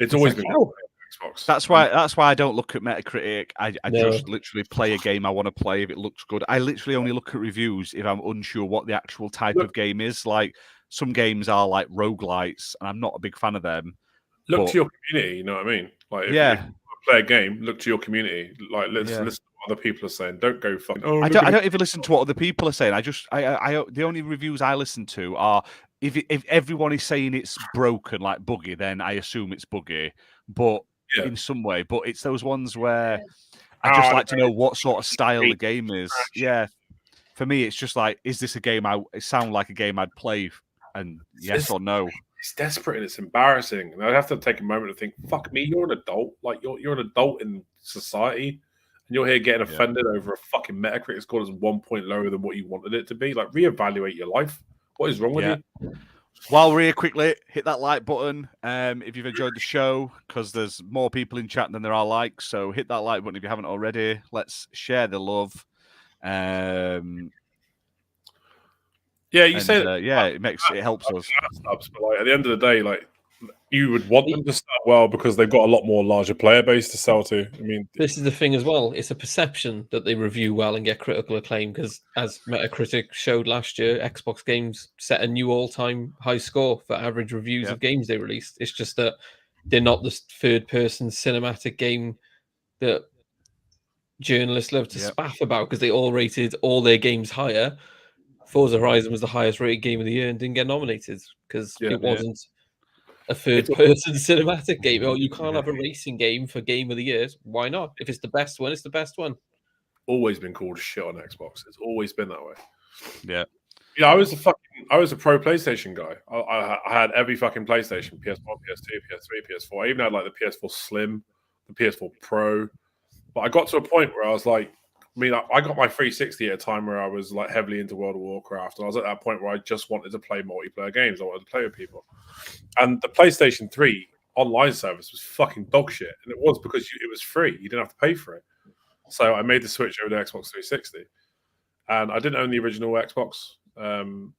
Speaker 3: It's always
Speaker 4: like,
Speaker 3: been.
Speaker 4: how?
Speaker 3: Xbox.
Speaker 2: That's why I don't look at Metacritic. I
Speaker 4: No.
Speaker 2: just literally play a game I want to play if it looks good. I literally only look at reviews if I'm unsure what the actual type of game is. Like some games are like roguelites, and I'm not a big fan of them.
Speaker 3: Look
Speaker 2: but-
Speaker 3: to your community. You know what I mean? Like if you play a game, look to your community. Like listen to what other people are saying. Don't go fucking. Oh,
Speaker 2: I don't even listen to what other people are saying. I the only reviews I listen to are if everyone is saying it's broken, like buggy, then I assume it's buggy. But in some way, but it's those ones where I just like to know what sort of style the game is. Yeah, for me, it's just like, is this a game it sound like a game I'd play? And yes or no.
Speaker 3: It's desperate and it's embarrassing. And I have to take a moment to think, fuck me, you're an adult. Like you're an adult in society, and you're here getting offended over a fucking Metacritic score that's 1 point lower than what you wanted it to be. Like, reevaluate your life. What is wrong with you?
Speaker 2: While we're here, quickly hit that like button if you've enjoyed the show, because there's more people in chat than there are likes. So hit that like button if you haven't already. Let's share the love.
Speaker 3: Yeah, you say that.
Speaker 2: It helps us.
Speaker 3: But like at the end of the day, like you would want them to start well because they've got a lot more larger player base to sell to. I mean,
Speaker 4: this is the thing as well. It's a perception that they review well and get critical acclaim because, as Metacritic showed last year, Xbox games set a new all-time high score for average reviews of games they released. It's just that they're not the third-person cinematic game that journalists love to spaff about because they all rated all their games higher. Forza Horizon was the highest rated game of the year and didn't get nominated because it wasn't a third-person cinematic game. Oh, you can't have a racing game for game of the year. Why not? If it's the best one, it's the best one.
Speaker 3: Always been called shit on Xbox. It's always been that way.
Speaker 2: Yeah.
Speaker 3: Yeah, I was a pro PlayStation guy. I had every fucking PlayStation: PS1, PS2, PS3, PS4. I even had like the PS4 Slim, the PS4 Pro. But I got to a point where I was like, I got my 360 at a time where I was like heavily into World of Warcraft, and I was at that point where I just wanted to play multiplayer games. I wanted to play with people, and the PlayStation 3 online service was fucking dog shit, and it was because it was free. You didn't have to pay for it. So I made the switch over to Xbox 360, and I didn't own the original Xbox, and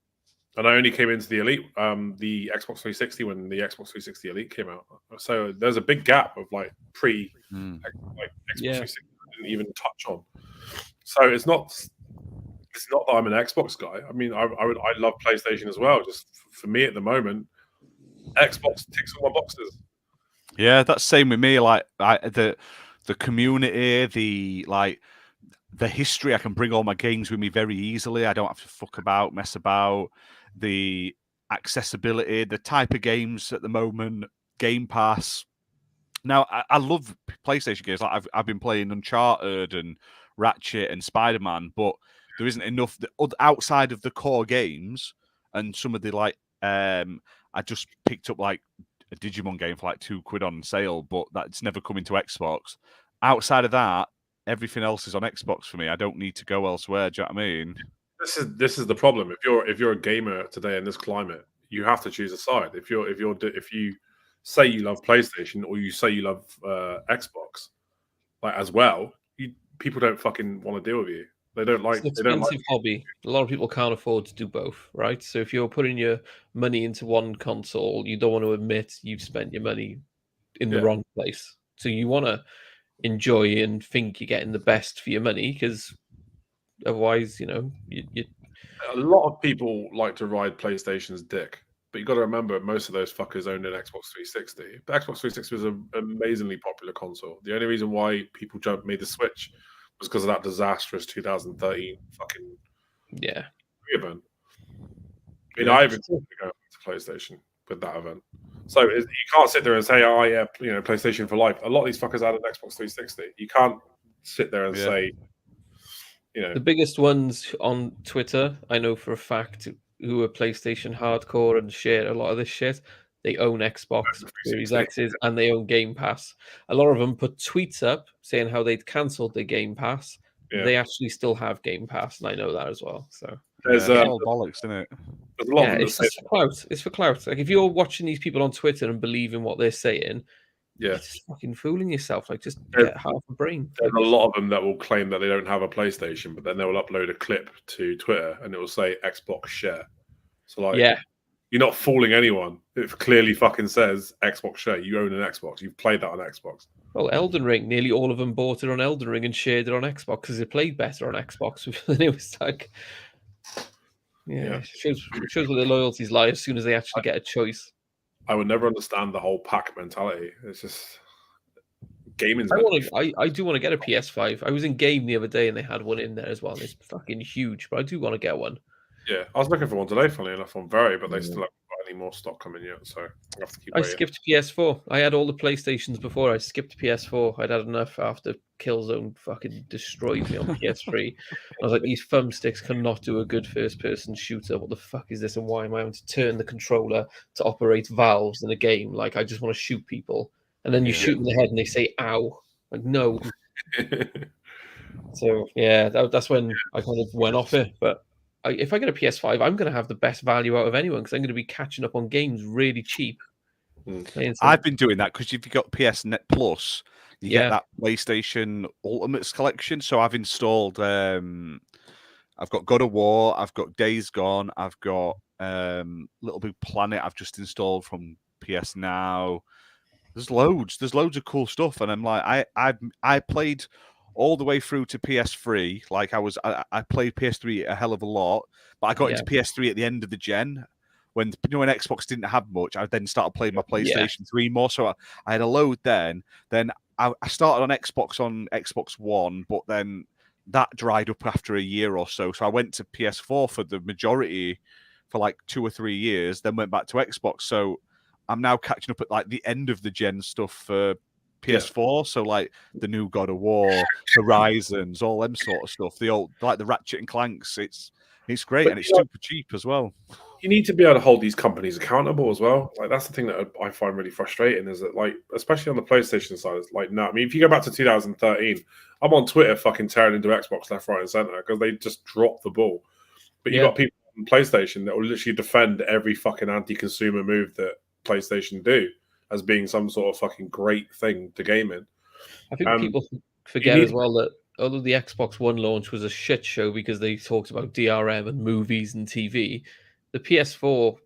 Speaker 3: I only came into the Elite, the Xbox 360 when the Xbox 360 Elite came out. So there's a big gap of like Xbox 360 I didn't even touch on. So it's not that I'm an Xbox guy. I mean, I love PlayStation as well. Just for me at the moment, Xbox ticks all my boxes.
Speaker 2: Yeah, that's same with me. Like the community, the history. I can bring all my games with me very easily. I don't have to mess about. The accessibility, the type of games at the moment, Game Pass. Now, I love PlayStation games. Like I've been playing Uncharted and Ratchet and Spider-Man, but there isn't enough outside of the core games and some of the I just picked up like a Digimon game for like £2 on sale, but that's never come into Xbox. Outside of that, everything else is on Xbox for me. I don't need to go elsewhere. Do you know what I mean?
Speaker 3: This is the problem. If you're a gamer today in this climate, you have to choose a side. If you say you love PlayStation or you say you love Xbox, like as well, people don't fucking want to deal with you. They don't like.
Speaker 4: It's an expensive hobby. A lot of people can't afford to do both, right? So if you're putting your money into one console, you don't want to admit you've spent your money in the wrong place. So you want to enjoy and think you're getting the best for your money because otherwise, you.
Speaker 3: A lot of people like to ride PlayStation's dick. But you've got to remember, most of those fuckers owned an Xbox 360. But Xbox 360 was an amazingly popular console. The only reason why people made the switch was because of that disastrous 2013 fucking event. I even wanted to go to PlayStation with that event. So you can't sit there and say, oh, yeah, PlayStation for life. A lot of these fuckers had an Xbox 360. You can't sit there and say,
Speaker 4: The biggest ones on Twitter, I know for a fact, who are PlayStation hardcore and share a lot of this shit, they own Xbox Series X's and they own Game Pass. A lot of them put tweets up saying how they'd cancelled their Game Pass. Yeah. They actually still have Game Pass, and I know that as well. So
Speaker 2: there's all bollocks, isn't it?
Speaker 3: There's a lot of
Speaker 4: it's just for clout. It's for clout. Like if you're watching these people on Twitter and believe in what they're saying, you're just fucking fooling yourself. Like just get half a brain.
Speaker 3: There's a lot of them that will claim that they don't have a PlayStation, but then they will upload a clip to Twitter and it will say Xbox share. So like, You're not fooling anyone. It clearly fucking says Xbox share. You own an Xbox. You've played that on Xbox.
Speaker 4: Well, Elden Ring, nearly all of them bought it on Elden Ring and shared it on Xbox because it played better on Xbox. And it was like, it shows where the loyalties lie as soon as they actually get a choice.
Speaker 3: I would never understand the whole pack mentality. It's just gaming's.
Speaker 4: I do want to get a PS5. I was in Game the other day and they had one in there as well. And it's fucking huge, but I do want to get one.
Speaker 3: Yeah, I was looking for one today, funnily enough, on Very, but they still haven't got any more stock coming yet, so I have to keep waiting.
Speaker 4: I skipped PS4. I had all the PlayStations before. I skipped PS4. I'd had enough after Killzone fucking destroyed me on PS3. I was like, these thumbsticks cannot do a good first-person shooter. What the fuck is this, and why am I having to turn the controller to operate valves in a game? Like, I just want to shoot people. And then you shoot in the head and they say, ow. Like, no. So, yeah, that's when I kind of went off it, but if I get a PS5, I'm going to have the best value out of anyone because I'm going to be catching up on games really cheap.
Speaker 2: I've been doing that because if you've got PS Net Plus, you get that PlayStation Ultimates collection. So I've installed, I've got God of War, I've got Days Gone, I've got Little Big Planet I've just installed from PS Now. There's loads of cool stuff, and I'm like, I played all the way through to PS3. Like I played PS3 a hell of a lot, but I got into PS3 at the end of the gen when when Xbox didn't have much. I then started playing my PlayStation 3 more, so I had a load then. Then I started on Xbox One, but then that dried up after a year or so. So I went to PS4 for the majority for like 2 or 3 years, then went back to Xbox. So I'm now catching up at like the end of the gen stuff for PS4, so like the new God of War, Horizons, all them sort of stuff. The old, like the Ratchet and Clanks. It's great, and it's super cheap as well.
Speaker 3: You need to be able to hold these companies accountable as well. Like that's the thing that I find really frustrating is that, like, especially on the PlayStation side, it's like, no. I mean, if you go back to 2013, I'm on Twitter fucking tearing into Xbox left, right, and center because they just dropped the ball. But you got people on PlayStation that will literally defend every fucking anti-consumer move that PlayStation do as being some sort of fucking great thing to game in.
Speaker 4: I think people forget as well that although the Xbox One launch was a shit show because they talked about DRM and movies and TV, the PS4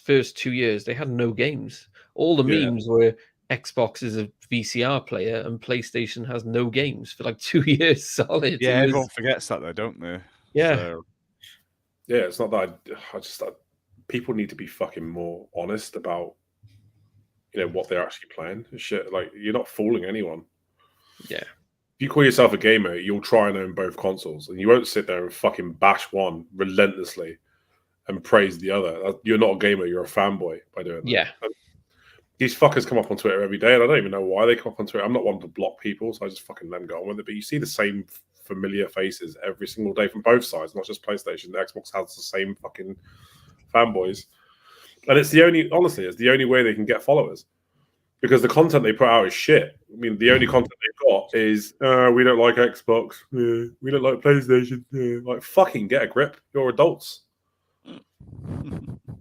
Speaker 4: first 2 years, they had no games. All the memes were Xbox is a VCR player and PlayStation has no games for like 2 years solid.
Speaker 2: Yeah, everyone forgets that though, don't they?
Speaker 4: Yeah.
Speaker 2: So...
Speaker 3: Yeah, it's not that I just people need to be fucking more honest about what they're actually playing. Shit, like you're not fooling anyone.
Speaker 4: Yeah.
Speaker 3: If you call yourself a gamer, you'll try and own both consoles, and you won't sit there and fucking bash one relentlessly and praise the other. You're not a gamer. You're a fanboy by doing that.
Speaker 4: Yeah.
Speaker 3: And these fuckers come up on Twitter every day, and I don't even know why they come up on Twitter. I'm not one to block people, so I just fucking let them go on with it. But you see the same familiar faces every single day from both sides, not just PlayStation. The Xbox has the same fucking fanboys. And it's the only way they can get followers because the content they put out is shit. I mean, the only content they've got is we don't like Xbox, we don't like PlayStation. Like, fucking get a grip. You're adults.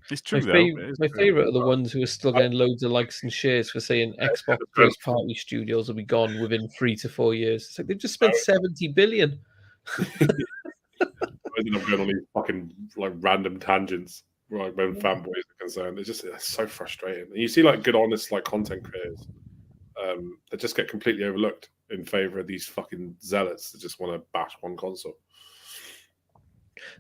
Speaker 2: It's true.
Speaker 4: My favorite are the ones who are still getting loads of likes and shares for saying Xbox first party studios will be gone within 3 to 4 years. It's like they've just spent 70 billion.
Speaker 3: I ended up going on these fucking like random tangents. Right, when fanboys are concerned, it's so frustrating. And you see like good, honest like content creators that just get completely overlooked in favor of these fucking zealots that just want to bash one console.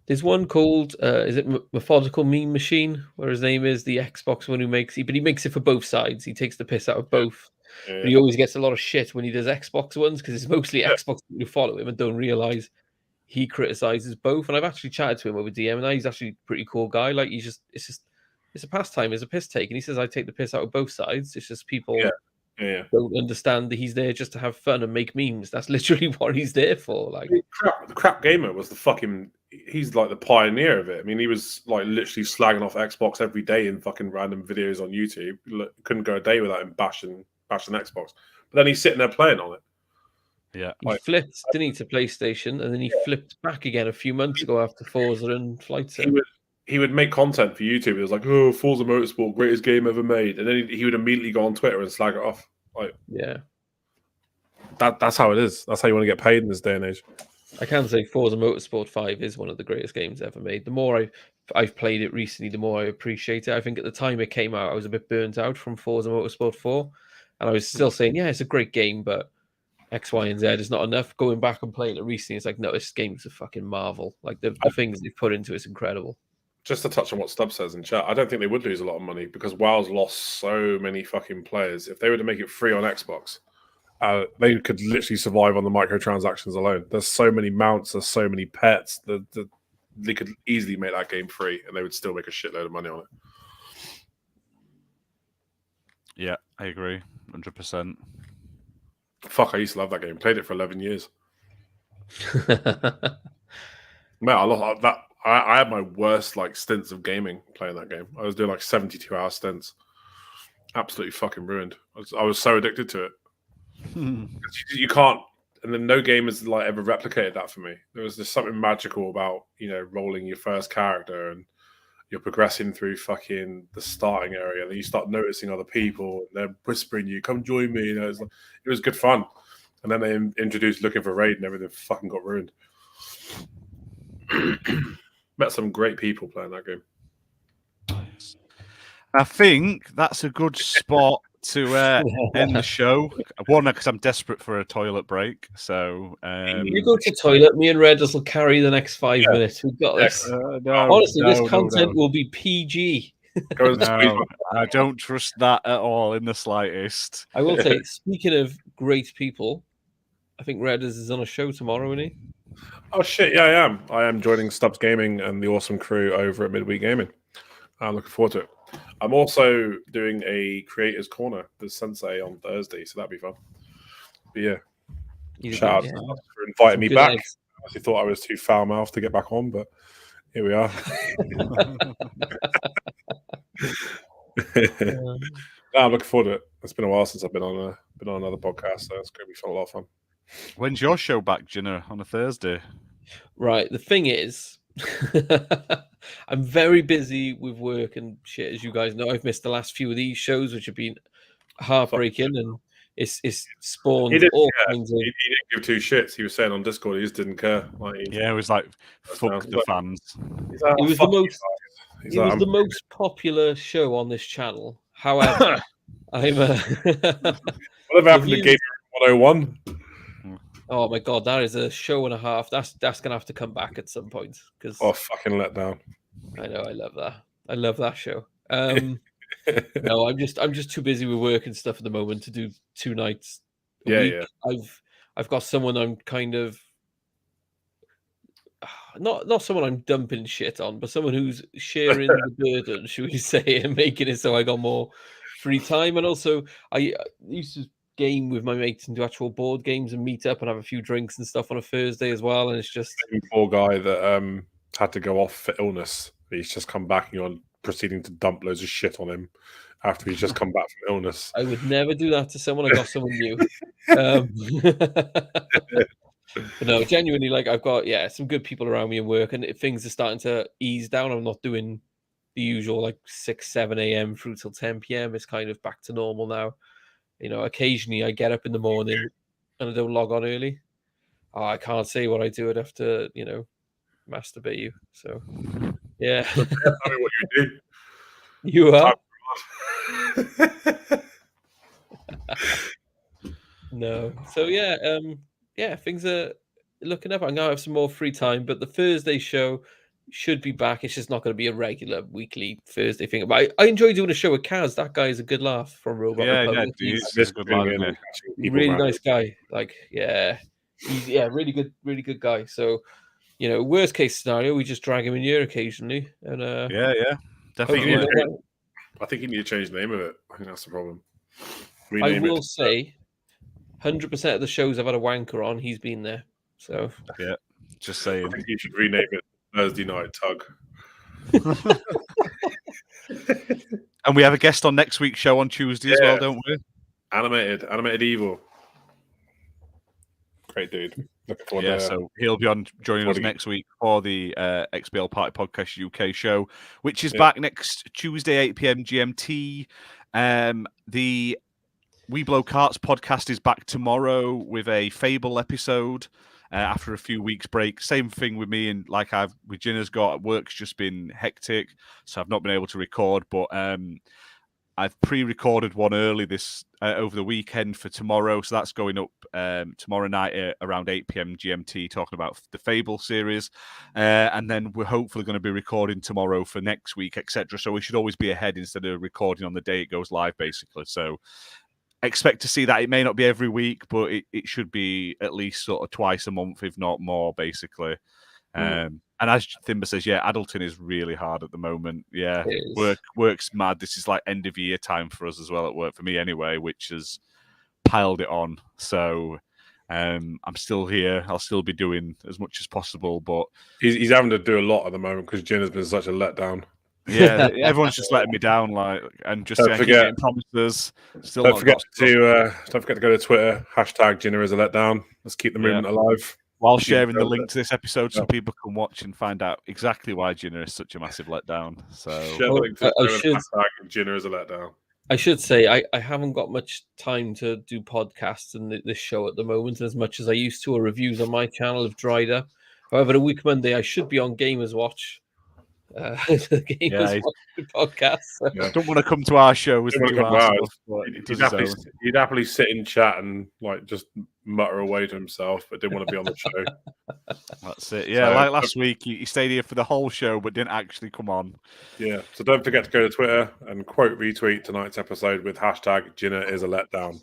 Speaker 4: There's one called is it Methodical Meme Machine, where his name is the Xbox one who makes but he makes it for both sides. He takes the piss out of both.
Speaker 3: Yeah.
Speaker 4: But he always gets a lot of shit when he does Xbox ones because it's mostly Xbox people who follow him and don't realize he criticizes both. And I've actually chatted to him over DM, and he's actually a pretty cool guy. Like it's a pastime, it's a piss take, and he says I take the piss out of both sides. It's just people don't understand that he's there just to have fun and make memes. That's literally what he's there for. Like
Speaker 3: the crap gamer was he's like the pioneer of it. I mean, he was like literally slagging off Xbox every day in fucking random videos on YouTube. Couldn't go a day without him bashing Xbox. But then he's sitting there playing on it.
Speaker 2: Yeah,
Speaker 4: he flipped, didn't he, to PlayStation, and then he flipped back again a few months ago after Forza and Flight Sim.
Speaker 3: He would make content for YouTube. It was like, oh, Forza Motorsport, greatest game ever made, and then he would immediately go on Twitter and slag it off. Like,
Speaker 4: yeah,
Speaker 3: that's how it is. That's how you want to get paid in this day and age.
Speaker 4: I can say Forza Motorsport 5 is one of the greatest games ever made. The more I've played it recently, the more I appreciate it. I think at the time it came out, I was a bit burnt out from Forza Motorsport 4, and I was still saying, yeah, it's a great game, but X, Y, and Z is not enough. Going back and playing it recently, it's like, no, this game's a fucking marvel. Like the things they've put into it's incredible.
Speaker 3: Just to touch on what Stubb says in chat, I don't think they would lose a lot of money because WoW's lost so many fucking players. If they were to make it free on Xbox, they could literally survive on the microtransactions alone. There's so many mounts, there's so many pets. They could easily make that game free and they would still make a shitload of money on it.
Speaker 2: Yeah, I agree. 100%.
Speaker 3: Fuck, I used to love that game. Played it for 11 years. Man, I had my worst like stints of gaming playing that game. I was doing like 72-hour stints. Absolutely fucking ruined. I was so addicted to it. You can't, and then no game has like ever replicated that for me. There was just something magical about, you know, rolling your first character and you're progressing through fucking the starting area. Then you start noticing other people and they're whispering you, come join me. You know, it was good fun. And then they introduced looking for raid and everything fucking got ruined. Met some great people playing that game.
Speaker 2: I think that's a good spot to end the show. One, because I'm desperate for a toilet break. So
Speaker 4: you go to the toilet. Me and Redders will carry the next 5 minutes. We've got this. Honestly, this content will be PG.
Speaker 2: No, I don't trust that at all in the slightest.
Speaker 4: I will say, speaking of great people, I think Redders is on a show tomorrow, isn't he?
Speaker 3: Oh shit, yeah, I am. I am joining Stubbs Gaming and the awesome crew over at Midweek Gaming. I'm looking forward to it. I'm also doing a Creators Corner with Sensei on Thursday, so that'd be fun. But yeah, shout out to Stubbs for inviting me back.
Speaker 4: Eggs.
Speaker 3: I actually thought I was too foul-mouthed to get back on, but here we are. I'm looking forward to it. It's been a while since I've been on another podcast, so it's going to be a lot of fun.
Speaker 2: When's your show back, Ginna? On a Thursday?
Speaker 4: Right. The thing is, I'm very busy with work and shit. As you guys know, I've missed the last few of these shows, which have been heartbreaking, and it's spawned all kinds of.
Speaker 3: He didn't give two shits. He was saying on Discord he just didn't care.
Speaker 2: Yeah, it was like fuck the fans.
Speaker 4: It was the most. It was the most popular show on this channel. However,
Speaker 3: Whatever happened to Game 101?
Speaker 4: Oh my god, that is a show and a half. That's gonna have to come back at some point because
Speaker 3: fucking letdown.
Speaker 4: I know, I love that. I love that show. No, I'm just too busy with work and stuff at the moment to do 2 nights a week.
Speaker 3: Yeah.
Speaker 4: I've got someone I'm kind of not someone I'm dumping shit on, but someone who's sharing the burden, should we say, and making it so I got more free time. And also I used to game with my mates and do actual board games and meet up and have a few drinks and stuff on a Thursday as well. And it's just
Speaker 3: poor guy that had to go off for illness. He's just come back and you're proceeding to dump loads of shit on him after he's just come back from illness.
Speaker 4: I would never do that to someone. I got someone new. But no, genuinely, like I've got some good people around me in work, and things are starting to ease down. I'm not doing the usual like 6-7 a.m. through till 10 p.m. It's kind of back to normal now. You know, occasionally I get up in the morning and I don't log on early. Oh, I can't say what I do. I'd have to, masturbate you. So, yeah.
Speaker 3: Tell me what you do.
Speaker 4: You are? No. So, things are looking up. I'm going to have some more free time, but the Thursday show should be back. It's just not going to be a regular weekly Thursday thing. But I enjoy doing a show with Kaz. That guy is a good laugh from Robot Republic.
Speaker 2: He's a good laugh,
Speaker 4: really nice guy. Like, he's really good guy. So, worst case scenario, we just drag him in here occasionally. And
Speaker 2: definitely.
Speaker 3: I think you need to change the name of it. I think that's the problem.
Speaker 4: I will say, 100% of the shows I've had a wanker on, he's been there. So
Speaker 2: yeah, just saying.
Speaker 3: I think you should rename it Thursday Night Tug.
Speaker 2: And we have a guest on next week's show on Tuesday as well, don't we?
Speaker 3: Animated Evil. Great dude. Looking forward to
Speaker 2: so he'll be on joining us next week for the XBL Party Podcast UK show, which is back next Tuesday, 8 p.m. GMT. The We Blow Carts podcast is back tomorrow with a Fable episode. after a few weeks break. Same thing with me, and like with Ginna's got, work's just been hectic, so I've not been able to record, but I've pre-recorded one early this over the weekend for tomorrow, so that's going up tomorrow night around 8 p.m. GMT, talking about the Fable series, and then we're hopefully going to be recording tomorrow for next week, etc. So we should always be ahead instead of recording on the day it goes live, basically. So expect to see that. It may not be every week, but it should be at least sort of twice a month, if not more, basically. And as Thimba says, yeah, adulting is really hard at the moment. Yeah, work's mad. This is like end of year time for us as well at work, for me anyway, which has piled it on. So I'm still here. I'll still be doing as much as possible, but
Speaker 3: he's having to do a lot at the moment because Ginna's been such a letdown.
Speaker 2: Yeah, everyone's just letting me down, and just keep getting promises. Still
Speaker 3: don't forget to go to Twitter. Hashtag Ginna is a letdown. Let's keep the movement alive.
Speaker 2: While sharing the link to this episode, so people can watch and find out exactly why Ginna is such a massive letdown. So
Speaker 3: hashtag Ginna is a letdown.
Speaker 4: I should say I haven't got much time to do podcasts and this show at the moment, as much as I used to. Or reviews on my channel have dried up. However, a week Monday I should be on Gamers Watch. The Gamers Watch podcast. So.
Speaker 2: Yeah. Don't want to come to our shows.
Speaker 3: He'd happily sit in chat and like just mutter away to himself, but didn't want to be on the show.
Speaker 2: That's it. Yeah, so, like last week, he stayed here for the whole show, but didn't actually come on.
Speaker 3: Yeah. So don't forget to go to Twitter and quote retweet tonight's episode with hashtag Ginna is a letdown.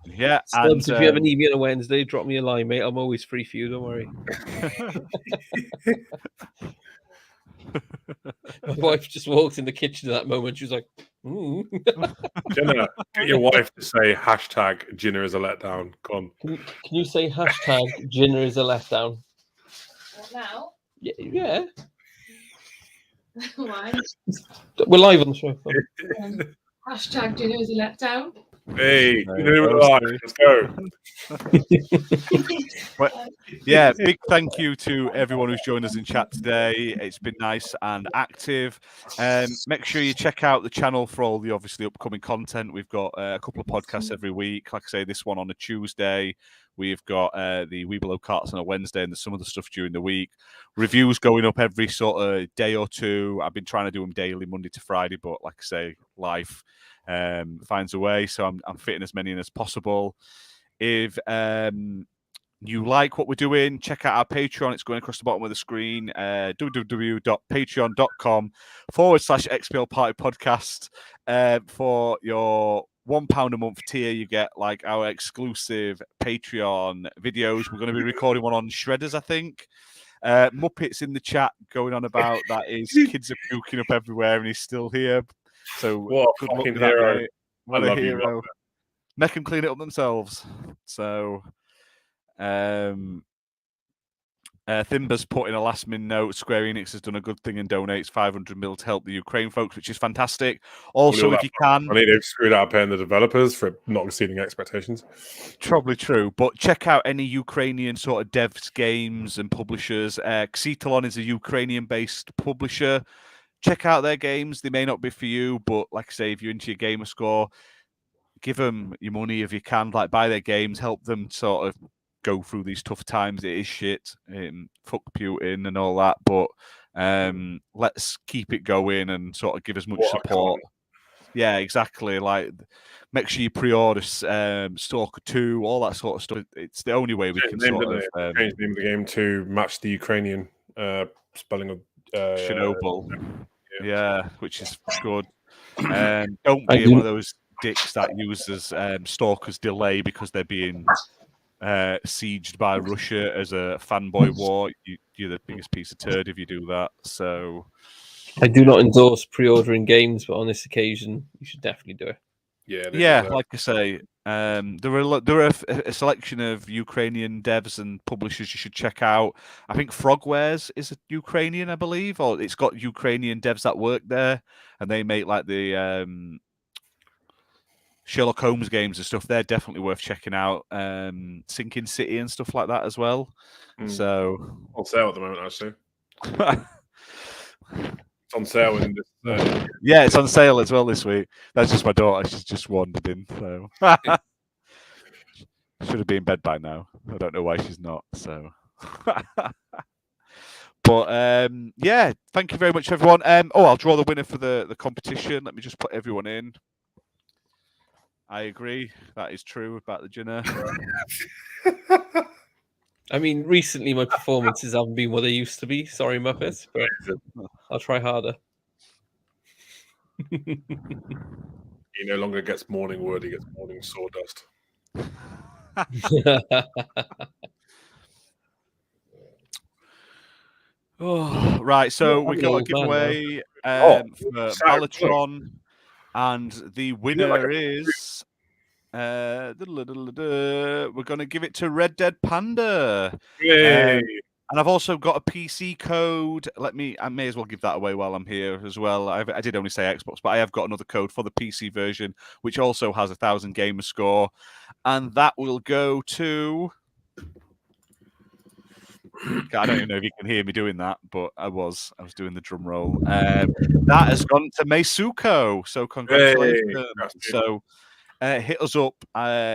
Speaker 2: Yeah.
Speaker 4: Stubbs, if you ever need me on a Wednesday, drop me a line, mate. I'm always free for you. Don't worry. My wife just walked in the kitchen at that moment. She was like,
Speaker 3: Ginna, get your wife to say hashtag Ginna is a letdown. Come on.
Speaker 4: Can you say hashtag Ginna is a letdown?
Speaker 1: What now?
Speaker 4: Yeah.
Speaker 1: Why?
Speaker 4: We're live on the show.
Speaker 1: Hashtag Ginna is a letdown.
Speaker 3: Hey, let's go.
Speaker 2: Yeah, big thank you to everyone who's joined us in chat today. It's been nice and active. Make sure you check out the channel for all the obviously upcoming content. We've got a couple of podcasts every week. Like I say, this one on a Tuesday. We've got the We Below Carts on a Wednesday, and there's some other stuff during the week. Reviews going up every sort of day or two. I've been trying to do them daily, Monday to Friday, but like I say, life finds a way, so I'm fitting as many in as possible. If you like what we're doing, check out our Patreon. It's going across the bottom of the screen, www.patreon.com/XBL Party Podcast. For your £1 a month tier, you get like our exclusive Patreon videos. We're going to be recording one on Shredders, I think. Muppets in the chat going on about that his kids are puking up everywhere and he's still here. So
Speaker 3: what a fucking hero!
Speaker 2: What a hero! Make them clean it up themselves. So, Thimba's put in a last-minute note. Square Enix has done a good thing and donates 500 mil to help the Ukraine folks, which is fantastic. Also, if you can,
Speaker 3: I think they've screwed out paying the developers for not exceeding expectations.
Speaker 2: Probably true, but check out any Ukrainian sort of devs, games, and publishers. Xitalon is a Ukrainian-based publisher. Check out their games. They may not be for you, but like I say, if you're into your gamer score, give them your money if you can. Like, buy their games, help them sort of go through these tough times. It is shit. Fuck Putin and all that, but let's keep it going and sort of give as much support. Yeah, exactly. Like, make sure you pre-order Stalker 2, all that sort of stuff. It's the only way we can
Speaker 3: change the name of the game to match the Ukrainian spelling of
Speaker 2: Chernobyl. Yeah, which is good. Don't be one of those dicks that uses Stalker's delay because they're being sieged by Russia as a fanboy war. You're the biggest piece of turd if you do that. So,
Speaker 4: I do not endorse pre-ordering games, but on this occasion, you should definitely do it.
Speaker 2: Yeah, like I say, there are a selection of Ukrainian devs and publishers you should check out. I think Frogwares is a Ukrainian, I believe, or it's got Ukrainian devs that work there, and they make like the Sherlock Holmes games and stuff. They're definitely worth checking out. Sinking City and stuff like that as well. So
Speaker 3: on sale at the moment, actually. It's on sale in this.
Speaker 2: Yeah, it's on sale as well this week. That's just my daughter. She's just wandered in. So Should have been in bed by now. I don't know why she's not. So, but yeah, thank you very much, everyone. I'll draw the winner for the competition. Let me just put everyone in. I agree. That is true about the Ginna.
Speaker 4: I mean, recently my performances haven't been what they used to be. Sorry, Muppets, but I'll try harder.
Speaker 3: He no longer gets morning wood; he gets morning sawdust.
Speaker 2: Oh, right. So
Speaker 4: Yeah,
Speaker 2: we
Speaker 4: I'm
Speaker 2: got a
Speaker 4: an old man
Speaker 2: giveaway for
Speaker 3: sorry,
Speaker 2: Balatron, and the winner
Speaker 3: like a-
Speaker 2: is. We're going to give it to Red Dead Panda.
Speaker 3: Yay!
Speaker 2: And I've also got a PC code. I may as well give that away while I'm here as well. I did only say Xbox, but I have got another code for the PC version, which also has 1,000 gamer score. And that will go to. I don't even know if you can hear me doing that, but I was doing the drum roll. That has gone to Meisuko. So congratulations.
Speaker 3: Hey,
Speaker 2: So hit us up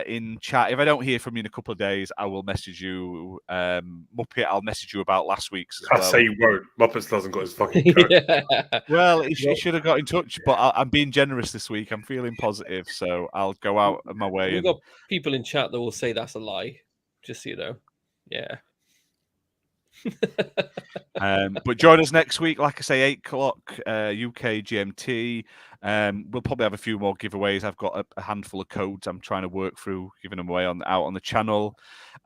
Speaker 2: in chat. If I don't hear from you in a couple of days, I will message you. Muppet, I'll message you about last week's as
Speaker 3: I
Speaker 2: well.
Speaker 3: say you won't. Muppets doesn't got his fucking code.
Speaker 4: Yeah.
Speaker 2: Well, he should have got in touch, but I'm being generous this week. I'm feeling positive, so I'll go out of my way.
Speaker 4: We've got people in chat that will say that's a lie, just so you know. Yeah.
Speaker 2: But join us next week, like I say, 8 o'clock UK GMT. We'll probably have a few more giveaways. I've got a handful of codes I'm trying to work through, giving them away out on the channel.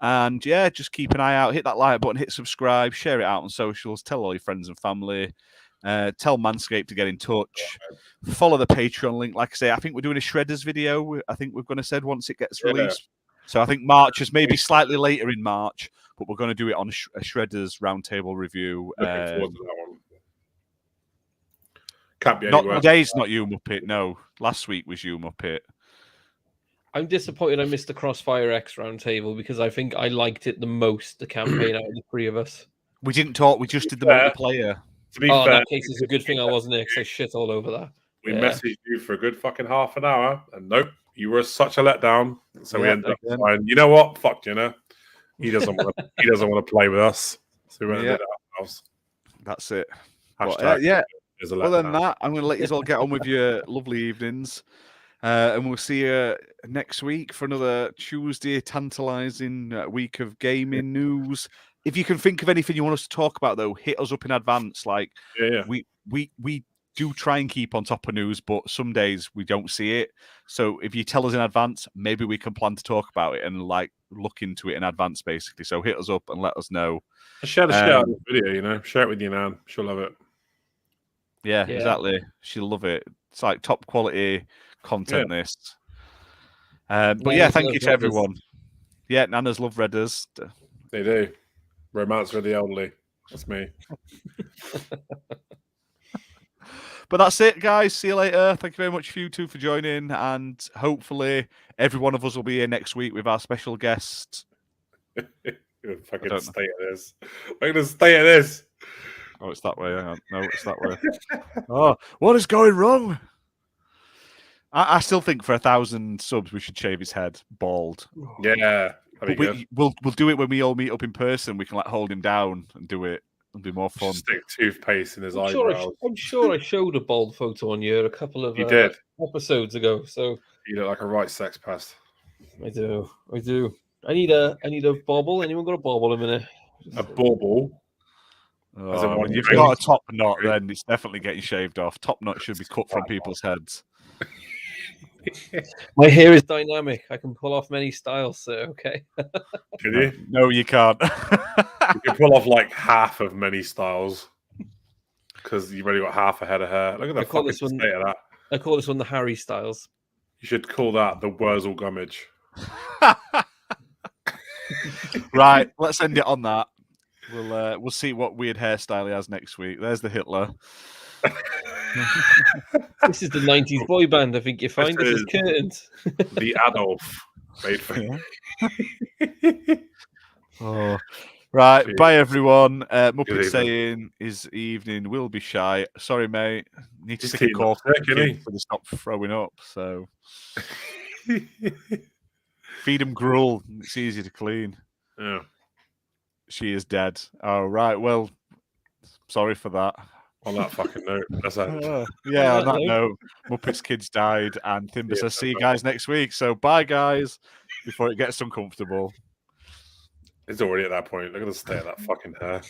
Speaker 2: And yeah, just keep an eye out. Hit that like button, hit subscribe, share it out on socials, tell all your friends and family. Tell Manscaped to get in touch. Follow the Patreon link. Like I say, I think we're doing a Shredders video. I think we're going to said once it gets released. So I think March is maybe slightly later in March, but we're going to do it on a Shredders roundtable review.
Speaker 3: Looking forward to that one. Can't be
Speaker 2: Not
Speaker 3: anywhere.
Speaker 2: today's not you, Muppet. No, last week was you, Muppet.
Speaker 4: I'm disappointed I missed the Crossfire X roundtable because I think I liked it the most, the campaign out of the three of us.
Speaker 2: We didn't talk. We just did the multiplayer.
Speaker 3: To be
Speaker 4: Oh, in
Speaker 3: fair,
Speaker 4: that case, it's a good thing I wasn't there because I shit all over that.
Speaker 3: we
Speaker 4: Yeah.
Speaker 3: messaged you for a good fucking half an hour, and nope, you were such a letdown. So we
Speaker 2: Yeah,
Speaker 3: ended up
Speaker 2: again.
Speaker 3: saying, you know what? Fuck Ginna. He doesn't want to. He doesn't want to play with us. So we went and did it ourselves.
Speaker 2: That's it.
Speaker 3: Hashtag
Speaker 2: Yeah.
Speaker 3: is a
Speaker 2: Other than
Speaker 3: letdown.
Speaker 2: that, I'm going to let you all get on with your lovely evenings. And we'll see you next week for another Tuesday tantalizing week of gaming news. If you can think of anything you want us to talk about, though, hit us up in advance. Like,
Speaker 3: Yeah.
Speaker 2: we do try and keep on top of news, but some days we don't see it. So if you tell us in advance, maybe we can plan to talk about it and like look into it in advance, basically. So hit us up and let us know.
Speaker 3: Share the shit out of the video, you know. Share it with your nan. She'll love it.
Speaker 2: Yeah,
Speaker 4: Yeah.
Speaker 2: exactly. She'll love it. It's like top quality content. This. But yeah, thank you to everyone. Yeah, Nanas love Redders.
Speaker 3: They do. Romance with the elderly. That's me.
Speaker 2: But that's it, guys. See you later. Thank you very much for you two for joining, and hopefully every one of us will be here next week with our special guest.
Speaker 3: Fucking state of this. Look at the state of this.
Speaker 2: Oh, it's that way. Hang on. No, it's that way. Oh, what is going wrong? I still think for 1,000 subs we should shave his head bald.
Speaker 3: Yeah,
Speaker 2: but we'll do it when we all meet up in person. We can like hold him down and do it. It'll be more fun.
Speaker 3: Stick toothpaste in his eyebrows.
Speaker 4: I'm sure I showed a bald photo on you a couple of episodes ago. So
Speaker 3: you look like a right sex pest.
Speaker 4: I do. I need a bauble. Anyone got a bauble in a minute?
Speaker 3: A bauble.
Speaker 2: Oh, when you've got a top knot, then it's definitely getting shaved off. Top knot should be cut from people's heads.
Speaker 4: My hair is dynamic. I can pull off many styles, so okay.
Speaker 3: Can you?
Speaker 2: No, you can't.
Speaker 3: You can pull off like half of many styles because you've only got half a head of hair. Look at the fucking state of that.
Speaker 4: I call this one the Harry Styles.
Speaker 3: You should call that the Wurzel Gummidge.
Speaker 2: Right, let's end it on that. We'll see what weird hairstyle he has next week. There's the Hitler.
Speaker 4: This is the 90s boy band. I think you find this is Curtains.
Speaker 3: The Adolf made for him.
Speaker 2: Oh, right. Bye, everyone. Muppet saying his evening will be shy. Sorry, mate. Need to stick a call for the stop throwing up. So. Feed him gruel. It's easy to clean.
Speaker 3: Yeah.
Speaker 2: She is dead. Oh, right. Well, sorry for that.
Speaker 3: On that fucking note, that's that.
Speaker 2: Yeah, on
Speaker 4: that
Speaker 2: that
Speaker 4: note.
Speaker 2: note, Muppets kids died, and Timber
Speaker 3: See you,
Speaker 2: says, see you
Speaker 3: Timber.
Speaker 2: guys next week. So bye, guys, before it gets uncomfortable.
Speaker 3: It's already at that point. Look at the state of that fucking hair.